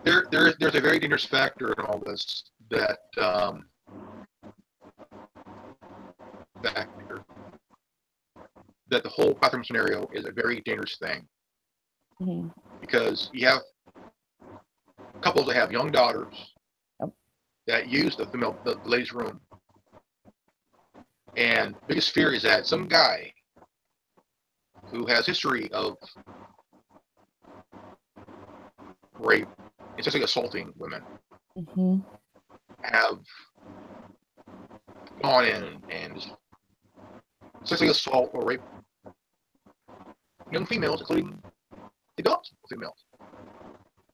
There's a very dangerous factor in all this that the whole bathroom scenario is a very dangerous thing. Mm-hmm. Because you have couples that have young daughters that use the ladies' room, and biggest fear is that some guy who has history of rape, especially assaulting women, mm-hmm. have gone in and sexually assault or rape young females, including adult females.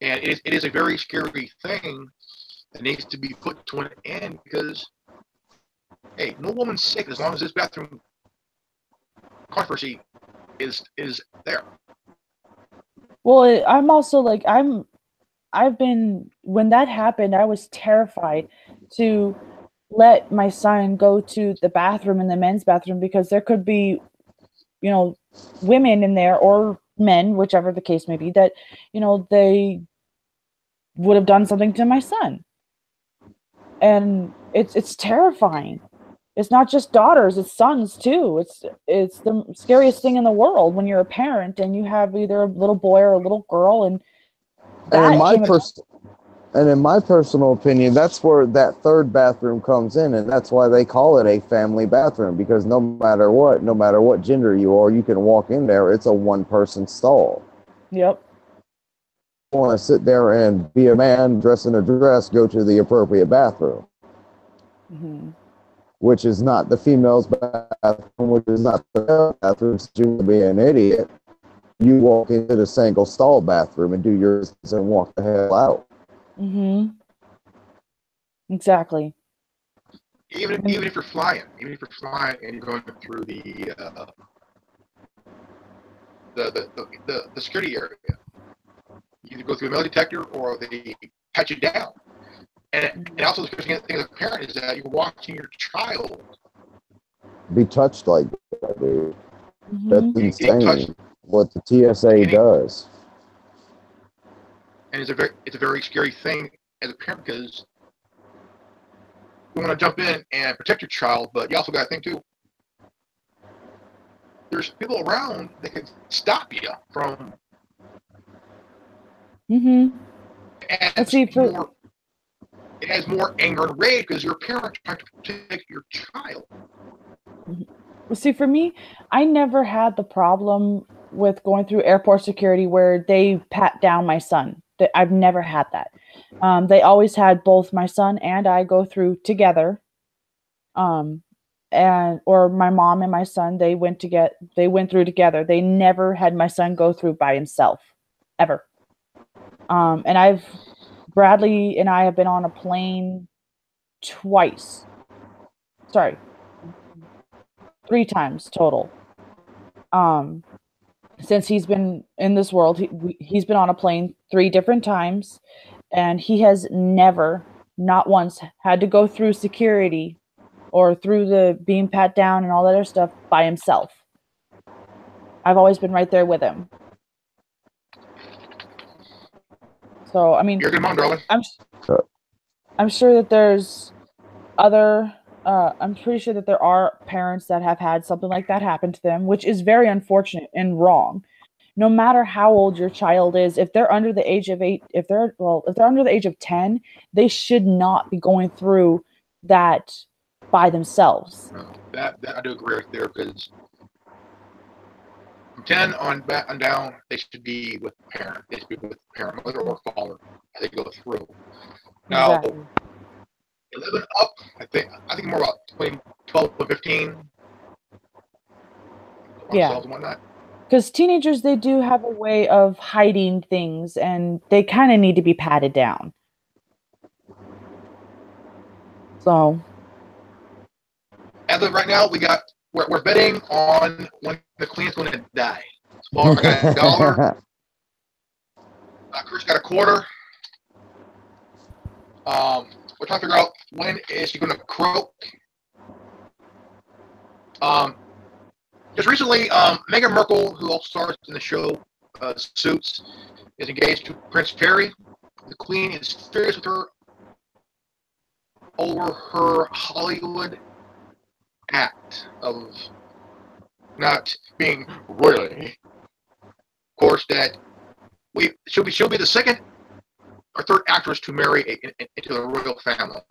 And it is a very scary thing that needs to be put to an end because, hey, no woman's safe as long as this bathroom controversy is there. Well, I'm also like, when that happened, I was terrified to let my son go to the bathroom, in the men's bathroom, because there could be, you know, women in there or men, whichever the case may be, that, you know, they would have done something to my son. And it's terrifying. It's not just daughters, it's sons too. It's the scariest thing in the world when you're a parent and you have either a little boy or a little girl, and in my personal opinion, that's where that third bathroom comes in, and that's why they call it a family bathroom, because no matter what gender you are, you can walk in there. It's a one-person stall. Yep. You want to sit there and be a man, dress in a dress, go to the appropriate bathroom. Mm-hmm. Which is not the female's bathroom, which is not the male bathroom. So you would be an idiot. You walk into the single stall bathroom and do your business and walk the hell out. Mm-hmm. Exactly. Even if you're flying, and you're going through the security area, you either go through a metal detector or they pat you down. And also the thing as a parent is that you're watching your child be touched like that, dude. Mm-hmm. That's insane what the TSA does. And it's a very scary thing as a parent, because you want to jump in and protect your child, but you also got to think too, there's people around that can stop you from. Mm-hmm. And it has more anger and rage because you're a parent trying to protect your child. Well, see, for me, I never had the problem with going through airport security where they pat down my son. I've never had that. They always had both my son and I go through together. Or my mom and my son, they went through together. They never had my son go through by himself, ever. And Bradley and I have been on a plane twice. Sorry. 3 times total. Since he's been in this world, he's been on a plane 3 different times, and he has never, not once, had to go through security or through the being pat down and all that other stuff by himself. I've always been right there with him. So, I mean, you're a good mom, darling. I'm sure that there's other. I'm pretty sure that there are parents that have had something like that happen to them, which is very unfortunate and wrong. No matter how old your child is, if they're under the age of 8, if they're under the age of 10, they should not be going through that by themselves. That I do agree with there, because from 10 on back on down, they should be with the parent. They should be with the parent, mother or father, as they go through. Now, Exactly. 11 up, I think more about 12 to 15. Yeah. And whatnot. Because teenagers, they do have a way of hiding things, and they kind of need to be patted down. So, as of right now, we're betting on when the Queen's going to die. Well, I got $1. Chris got a quarter. We're trying to figure out when is she going to croak. Just recently, Meghan Markle, who also stars in the show Suits, is engaged to Prince Harry. The Queen is furious with her over her Hollywood act of not being royally. Of course, that she'll be the second or third actress to marry into the royal family.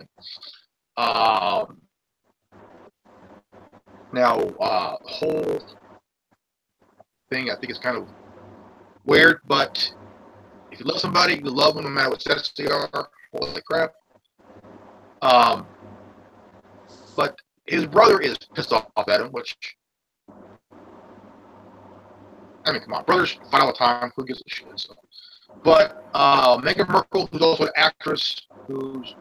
Now, whole thing I think is kind of weird, but if you love somebody, you love them no matter what status they are. Holy crap! But his brother is pissed off at him, which, I mean, come on, brothers fight all the time. Who gives a shit? So. But Meghan Markle, who's also an actress, who's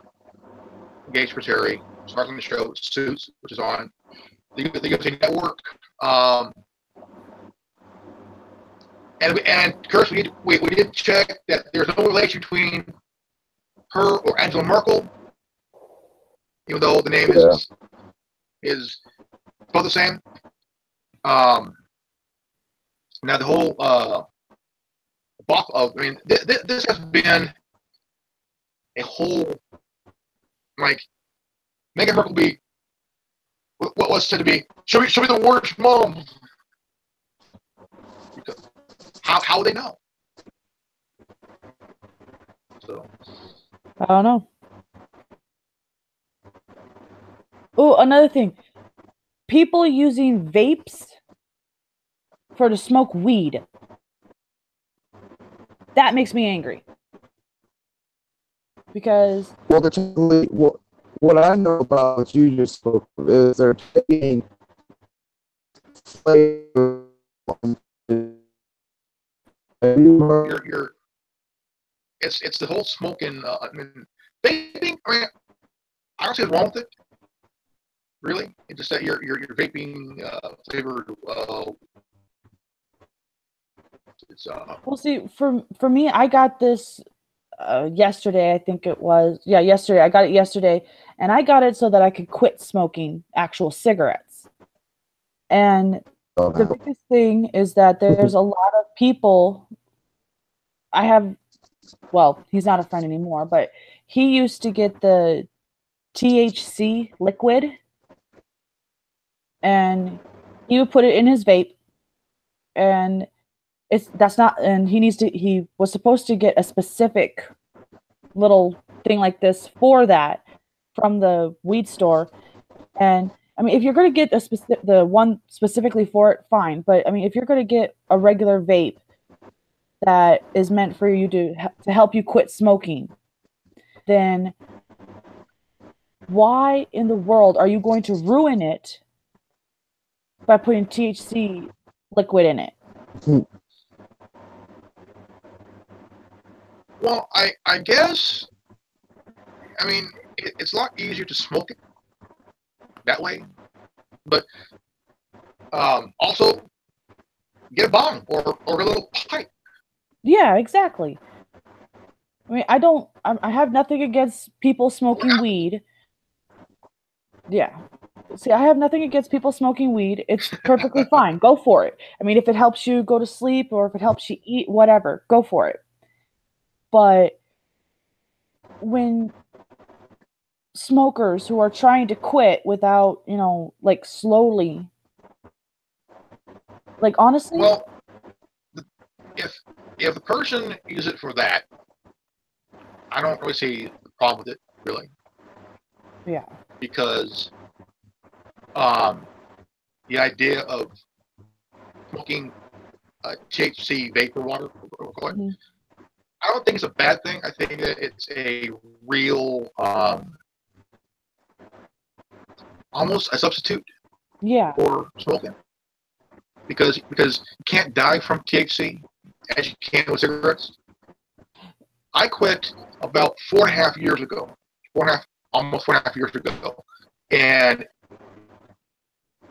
engaged to Harry, stars on the show Suits, which is on the USA Network. And Curse, we did check that there's no relation between her or Angela Merkel, even though the name is both the same. Now the whole this has been a whole, like, Meghan Markle be what was said to be she'll be the worst mom. Because how would they know? So I don't know. Oh, another thing. People using vapes to smoke weed. That makes me angry. Because what I know about what you just spoke of is they're taking flavor. It's the whole smoking. I mean, vaping. I mean, I don't see what's wrong with it. Really, it's just that you're vaping flavored. Well, see, for me, I got this yesterday. I think it was yesterday. I got it yesterday, and I got it so that I could quit smoking actual cigarettes. And the biggest thing is that there's a lot of people. He's not a friend anymore, but he used to get the THC liquid, and he would put it in his vape, and he was supposed to get a specific little thing like this for that from the weed store. And I mean, if you're going to get the one specifically for it, fine. But I mean, if you're going to get a regular vape that is meant for you to help you quit smoking, then why in the world are you going to ruin it by putting THC liquid in it? Well, I guess, I mean, it's a lot easier to smoke it that way, but also get a bong or a little pipe. Yeah, exactly. I mean, I have nothing against people smoking weed. Yeah. See, I have nothing against people smoking weed. It's perfectly fine. Go for it. I mean, if it helps you go to sleep or if it helps you eat, whatever, go for it. But when smokers who are trying to quit without, like slowly, like honestly. Well, if the person uses it for that, I don't really see the problem with it, really. Yeah. Because the idea of smoking THC vapor water. Mhm. I don't think it's a bad thing. I think that it's a real, almost a substitute Yeah. for smoking, because you can't die from THC as you can with cigarettes. I quit about 4.5 years ago, almost 4.5 years ago, and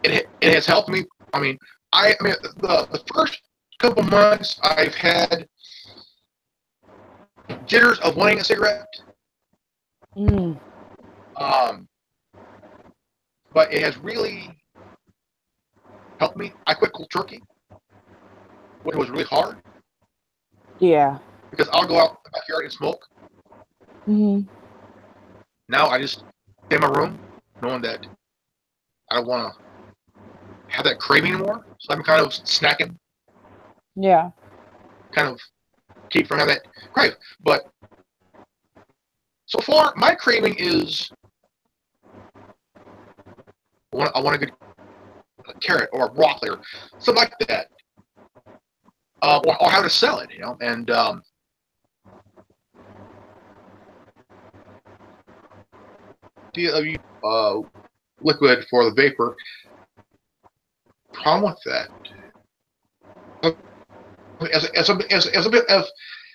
it has helped me. I mean, the first couple months I've had jitters of wanting a cigarette. Mm. But it has really helped me. I quit cold turkey, which was really hard Yeah. because I'll go out in the backyard and smoke. Hmm. Now I just stay in my room, knowing that I don't want to have that craving anymore. So I'm kind of snacking, Yeah. kind of keep from having that crave. But so far, my craving is I want a good carrot or a broccoli or something like that, or how to sell it, and liquid for the vapor. Problem with that,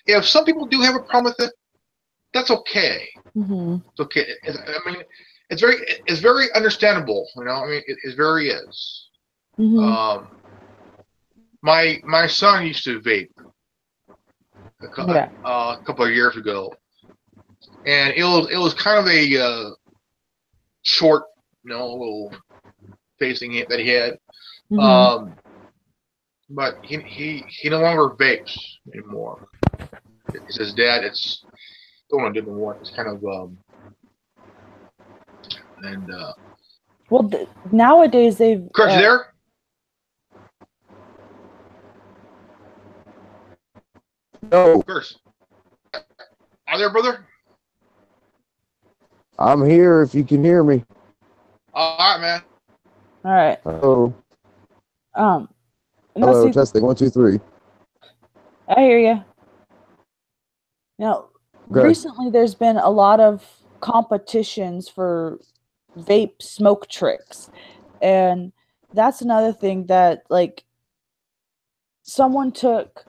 if some people do have a problem with it, that's okay. Hmm. It's okay. It's very understandable. It very is. Hmm. My son used to vape Yeah. a couple of years ago, and it was kind of a short, little facing that he had. Hmm. But he no longer vapes anymore. He says, "Dad, it's don't want to do it anymore. It's kind of and Well, nowadays they've. Chris, you there? No, Chris, are there, brother? I'm here if you can hear me. All right, man. All right. Hello. No, Hello, see, testing 1, 2, 3. I hear you. Now, Okay. recently there's been a lot of competitions for vape smoke tricks, and that's another thing that, like, someone took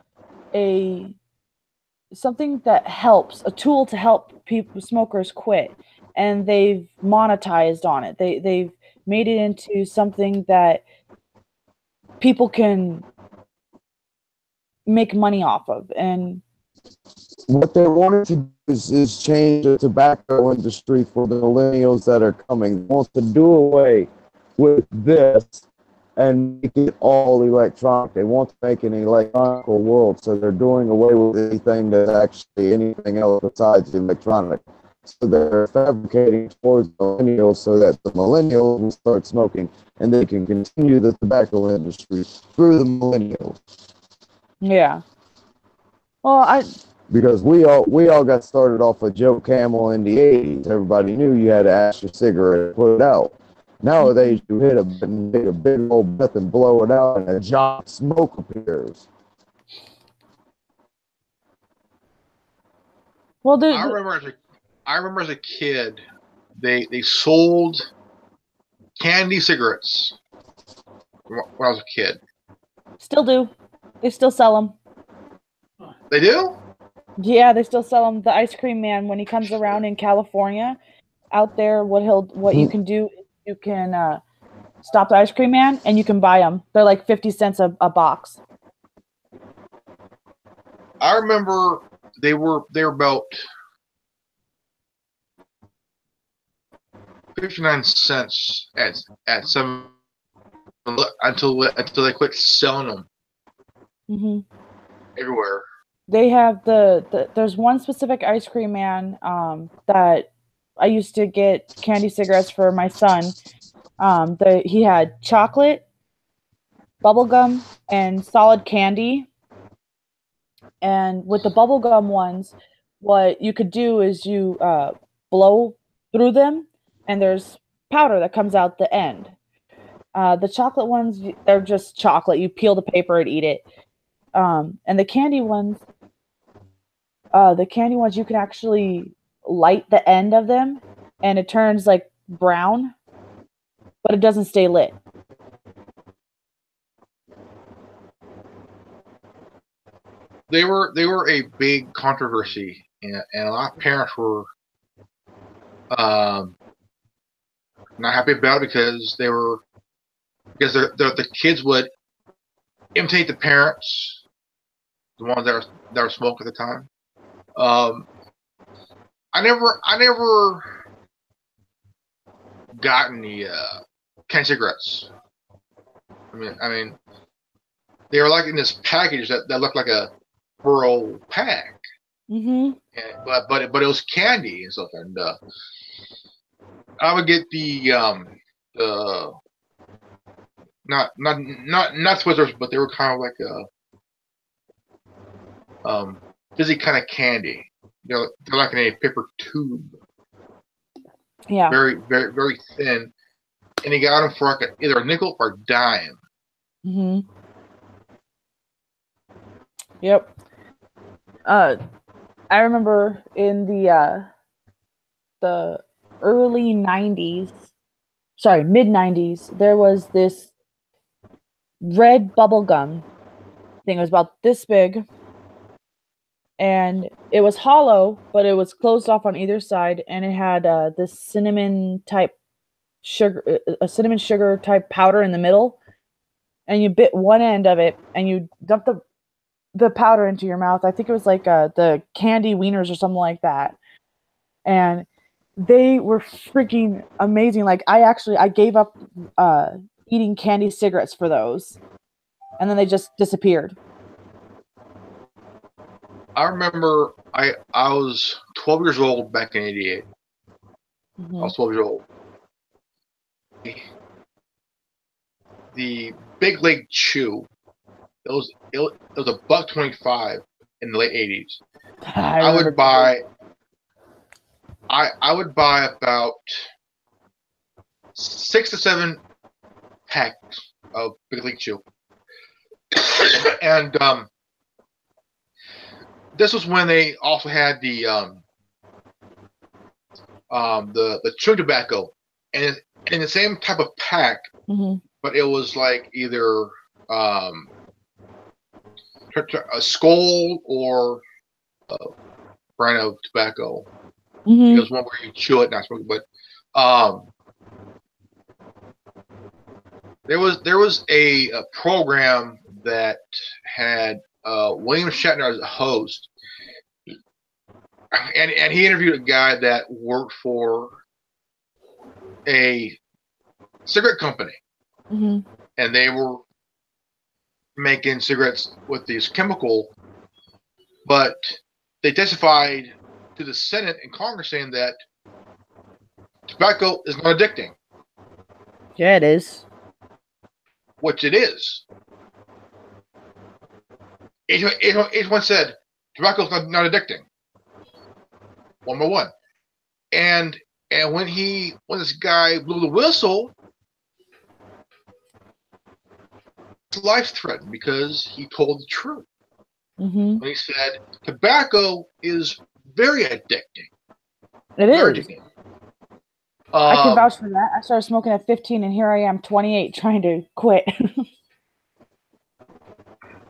something that helps, a tool to help smokers quit, and they've monetized on it. They've made it into something that people can make money off of. And What they wanted to do is change the tobacco industry for the millennials that are coming. They want to do away with this and make it all electronic. They want to make an electronic world, so they're doing away with anything that's actually anything else besides electronic. So they're fabricating towards millennials so that the millennials will start smoking and they can continue the tobacco industry through the millennials. yeah. Well, Because we all got started off with Joe Camel in the 80s. Everybody knew you had to ash your cigarette and put it out. Nowadays, you hit a big old breath and blow it out, and a giant smoke appears. well, I remember as a kid, they sold candy cigarettes when I was a kid. still do. They still sell them. They do? Yeah, they still sell them. The ice cream man, when he comes around in California, out there, what you can do is you can stop the ice cream man and you can buy them. They're like 50 cents a box. I remember they were about 59 cents at some until they quit selling them Hmm. everywhere. They have there's one specific ice cream man that I used to get candy cigarettes for my son. He had chocolate, bubblegum, and solid candy. And with the bubblegum ones, what you could do is you blow through them, and there's powder that comes out the end. The chocolate ones, they're just chocolate. You peel the paper and eat it. And the candy ones you can actually light the end of them, and it turns like brown, but it doesn't stay lit. They were a big controversy, and a lot of parents were not happy about it because the kids would imitate the parents, the ones that were smoking at the time. I never got any can cigarettes. I mean, they were like in this package that looked like a Burrow pack. Mm-hmm. But it was candy and stuff, and I would get the not Twizzlers, but they were kind of like a fizzy kind of candy. They're like in a paper tube. Yeah. Very, very, very thin, and you got them for like either a nickel or a dime. Mm-hmm. Yep. I remember in the early 90s, mid 90s, there was this red bubble gum thing. It was about this big, and it was hollow, but it was closed off on either side, and it had this cinnamon sugar type powder in the middle, and you bit one end of it, and you dump the powder into your mouth. I think it was like the candy wieners or something like that. And they were freaking amazing. Like I gave up eating candy cigarettes for those. And then they just disappeared. I remember I was 12 years old back in 88. Mm-hmm. I was 12 years old. The Big League Chew. It was $1.25 in the late 80s. I would buy about 6 to 7 packs of Big League Chew, and this was when they also had the chewing tobacco, and in the same type of pack, mm-hmm. but it was like either a Skoal or a brand of tobacco. Mm-hmm. It was one where you chew it, not smoke it, but there was a program that had William Shatner as a host, and he interviewed a guy that worked for a cigarette company, mm-hmm. and they were making cigarettes with these chemical, but they testified to the Senate and Congress saying that tobacco is not addicting. Yeah, it is. Which it is. Each one said tobacco is not addicting. One by one. And when this guy blew the whistle, his life's threatened because he told the truth. Mm-hmm. When he said tobacco is very addicting. It very is. Addicting. I can vouch for that. I started smoking at 15, and here I am, 28, trying to quit.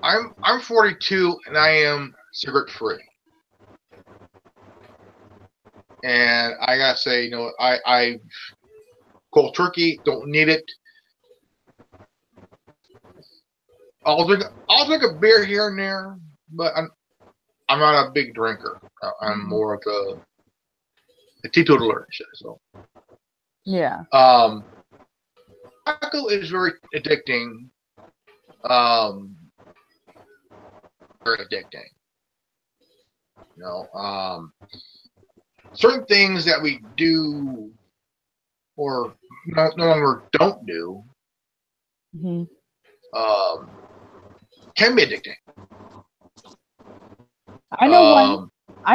I'm 42, and I am cigarette free. And I gotta say, I cold turkey, don't need it. I'll drink a beer here and there, but I'm not a big drinker. I'm more of a teetotaler, so. Yeah. Tobacco is very addicting. Very addicting. Certain things that we do or no longer don't do mm-hmm. Can be addicting. I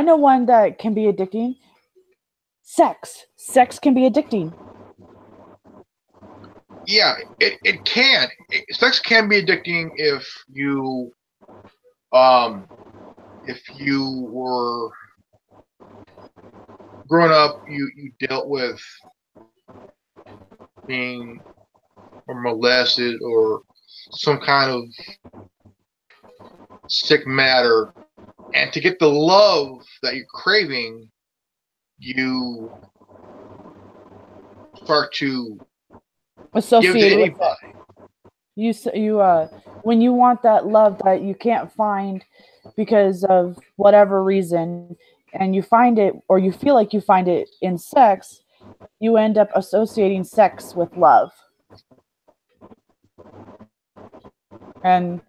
know one that can be addicting. Sex can be addicting. Yeah, it can. Sex can be addicting if you if you were growing up, you dealt with being molested or some kind of sick matter, and to get the love that you're craving, you start to give to Associated with anybody. you when you want that love that you can't find because of whatever reason, and you find it, or you feel like you find it in sex, you end up associating sex with love. And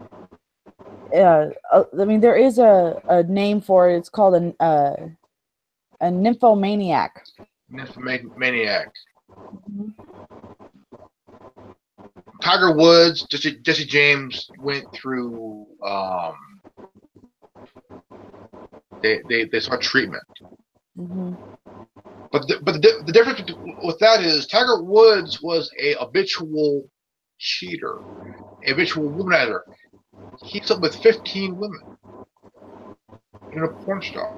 I mean, there is a name for it. It's called a nymphomaniac. Nymphomaniac. Tiger Woods, Jesse James went through. They saw treatment. Mm-hmm. But the difference with that is Tiger Woods was a habitual cheater, a habitual womanizer. He slept with 15 women. You're a porn star.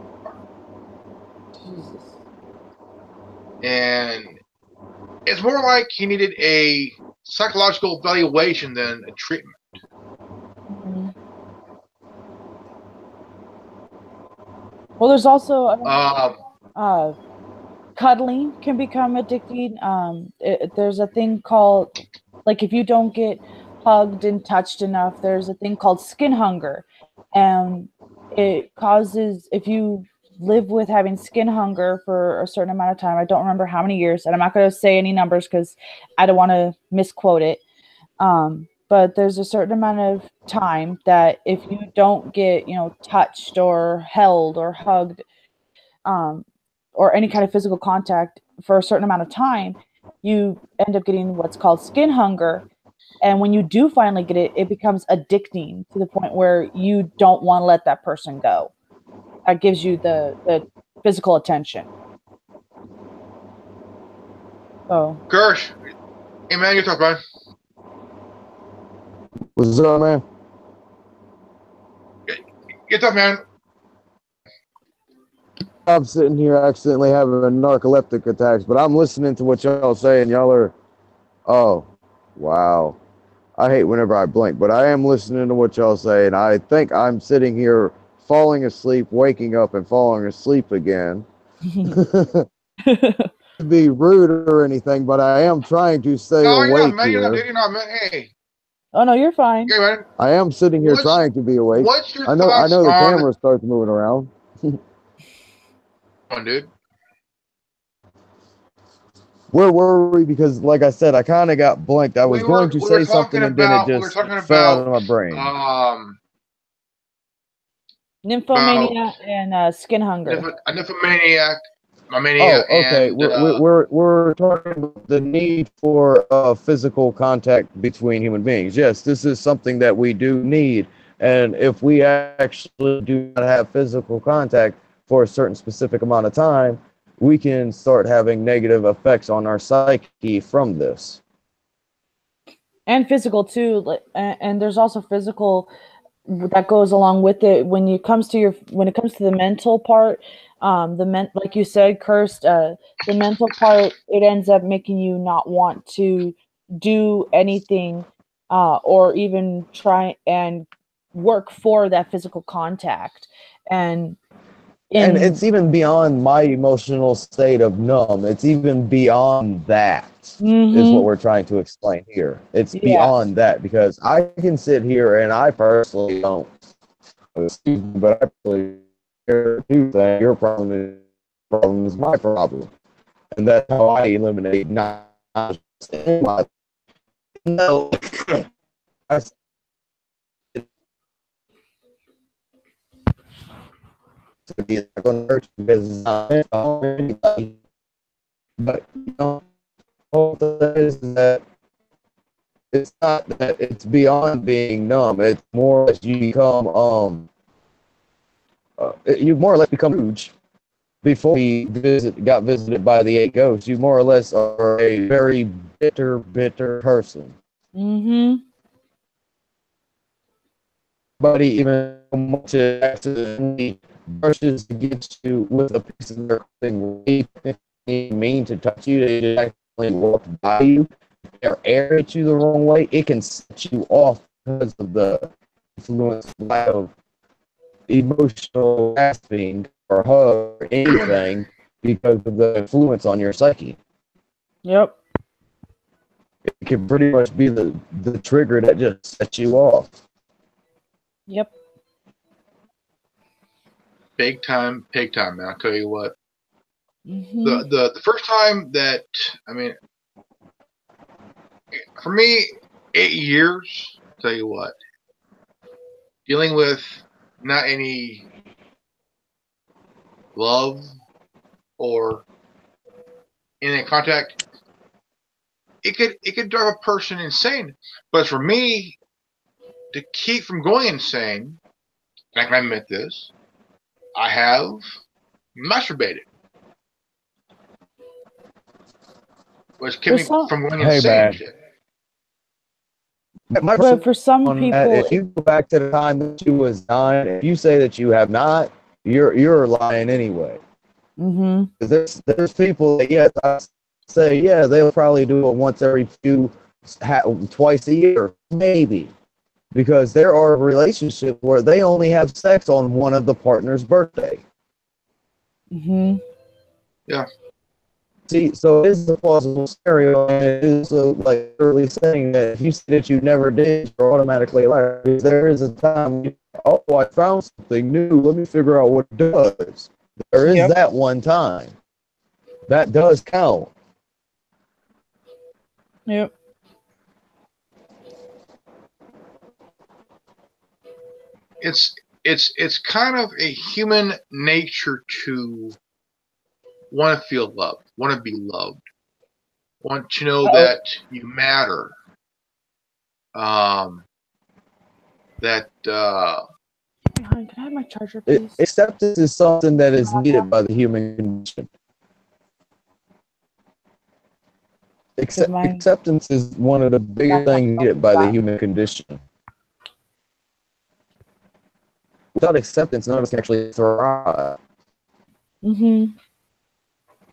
Jesus. And it's more like he needed a psychological evaluation than a treatment. Mm-hmm. Well, there's also cuddling can become addicting. There's a thing called, like, if you don't get hugged and touched enough, there's a thing called skin hunger, and it causes, if you live with having skin hunger for a certain amount of time, I don't remember how many years, and I'm not going to say any numbers because I don't want to misquote it, but there's a certain amount of time that if you don't get, touched or held or hugged, or any kind of physical contact for a certain amount of time, you end up getting what's called skin hunger. And when you do finally get it, it becomes addicting to the point where you don't want to let that person go. That gives you the physical attention. So, Gersh, hey man, you talk, man. What's up, man? Get up, man. I'm sitting here accidentally having narcoleptic attacks, but I'm listening to what y'all say, and y'all are, oh, wow. I hate whenever I blink, but I am listening to what y'all say, and I think I'm sitting here falling asleep, waking up, and falling asleep again. To be rude or anything, but I am trying to stay awake here. You're not, man. Hey. Oh no, you're fine. Okay, man. I am sitting here trying to be awake. What's your I know thoughts the on... camera starts moving around. on, dude. Where were we? Because, like I said, I kind of got blanked. I was going to say something, and then it just fell out of my brain. Nymphomania and skin hunger. A nymphomaniac. Oh, okay. And, we're talking about the need for physical contact between human beings. Yes, this is something that we do need, and if we actually do not have physical contact for a certain specific amount of time, we can start having negative effects on our psyche from this. And physical too, and there's also physical that goes along with it when it comes to the mental part. Like you said, Cursed, the mental part, it ends up making you not want to do anything or even try and work for that physical contact. And it's even beyond my emotional state of numb. It's even beyond that. Mm-hmm. Is what we're trying to explain here. It's beyond that, because I can sit here and I personally don't, excuse me, but I really do think your problem is my problem, and that's how I eliminate not in my no. To be going to hurt you because it's not meant to harm anybody. But the whole thing is that it's not that it's beyond being numb. It's more or less you become you more or less become huge. Before we got visited by the 8 ghosts, you more or less are a very bitter person. Mm-hmm. But even much it accidentally brushes against you with a piece of their clothing, they didn't mean to touch you, they just accidentally walk by you, or air at you the wrong way, it can set you off because of the influence of emotional grasping or hug or anything because of the influence on your psyche. Yep. It can pretty much be the trigger that just sets you off. Yep. Big time, man. I'll tell you what. Mm-hmm. The first time that, I mean, for me, 8 years, I'll tell you what, dealing with not any love or any contact, it could drive a person insane. But for me, to keep from going insane, I can admit this, I have masturbated, which kept me from going insane. But for some people, if you go back to the time that you was 9, if you say that you have not, you're lying anyway. Mm-hmm. There's people that, yes, I say, yeah, they'll probably do it once every twice a year, maybe, because there are relationships where they only have sex on one of the partner's birthday. Mm-hmm. Yeah. See, so it is a plausible scenario, and it is like literally saying that if you say that you never did, you're automatically a liar. There is a time, oh, I found something new. Let me figure out what it does. There is that one time. That does count. Yep. It's kind of a human nature to want to feel loved, want to be loved, want to know that you matter. That Can I have my charger, please? Acceptance is something that is needed by the human condition. Acceptance is one of the biggest things needed by the human condition. Without acceptance, none of us can actually thrive. Mm-hmm.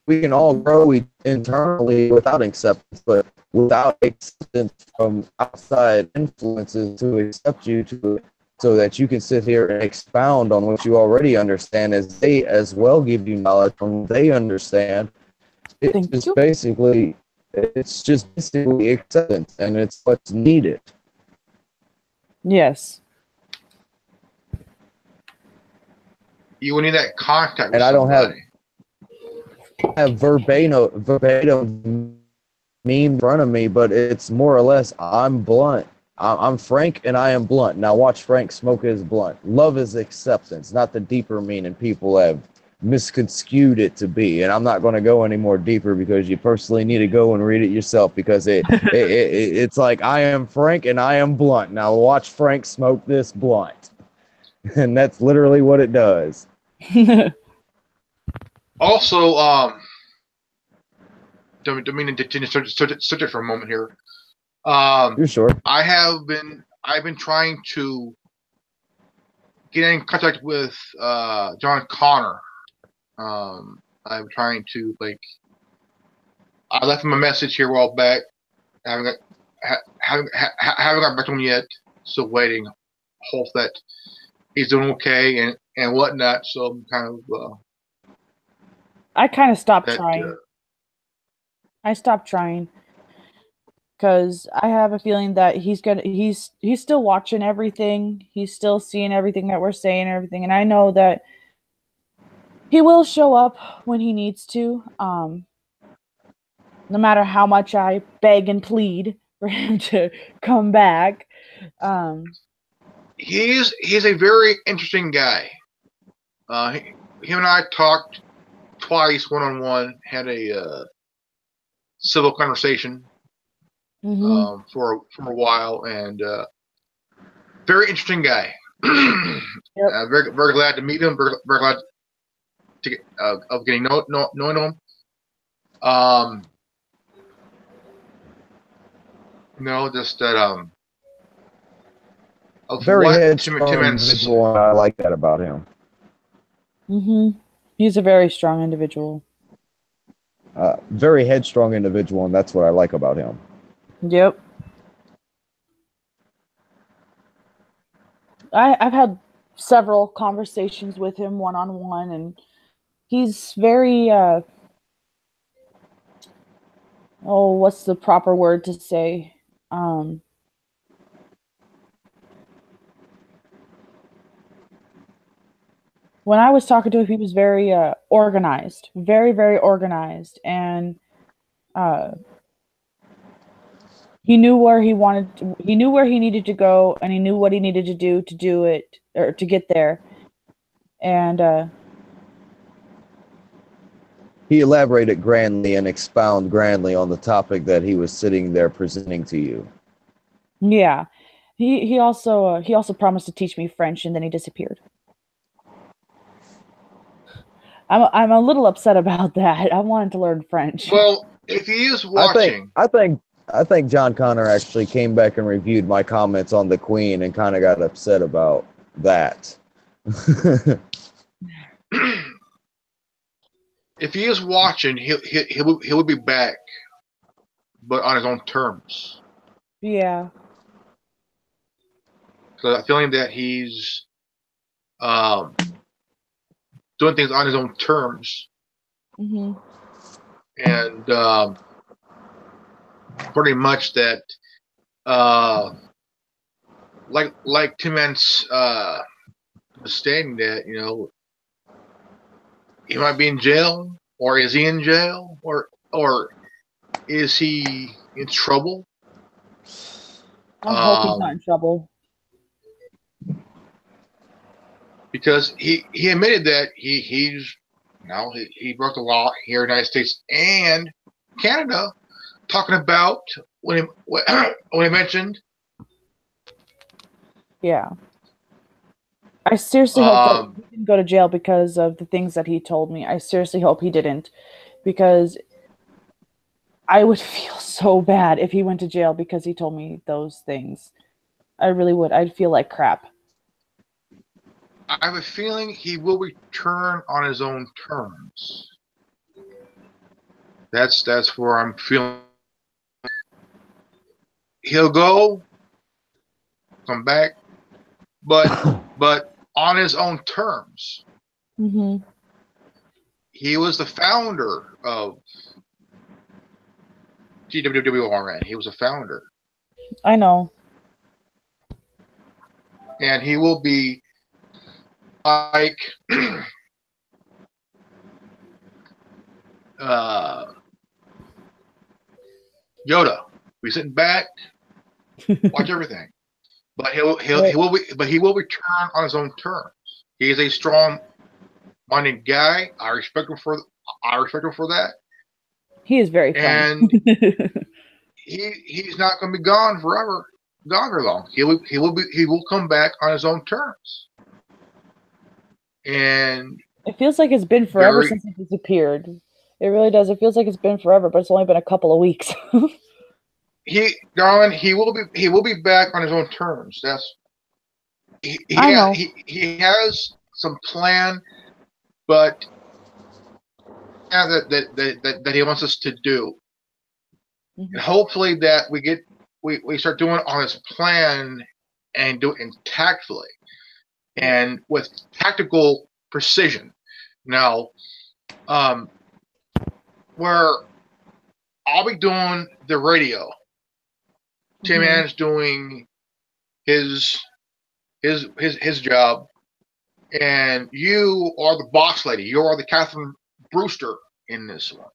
We can all grow internally without acceptance, but without acceptance from outside influences to accept you so that you can sit here and expound on what you already understand, as they as well give you knowledge from what they understand. It's just basically acceptance, and it's what's needed. you Yes. will need that contact with and I don't somebody. have verbatim meme in front of me, but it's more or less, I'm blunt. I'm Frank, and I am blunt. Now watch Frank smoke his blunt. Love is acceptance, not the deeper meaning people have misconstrued it to be. And I'm not going to go any more deeper because you personally need to go and read it yourself, because it's like, I am Frank and I am blunt. Now watch Frank smoke this blunt. And that's literally what it does. Also, don't mean to change the subject for a moment here. You're sure. I've been trying to get in contact with John Connor. I'm trying to, like, I left him a message here a while back. Haven't got back to him yet. Still waiting. Hope that he's doing okay and whatnot. So I'm kind of. I kind of stopped trying. I stopped trying because I have a feeling that he's still watching everything. He's still seeing everything that we're saying and everything. And I know that he will show up when he needs to. No matter how much I beg and plead for him to come back. He's a very interesting guy. Him and I talked twice one-on-one, had a civil conversation for a while, and very interesting guy. Yep. Very, very glad to meet him. Very, very glad to get, of getting knowing him. Just that of Very what headstrong Timmons. individual, and I like that about him. He's a very strong individual. Very headstrong individual, and that's what I like about him. Yep. I've had several conversations with him one-on-one, and he's very what's the proper word to say? When I was talking to him, he was very organized, very, very organized, and he knew where he knew where he needed to go, and he knew what he needed to do it, or to get there. And he elaborated grandly and expound grandly on the topic that he was sitting there presenting to you. Yeah, he also promised to teach me French, and then he disappeared. I'm a little upset about that. I wanted to learn French. Well, if he is watching, I think John Connor actually came back and reviewed my comments on the Queen and kind of got upset about that. if he is watching, he will be back, but on his own terms. Yeah. So I'm feeling that he's doing things on his own terms, and pretty much that, like Timmons was stating that, you know, he might be in jail, or is he in jail, or is he in trouble? I hope he's not in trouble. Because he admitted that he broke the law here in the United States and Canada, talking about when he mentioned. Yeah. I seriously hope that he didn't go to jail because of the things that he told me. I seriously hope he didn't, because I would feel so bad if he went to jail because he told me those things. I really would. I'd feel like crap. I have a feeling he will return on his own terms. That's where I'm feeling. He'll go, come back, but on his own terms. He was the founder of GWWRN. He was a founder. I know. And he will be like Yoda. Be sitting back, watch everything. But he will return on his own terms. He is a strong-minded guy. I respect him for that. He is very funny. And he's not going to be gone forever. Gone very long. He will come back on his own terms. And it feels like it's been forever since he disappeared. It really does. It feels like it's been forever, but it's only been a couple of weeks. He will be back on his own terms. I know. He has some plan, but that he wants us to do. And hopefully that we start doing on his plan and do it tactfully and with tactical precision. Now, where I'll be doing the radio, Tim Ann's doing his job, and you are the boss lady. You are the Catherine Brewster in this one.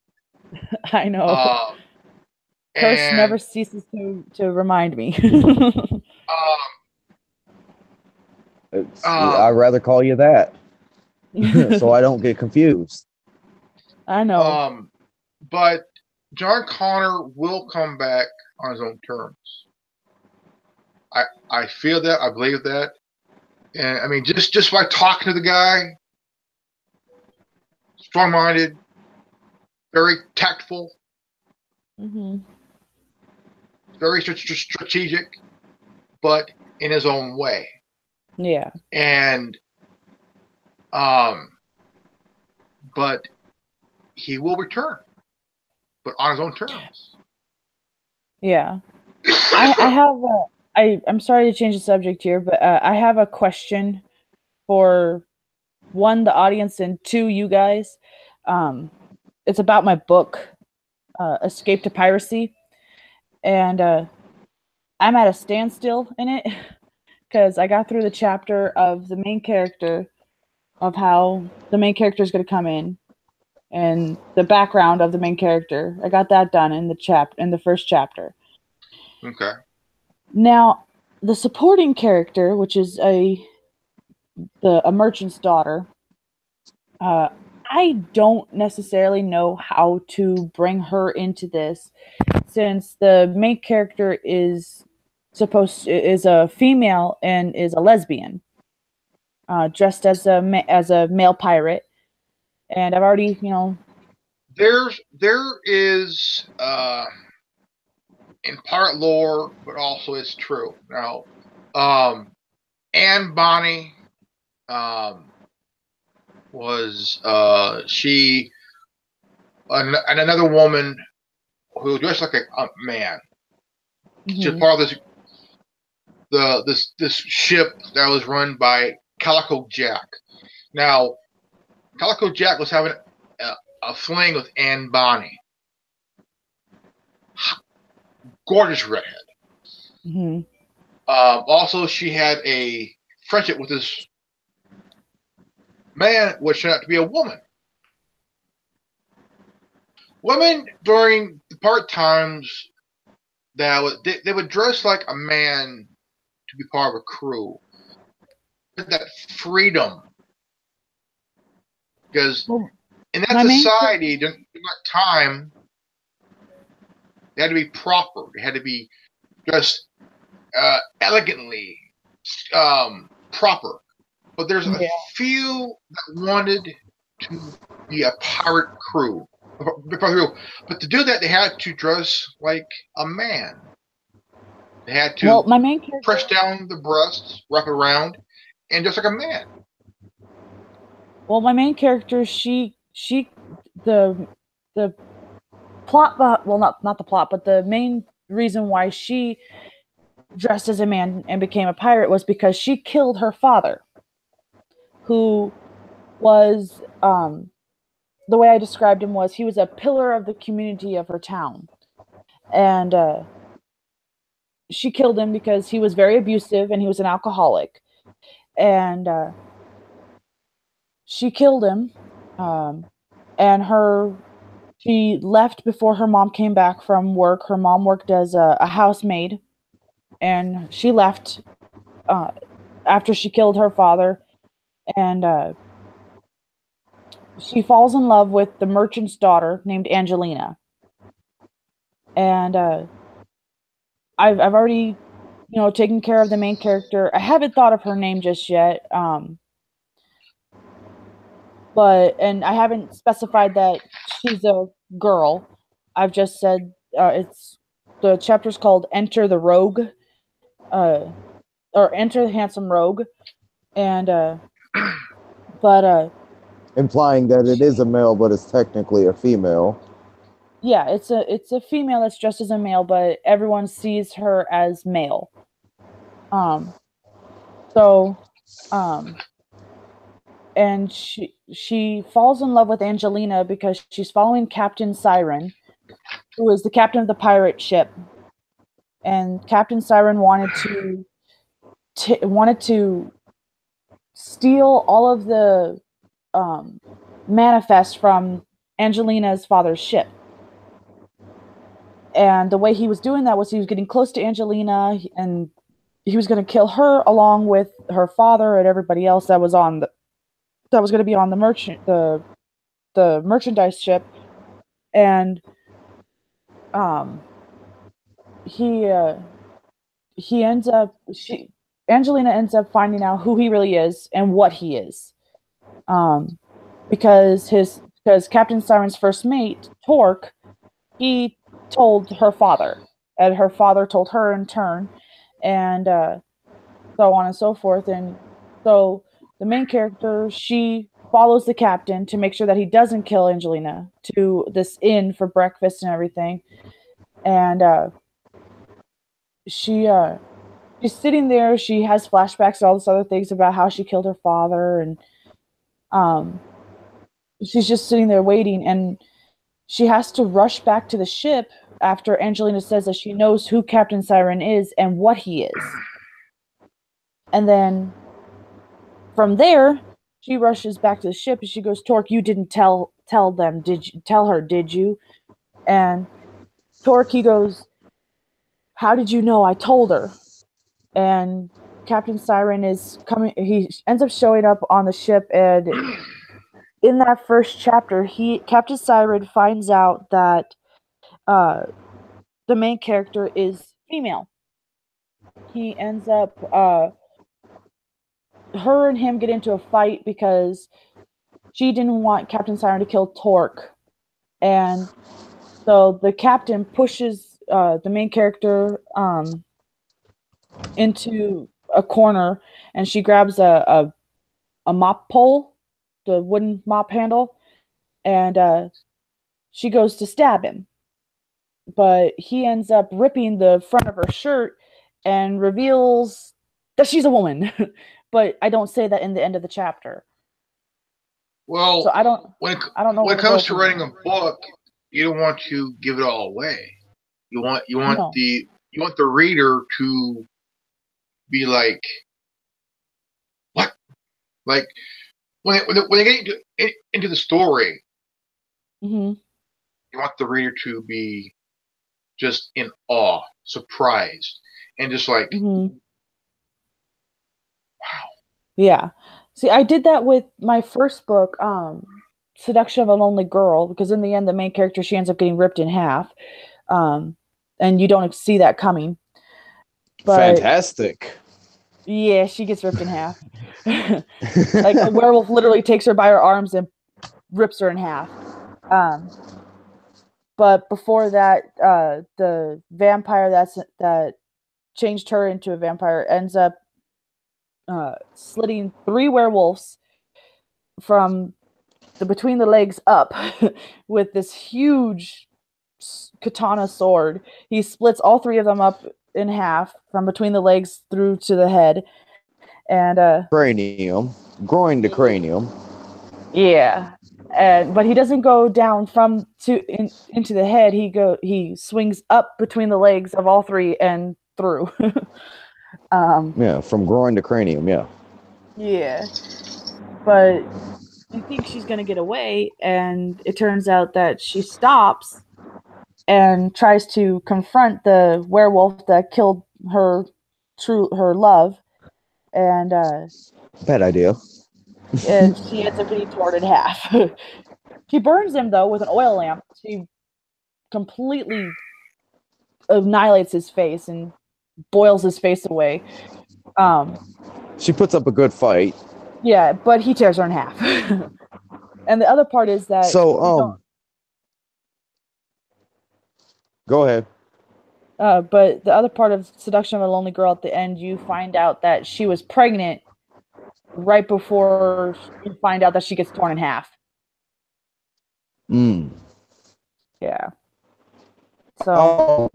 I know. Curse never ceases to remind me. I'd rather call you that, so I don't get confused. I know. But John Connor will come back on his own terms. I feel that. I believe that. And I mean, just by talking to the guy, strong-minded, very tactful, very strategic, but in his own way. Yeah. And but he will return, but on his own terms. Yeah. I have I'm sorry to change the subject here, but I have a question for one, the audience, and two, you guys. It's about my book, Escape to Piracy, and I'm at a standstill in it because I got through the chapter of the main character, of how the main character is going to come in, and the background of the main character. I got that done in the first chapter. Okay. Now, the supporting character, which is a merchant's daughter, I don't necessarily know how to bring her into this, since the main character is a female and is a lesbian, dressed as a male pirate, and I've already, there is in part lore, but also it's true. Now, Anne Bonny was she and another woman who dressed like a man. She's part of this ship that was run by Calico Jack. Now, Calico Jack was having a fling with Anne Bonny. Gorgeous redhead. Mm-hmm. Also, she had a friendship with this man, which turned out to be a woman. Women during the part times they would dress like a man to be part of a crew. That freedom, because in that society, during that time, they had to be proper. They had to be dressed elegantly, proper. But there's a few that wanted to be a pirate crew. But to do that, they had to dress like a man. They had to my main character, press down the breasts, wrap it around, and just like a man. Well, my main character, the plot, well, not the plot, but the main reason why she dressed as a man and became a pirate was because she killed her father, who was, the way I described him was, he was a pillar of the community of her town. And she killed him because he was very abusive and he was an alcoholic. And she killed him, and she left before her mom came back from work. Her mom worked as a housemaid, and she left after she killed her father, and she falls in love with the merchant's daughter named Angelina. And I've already, taken care of the main character. I haven't thought of her name just yet, and I haven't specified that she's a girl. I've just said the chapter's called Enter the Rogue, or Enter the Handsome Rogue, and implying that it is a male, but it's technically a female. Yeah, it's a female that's dressed as a male, but everyone sees her as male. And she falls in love with Angelina because she's following Captain Siren, who is the captain of the pirate ship. And Captain Siren wanted to steal all of the manifests from Angelina's father's ship. And the way he was doing that was he was getting close to Angelina, and he was going to kill her along with her father and everybody else that was going to be on the merchandise ship. And Angelina ends up finding out who he really is and what he is, because Captain Siren's first mate, Torque, he told her father, and her father told her in turn, and so on and so forth. And so the main character, she follows the captain to make sure that he doesn't kill Angelina to this inn for breakfast and everything. And she's sitting there. She has flashbacks and all this other things about how she killed her father, and she's just sitting there waiting, and she has to rush back to the ship after Angelina says that she knows who Captain Siren is and what he is. And then from there, she rushes back to the ship and she goes, Torque, you didn't tell them, did you? And Torque, he goes, how did you know I told her? And Captain Siren is coming, he ends up showing up on the ship, and in that first chapter, Captain Siren finds out that the main character is female. He ends up, her and him get into a fight because she didn't want Captain Siren to kill Torque. And so the captain pushes the main character into a corner, and she grabs a mop pole, the wooden mop handle, and she goes to stab him. But he ends up ripping the front of her shirt and reveals that she's a woman. But I don't say that in the end of the chapter. Well, so I don't know. When it comes to writing a book, you don't want to give it all away. You want the reader to be like, what? Like when they get into the story, mm-hmm. You want the reader to be just in awe, surprised, and just like, mm-hmm. Wow. Yeah. See, I did that with my first book, Seduction of a Lonely Girl, because in the end, the main character, she ends up getting ripped in half. And you don't see that coming. But, fantastic. Yeah, she gets ripped in half. Like, a werewolf literally takes her by her arms and rips her in half. But before that, the vampire that changed her into a vampire ends up slitting 3 werewolves from between the legs up with this huge katana sword. He splits all 3 of them up in half from between the legs through to the head, and cranium, groin to cranium. Yeah, but he doesn't go down into the head. He swings up between the legs of all 3 and through. Yeah, from groin to cranium, yeah. Yeah. But you think she's going to get away, and it turns out that she stops and tries to confront the werewolf that killed her love. And bad idea. And she ends up getting torn in half. She burns him, though, with an oil lamp. She completely annihilates his face and boils his face away. She puts up a good fight. Yeah, but he tears her in half. And the other part is that... So, go ahead. But the other part of Seduction of a Lonely Girl, at the end, you find out that she was pregnant right before you find out that she gets torn in half. Yeah. So...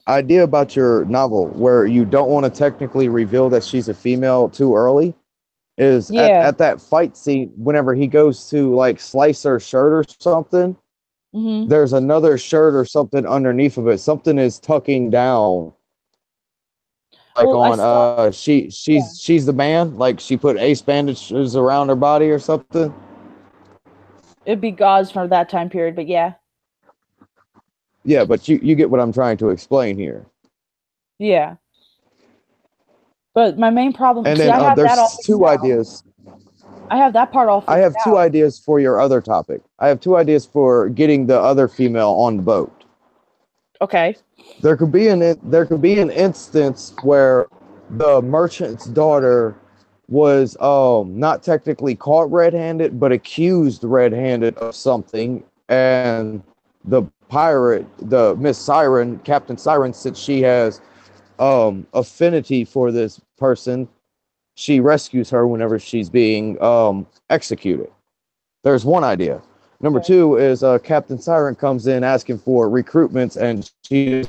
idea about your novel where you don't want to technically reveal that she's a female too early is at that fight scene, whenever he goes to like slice her shirt or something, there's another shirt or something underneath of it. Something is tucking down. Like she's the man, like she put ace bandages around her body or something. It'd be gauze from that time period, but yeah. Yeah, but you get what I'm trying to explain here. Yeah. But my main problem... And then there's 2 ideas. I have that part all figured out. I have 2 ideas for your other topic. I have 2 ideas for getting the other female on the boat. Okay. There could be an instance where the merchant's daughter was not technically caught red-handed, but accused red-handed of something, and the pirate, the Miss Siren, Captain Siren, since she has affinity for this person, she rescues her whenever she's being executed. There's one idea. Number two is Captain Siren comes in asking for recruitments, and she's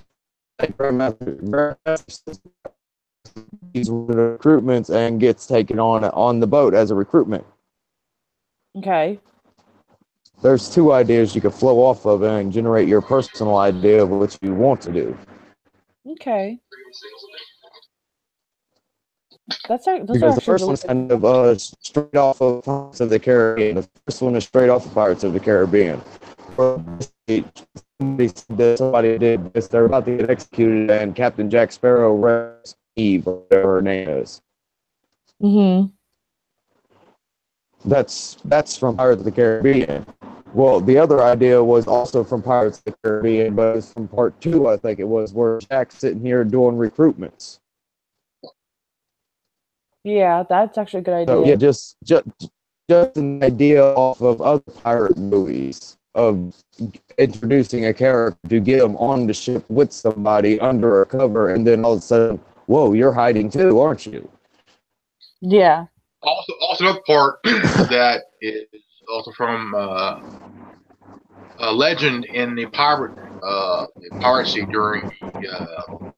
recruitments and gets taken on the boat as a recruitment. Okay. There's two ideas you could flow off of and generate your personal idea of what you want to do. Okay. Those Because are the first one's kind of straight off of Pirates of the Caribbean. The first one is straight off of Pirates of the Caribbean. Somebody did this. They're about to get executed, and Captain Jack Sparrow rescues Eve, or whatever her name is. Mm-hmm. That's from Pirates of the Caribbean. Well, the other idea was also from Pirates of the Caribbean, but it's from part 2, I think it was, where Jack's sitting here doing recruitments. Yeah, that's actually a good idea. So yeah, just an idea off of other pirate movies of introducing a character to get them on the ship with somebody under a cover, and then all of a sudden, whoa, you're hiding too, aren't you? Yeah. Also another part that is also from a legend in the piracy during the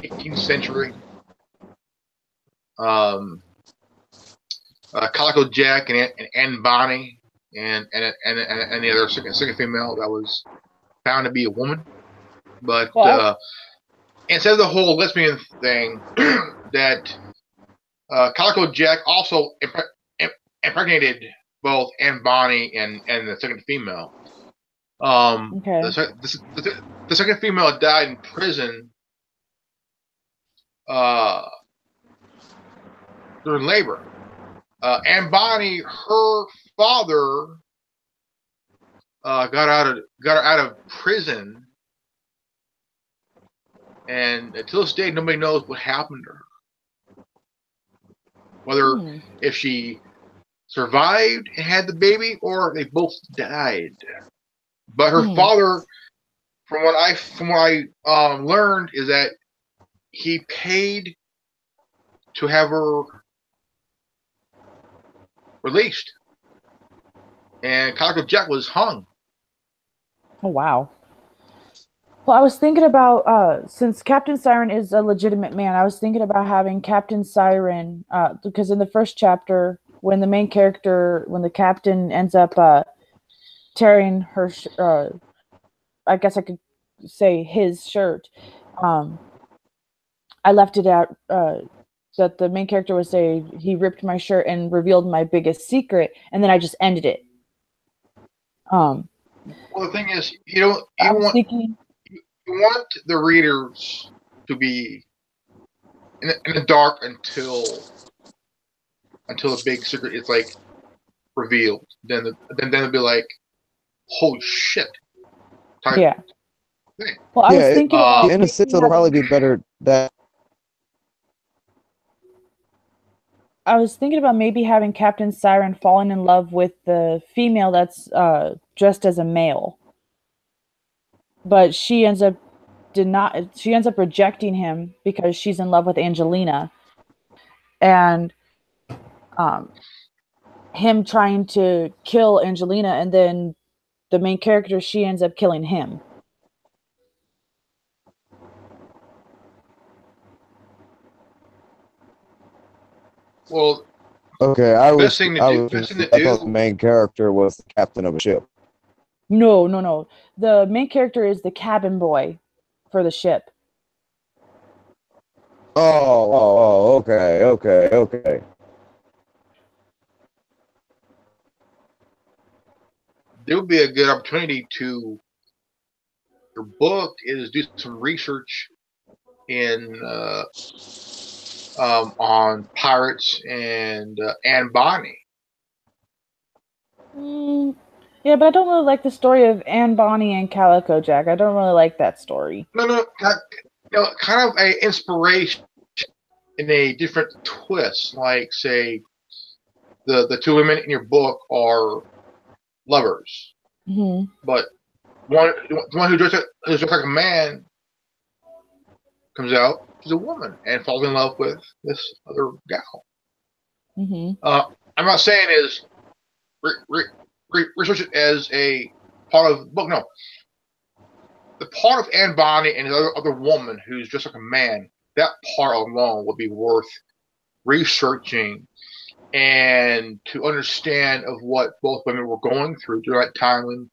18th century. Calico Jack and Anne Bonny and the other second female that was found to be a woman, but instead of the whole lesbian thing, that Calico Jack also impregnated both Anne Bonny and the second female. Okay. The second female died in prison during labor. Anne Bonny, her father got her out of prison, and until this day, nobody knows what happened to her. Whether if she survived and had the baby, or they both died. But her father, from what I learned, is that he paid to have her released, and Calico Jack was hung. Oh wow. Well, I was thinking about since Captain Siren is a legitimate man, I was thinking about having Captain Siren because in the first chapter, when the captain ends up tearing her, I guess I could say his shirt. I left it out that the main character would say he ripped my shirt and revealed my biggest secret, and then I just ended it. Well, the thing is, you want the readers to be in the dark until the big secret is like revealed. Then they'll be like, "Holy shit!" Yeah. Well, I was thinking. In a sense, it'll probably be better that. I was thinking about maybe having Captain Siren falling in love with the female that's dressed as a male, but she ends up rejecting him because she's in love with Angelina, and him trying to kill Angelina, and then the main character, she ends up killing him. Well, okay, I thought the main character was the captain of a ship. No. The main character is the cabin boy for the ship. Okay. There would be a good opportunity to your book is do some research in on pirates and Anne Bonny. Yeah, but I don't really like the story of Anne Bonny and Calico Jack. I don't really like that story. No, kind of a inspiration in a different twist. Like, say, the two women in your book are lovers, but one who looks like a man comes out she's a woman and falls in love with this other gal. Mm-hmm. I'm not saying is research it as a part of the book. No, the part of Anne Bonny and the other woman who's just like a man. That part alone would be worth researching and to understand of what both women were going through during that time when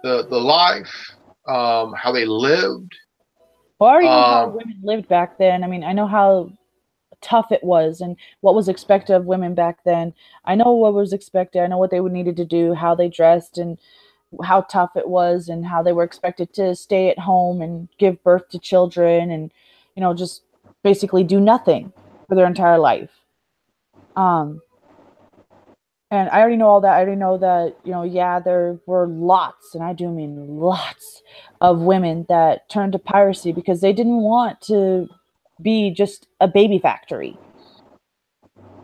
the life, how they lived. Well, I already know how women lived back then. I mean, I know how tough it was and what was expected of women back then. I know what was expected. I know what they would needed to do, how they dressed, and how tough it was, and how they were expected to stay at home and give birth to children, and just basically do nothing for their entire life. And I already know all that. I already know that, yeah, there were lots, and I do mean lots, of women that turned to piracy because they didn't want to be just a baby factory.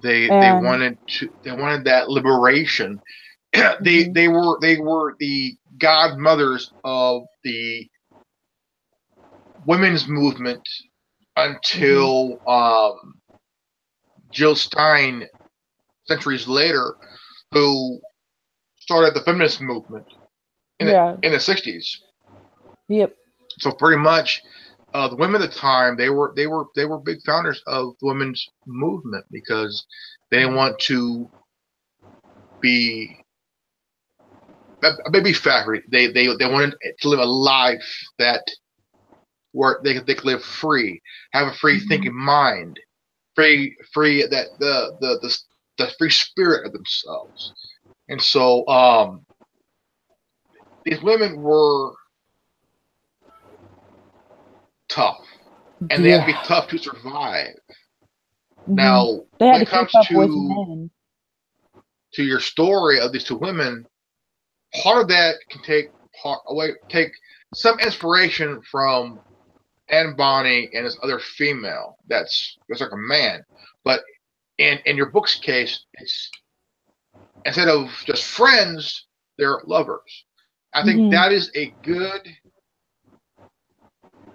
They wanted that liberation. Mm-hmm. they were the godmothers of the women's movement until Jill Stein, centuries later, who started the feminist movement in the 60s. Yep. So pretty much, the women at the time they were big founders of the women's movement because they didn't want to be a baby factory. They wanted to live a life that where they could live free, have a free thinking mind, free that the free spirit of themselves. And so these women were tough, and they had to be tough to survive. Mm-hmm. Now, when it comes to your story of these two women, part of that can take some inspiration from Anne Bonny and this other female that's like a man. But in your book's case, it's instead of just friends, they're lovers. I think that is a good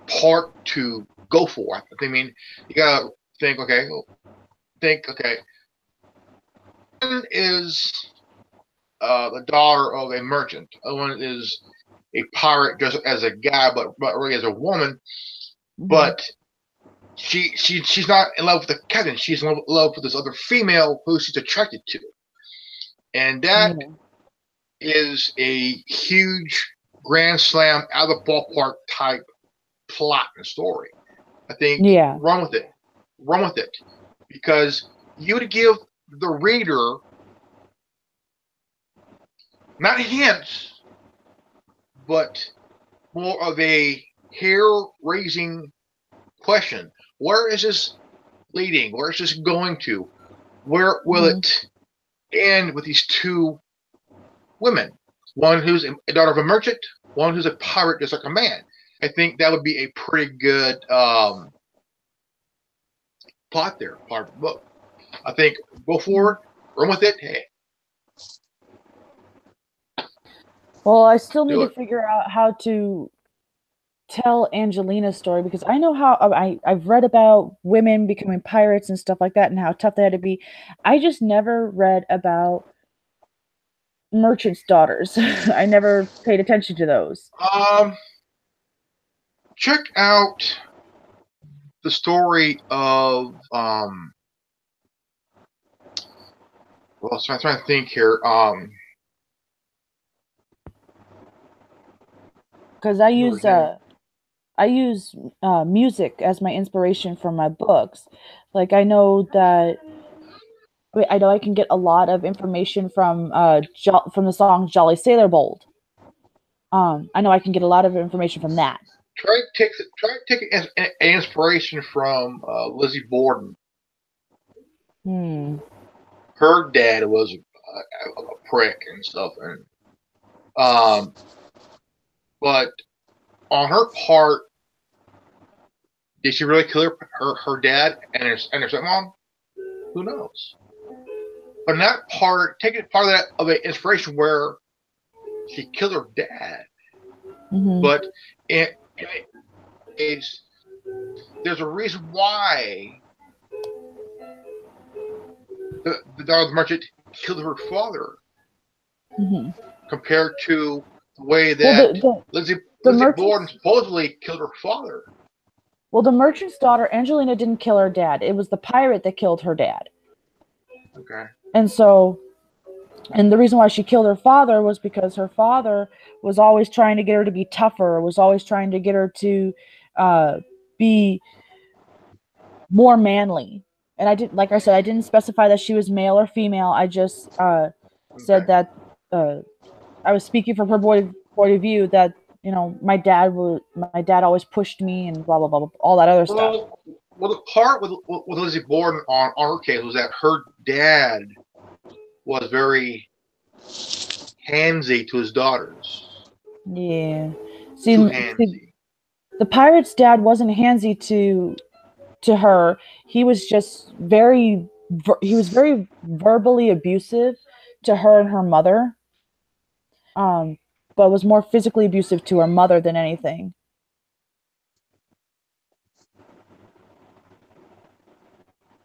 part to go for. I mean, you gotta think, okay, one is the daughter of a merchant. The other one is a pirate just as a guy, but really as a woman. But she's not in love with the captain. She's in love with this other female who she's attracted to. And that is a huge grand slam out of the ballpark type plot and story. I think run with it, because you would give the reader not hints, but more of a hair-raising question. Where is this leading? Where is this going to? Where will it end with these two women? One who's a daughter of a merchant, one who's a pirate just like a man. I think that would be a pretty good plot there, part of the book. I think go forward, run with it. Hey. Well, I still need to figure out how to tell Angelina's story, because I know how I've read about women becoming pirates and stuff like that and how tough they had to be. I just never read about merchants' daughters. I never paid attention to those. Check out the story of well, I'm trying to think here. Because I use music as my inspiration for my books. Like I know I can get a lot of information from the song Jolly Sailor Bold. I know I can get a lot of information from that. Try to take an inspiration from Lizzie Borden. Her dad was a prick and stuff, and but on her part, did she really kill her dad and her stepmom? Who knows? But in that part, take it part of that of an inspiration where she killed her dad. But there's a reason why the daughter of the merchant killed her father compared to the way that Lizzie Borden supposedly killed her father. Well, the merchant's daughter, Angelina, didn't kill her dad. It was the pirate that killed her dad. Okay. And the reason why she killed her father was because her father was always trying to get her to be tougher, was always trying to get her to be more manly. And I didn't specify that she was male or female. I just said that I was speaking from her point of view that, you know, my dad always pushed me and blah blah blah, all that other stuff. Well, the part with Lizzie Borden on her case was that her dad was very handsy to his daughters. Yeah. See, the pirate's dad wasn't handsy to her. He was just very verbally abusive to her and her mother. But was more physically abusive to her mother than anything.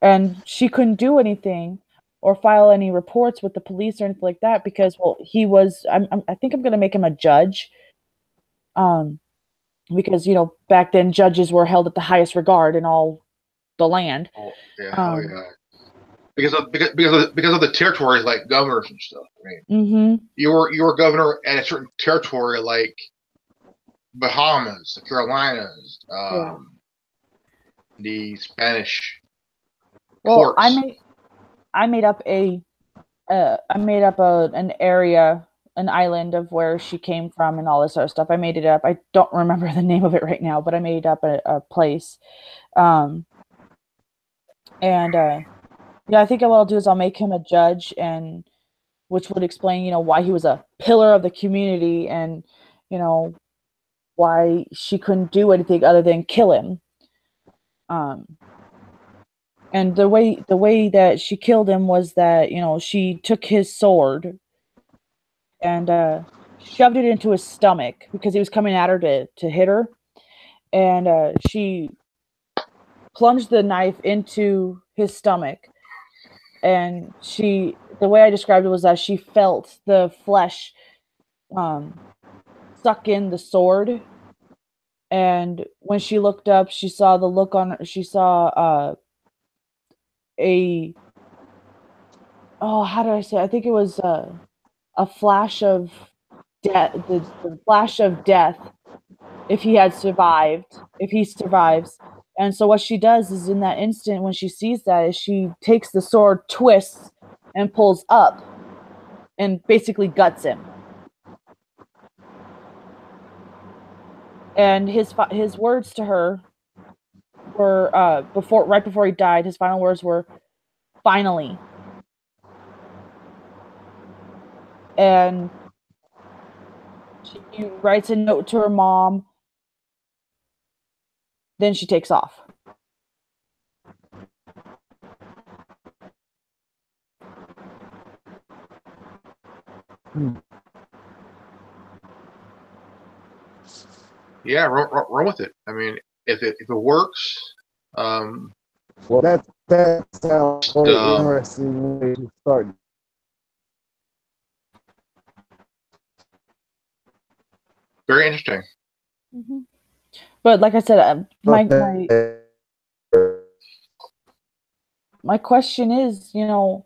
And she couldn't do anything or file any reports with the police or anything like that because, well, he was. I think I'm going to make him a judge. Because, you know, back then judges were held at the highest regard in all the land. Oh yeah, yeah. Because of the territories like governors and stuff. I mean, you were governor at a certain territory like Bahamas, the Carolinas, the Spanish. Well, courts. I made up an area, an island of where she came from and all this other stuff. I made it up. I don't remember the name of it right now, but I made up a place. Yeah, I think what I'll do is I'll make him a judge, and which would explain, you know, why he was a pillar of the community and, you know, why she couldn't do anything other than kill him. And the way that she killed him was that, you know, she took his sword and shoved it into his stomach because he was coming at her to hit her. And she plunged the knife into his stomach. And the way I described it was that she felt the flesh suck in the sword. And when she looked up, she saw the look on her. She saw how did I say? I think it was a flash of death. The flash of death. If he survives. And so what she does is in that instant when she sees that is she takes the sword, twists, and pulls up and basically guts him. And his words to her were right before he died, his final words were, "Finally." And she writes a note to her mom. Then she takes off. Yeah, run with it. I mean, if it works. Well, that sounds like an interesting way to start. Very interesting. Mm-hmm. But like I said, my question is, you know,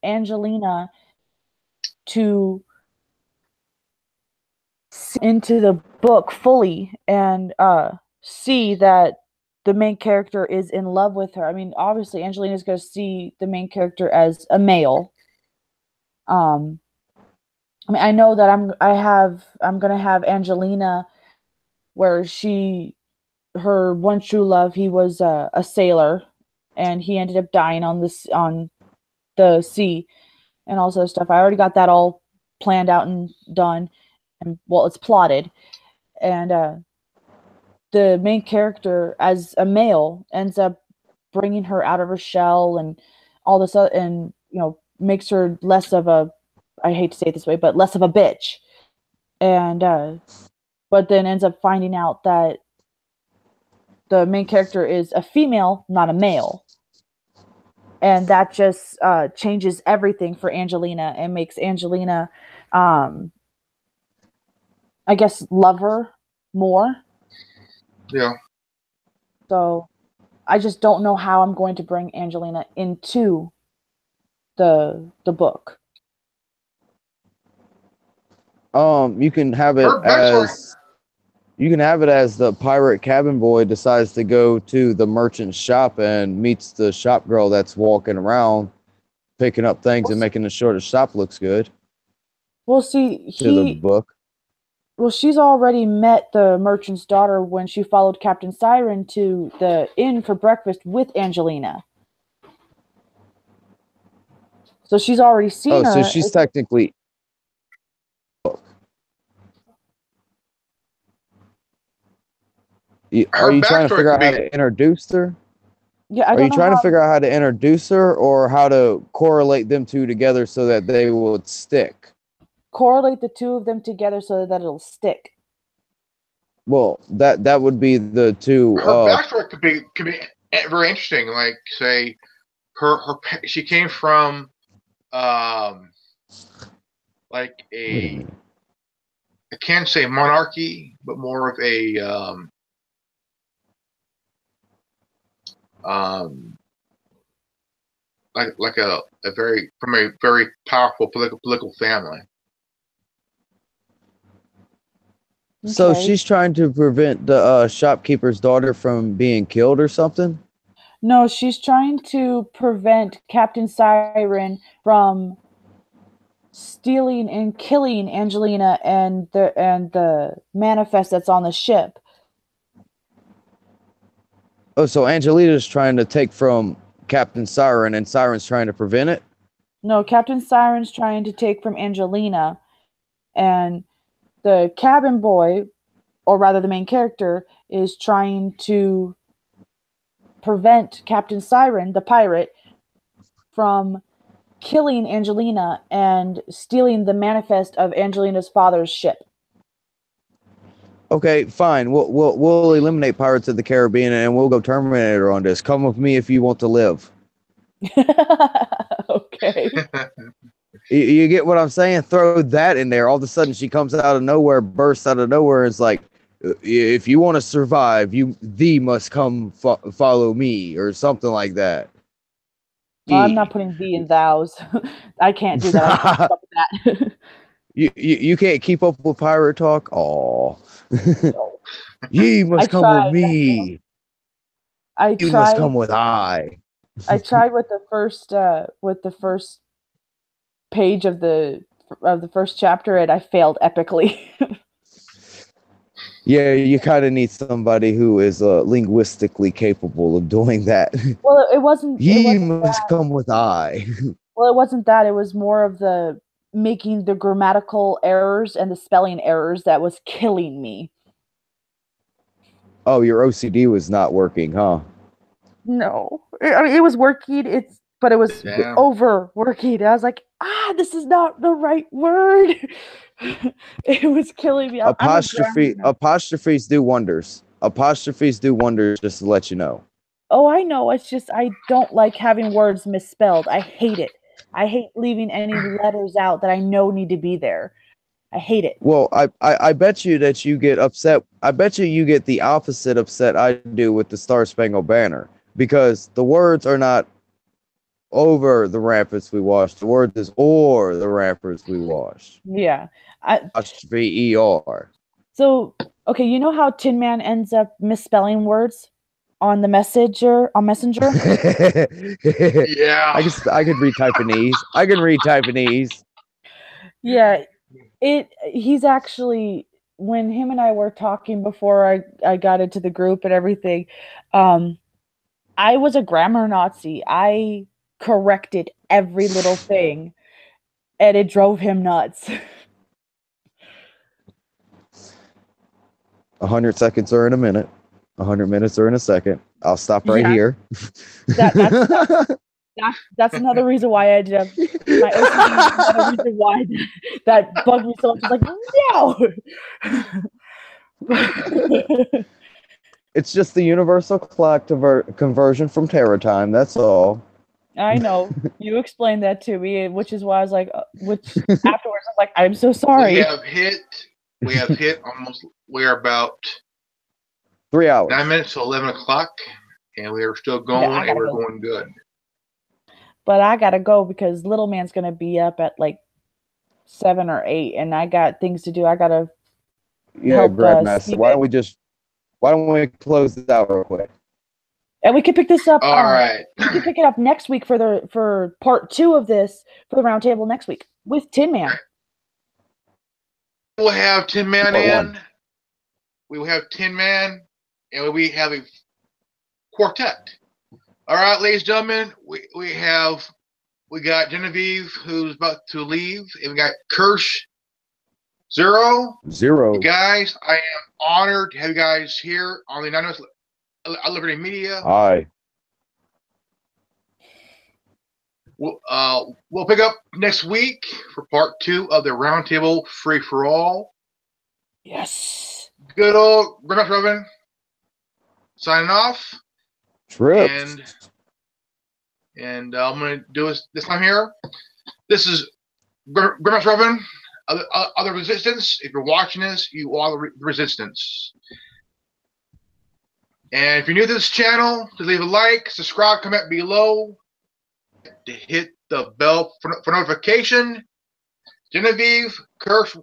Angelina to see into the book fully and see that the main character is in love with her. I mean, obviously, Angelina's going to see the main character as a male. I mean, I know that I'm going to have Angelina where her one true love, he was a sailor, and he ended up dying on the sea and all this stuff. I already got that all planned out and done, and well, it's plotted. And the main character, as a male, ends up bringing her out of her shell and all this other, and, you know, makes her less of a, I hate to say it this way, but less of a bitch. and but then ends up finding out that the main character is a female, not a male. And that just changes everything for Angelina and makes Angelina, I guess, love her more. Yeah. So I just don't know how I'm going to bring Angelina into the book. You can have it as the pirate cabin boy decides to go to the merchant shop and meets the shop girl that's walking around picking up things and making sure the shop looks good. Well, see, the book. Well, she's already met the merchant's daughter when she followed Captain Siren to the inn for breakfast with Angelina. So she's already seen her. Oh, so she's technically. Are you trying to figure out how to introduce her? Yeah, Are you trying to figure out how to introduce her or how to correlate them two together so that they would stick? Correlate the two of them together so that it'll stick. Well, that would be the two. Her backstory could be very interesting. Like, say, she came from, like I can't say monarchy, but more of a like a very powerful political family. So she's trying to prevent the shopkeeper's daughter from being killed or something? No, she's trying to prevent Captain Siren from stealing and killing Angelina and the manifest that's on the ship. Oh, so Angelina's trying to take from Captain Siren and Siren's trying to prevent it? No, Captain Siren's trying to take from Angelina, and the cabin boy, or rather the main character, is trying to prevent Captain Siren, the pirate, from killing Angelina and stealing the manifest of Angelina's father's ship. Okay, fine. We'll eliminate Pirates of the Caribbean and we'll go Terminator on this. Come with me if you want to live. Okay. You get what I'm saying? Throw that in there. All of a sudden, she comes out of nowhere, bursts out of nowhere, and it's like, if you want to survive, thee must come follow me, or something like that. Well, I'm not putting thee in thous. I can't do that. I can't stop that. You can't keep up with pirate talk? Aw. Ye must come with me. You must come with I. I tried with the first page of the first chapter, and I failed epically. Yeah, you kind of need somebody who is linguistically capable of doing that. Well, it wasn't. Ye must come with I. Well, it wasn't that. It was more of the making the grammatical errors and the spelling errors that was killing me. Oh, your OCD was not working, huh? No, I mean it was working. But it was overworking. I was like, this is not the right word. It was killing me. Apostrophes do wonders. Apostrophes do wonders, just to let you know. Oh, I know. It's just I don't like having words misspelled. I hate it. I hate leaving any letters out that I know need to be there. I hate it. Well, I bet you that you get upset. I bet you get the opposite upset I do with the Star Spangled Banner, because the words are not over the ramparts we washed. The word is or the ramparts we washed. Yeah. Apostrophe ER. So, okay, you know how Tin Man ends up misspelling words on the Messenger? Yeah. I could read Taiwanese. Yeah. He's actually, when him and I were talking before I got into the group and everything, I was a grammar Nazi. I corrected every little thing, and it drove him nuts. 100 seconds are in a minute. 100 minutes are in a second. I'll stop right here. That's That's another reason why I did my OCD. Is another reason why that bugged me so much. It's like, no. It's just the universal clock conversion from Terra time. That's all. I know. You explained that to me, which is why I was like, which afterwards I was like, I'm so sorry. We have hit almost, we're about 3 hours. 9 minutes to 11 o'clock, and we are still going, and we're going good. But I gotta go because little man's gonna be up at like 7 or 8, and I got things to do. I gotta help. Grandmaster. Why don't we close this out real quick? And we can pick this up. All right. We can pick it up next week for part 2 of this for the roundtable next week with Tin Man. We'll have Tin Man in. We will have Tin Man, and we have a quartet. All right, ladies and gentlemen, we got Genevieve who's about to leave, and we got Kirsch Zero. You guys, I am honored to have you guys here on the Anonymous Liberty Media. Hi. We'll pick up next week for part 2 of the Roundtable Free for All. Yes. Good old Grandmaster Robin signing off. Trips. And I'm going to do this time here. This is Grandmaster Robin, other Resistance. If you're watching this, you are the Resistance. And if you're new to this channel, please leave a like, subscribe, comment below, to hit the bell for notification. Genevieve, Kirsch,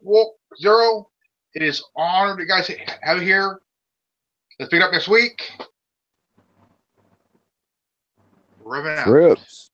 Zero, it is honored you guys have it here. Let's pick it up next week. Ribbon out. Trips.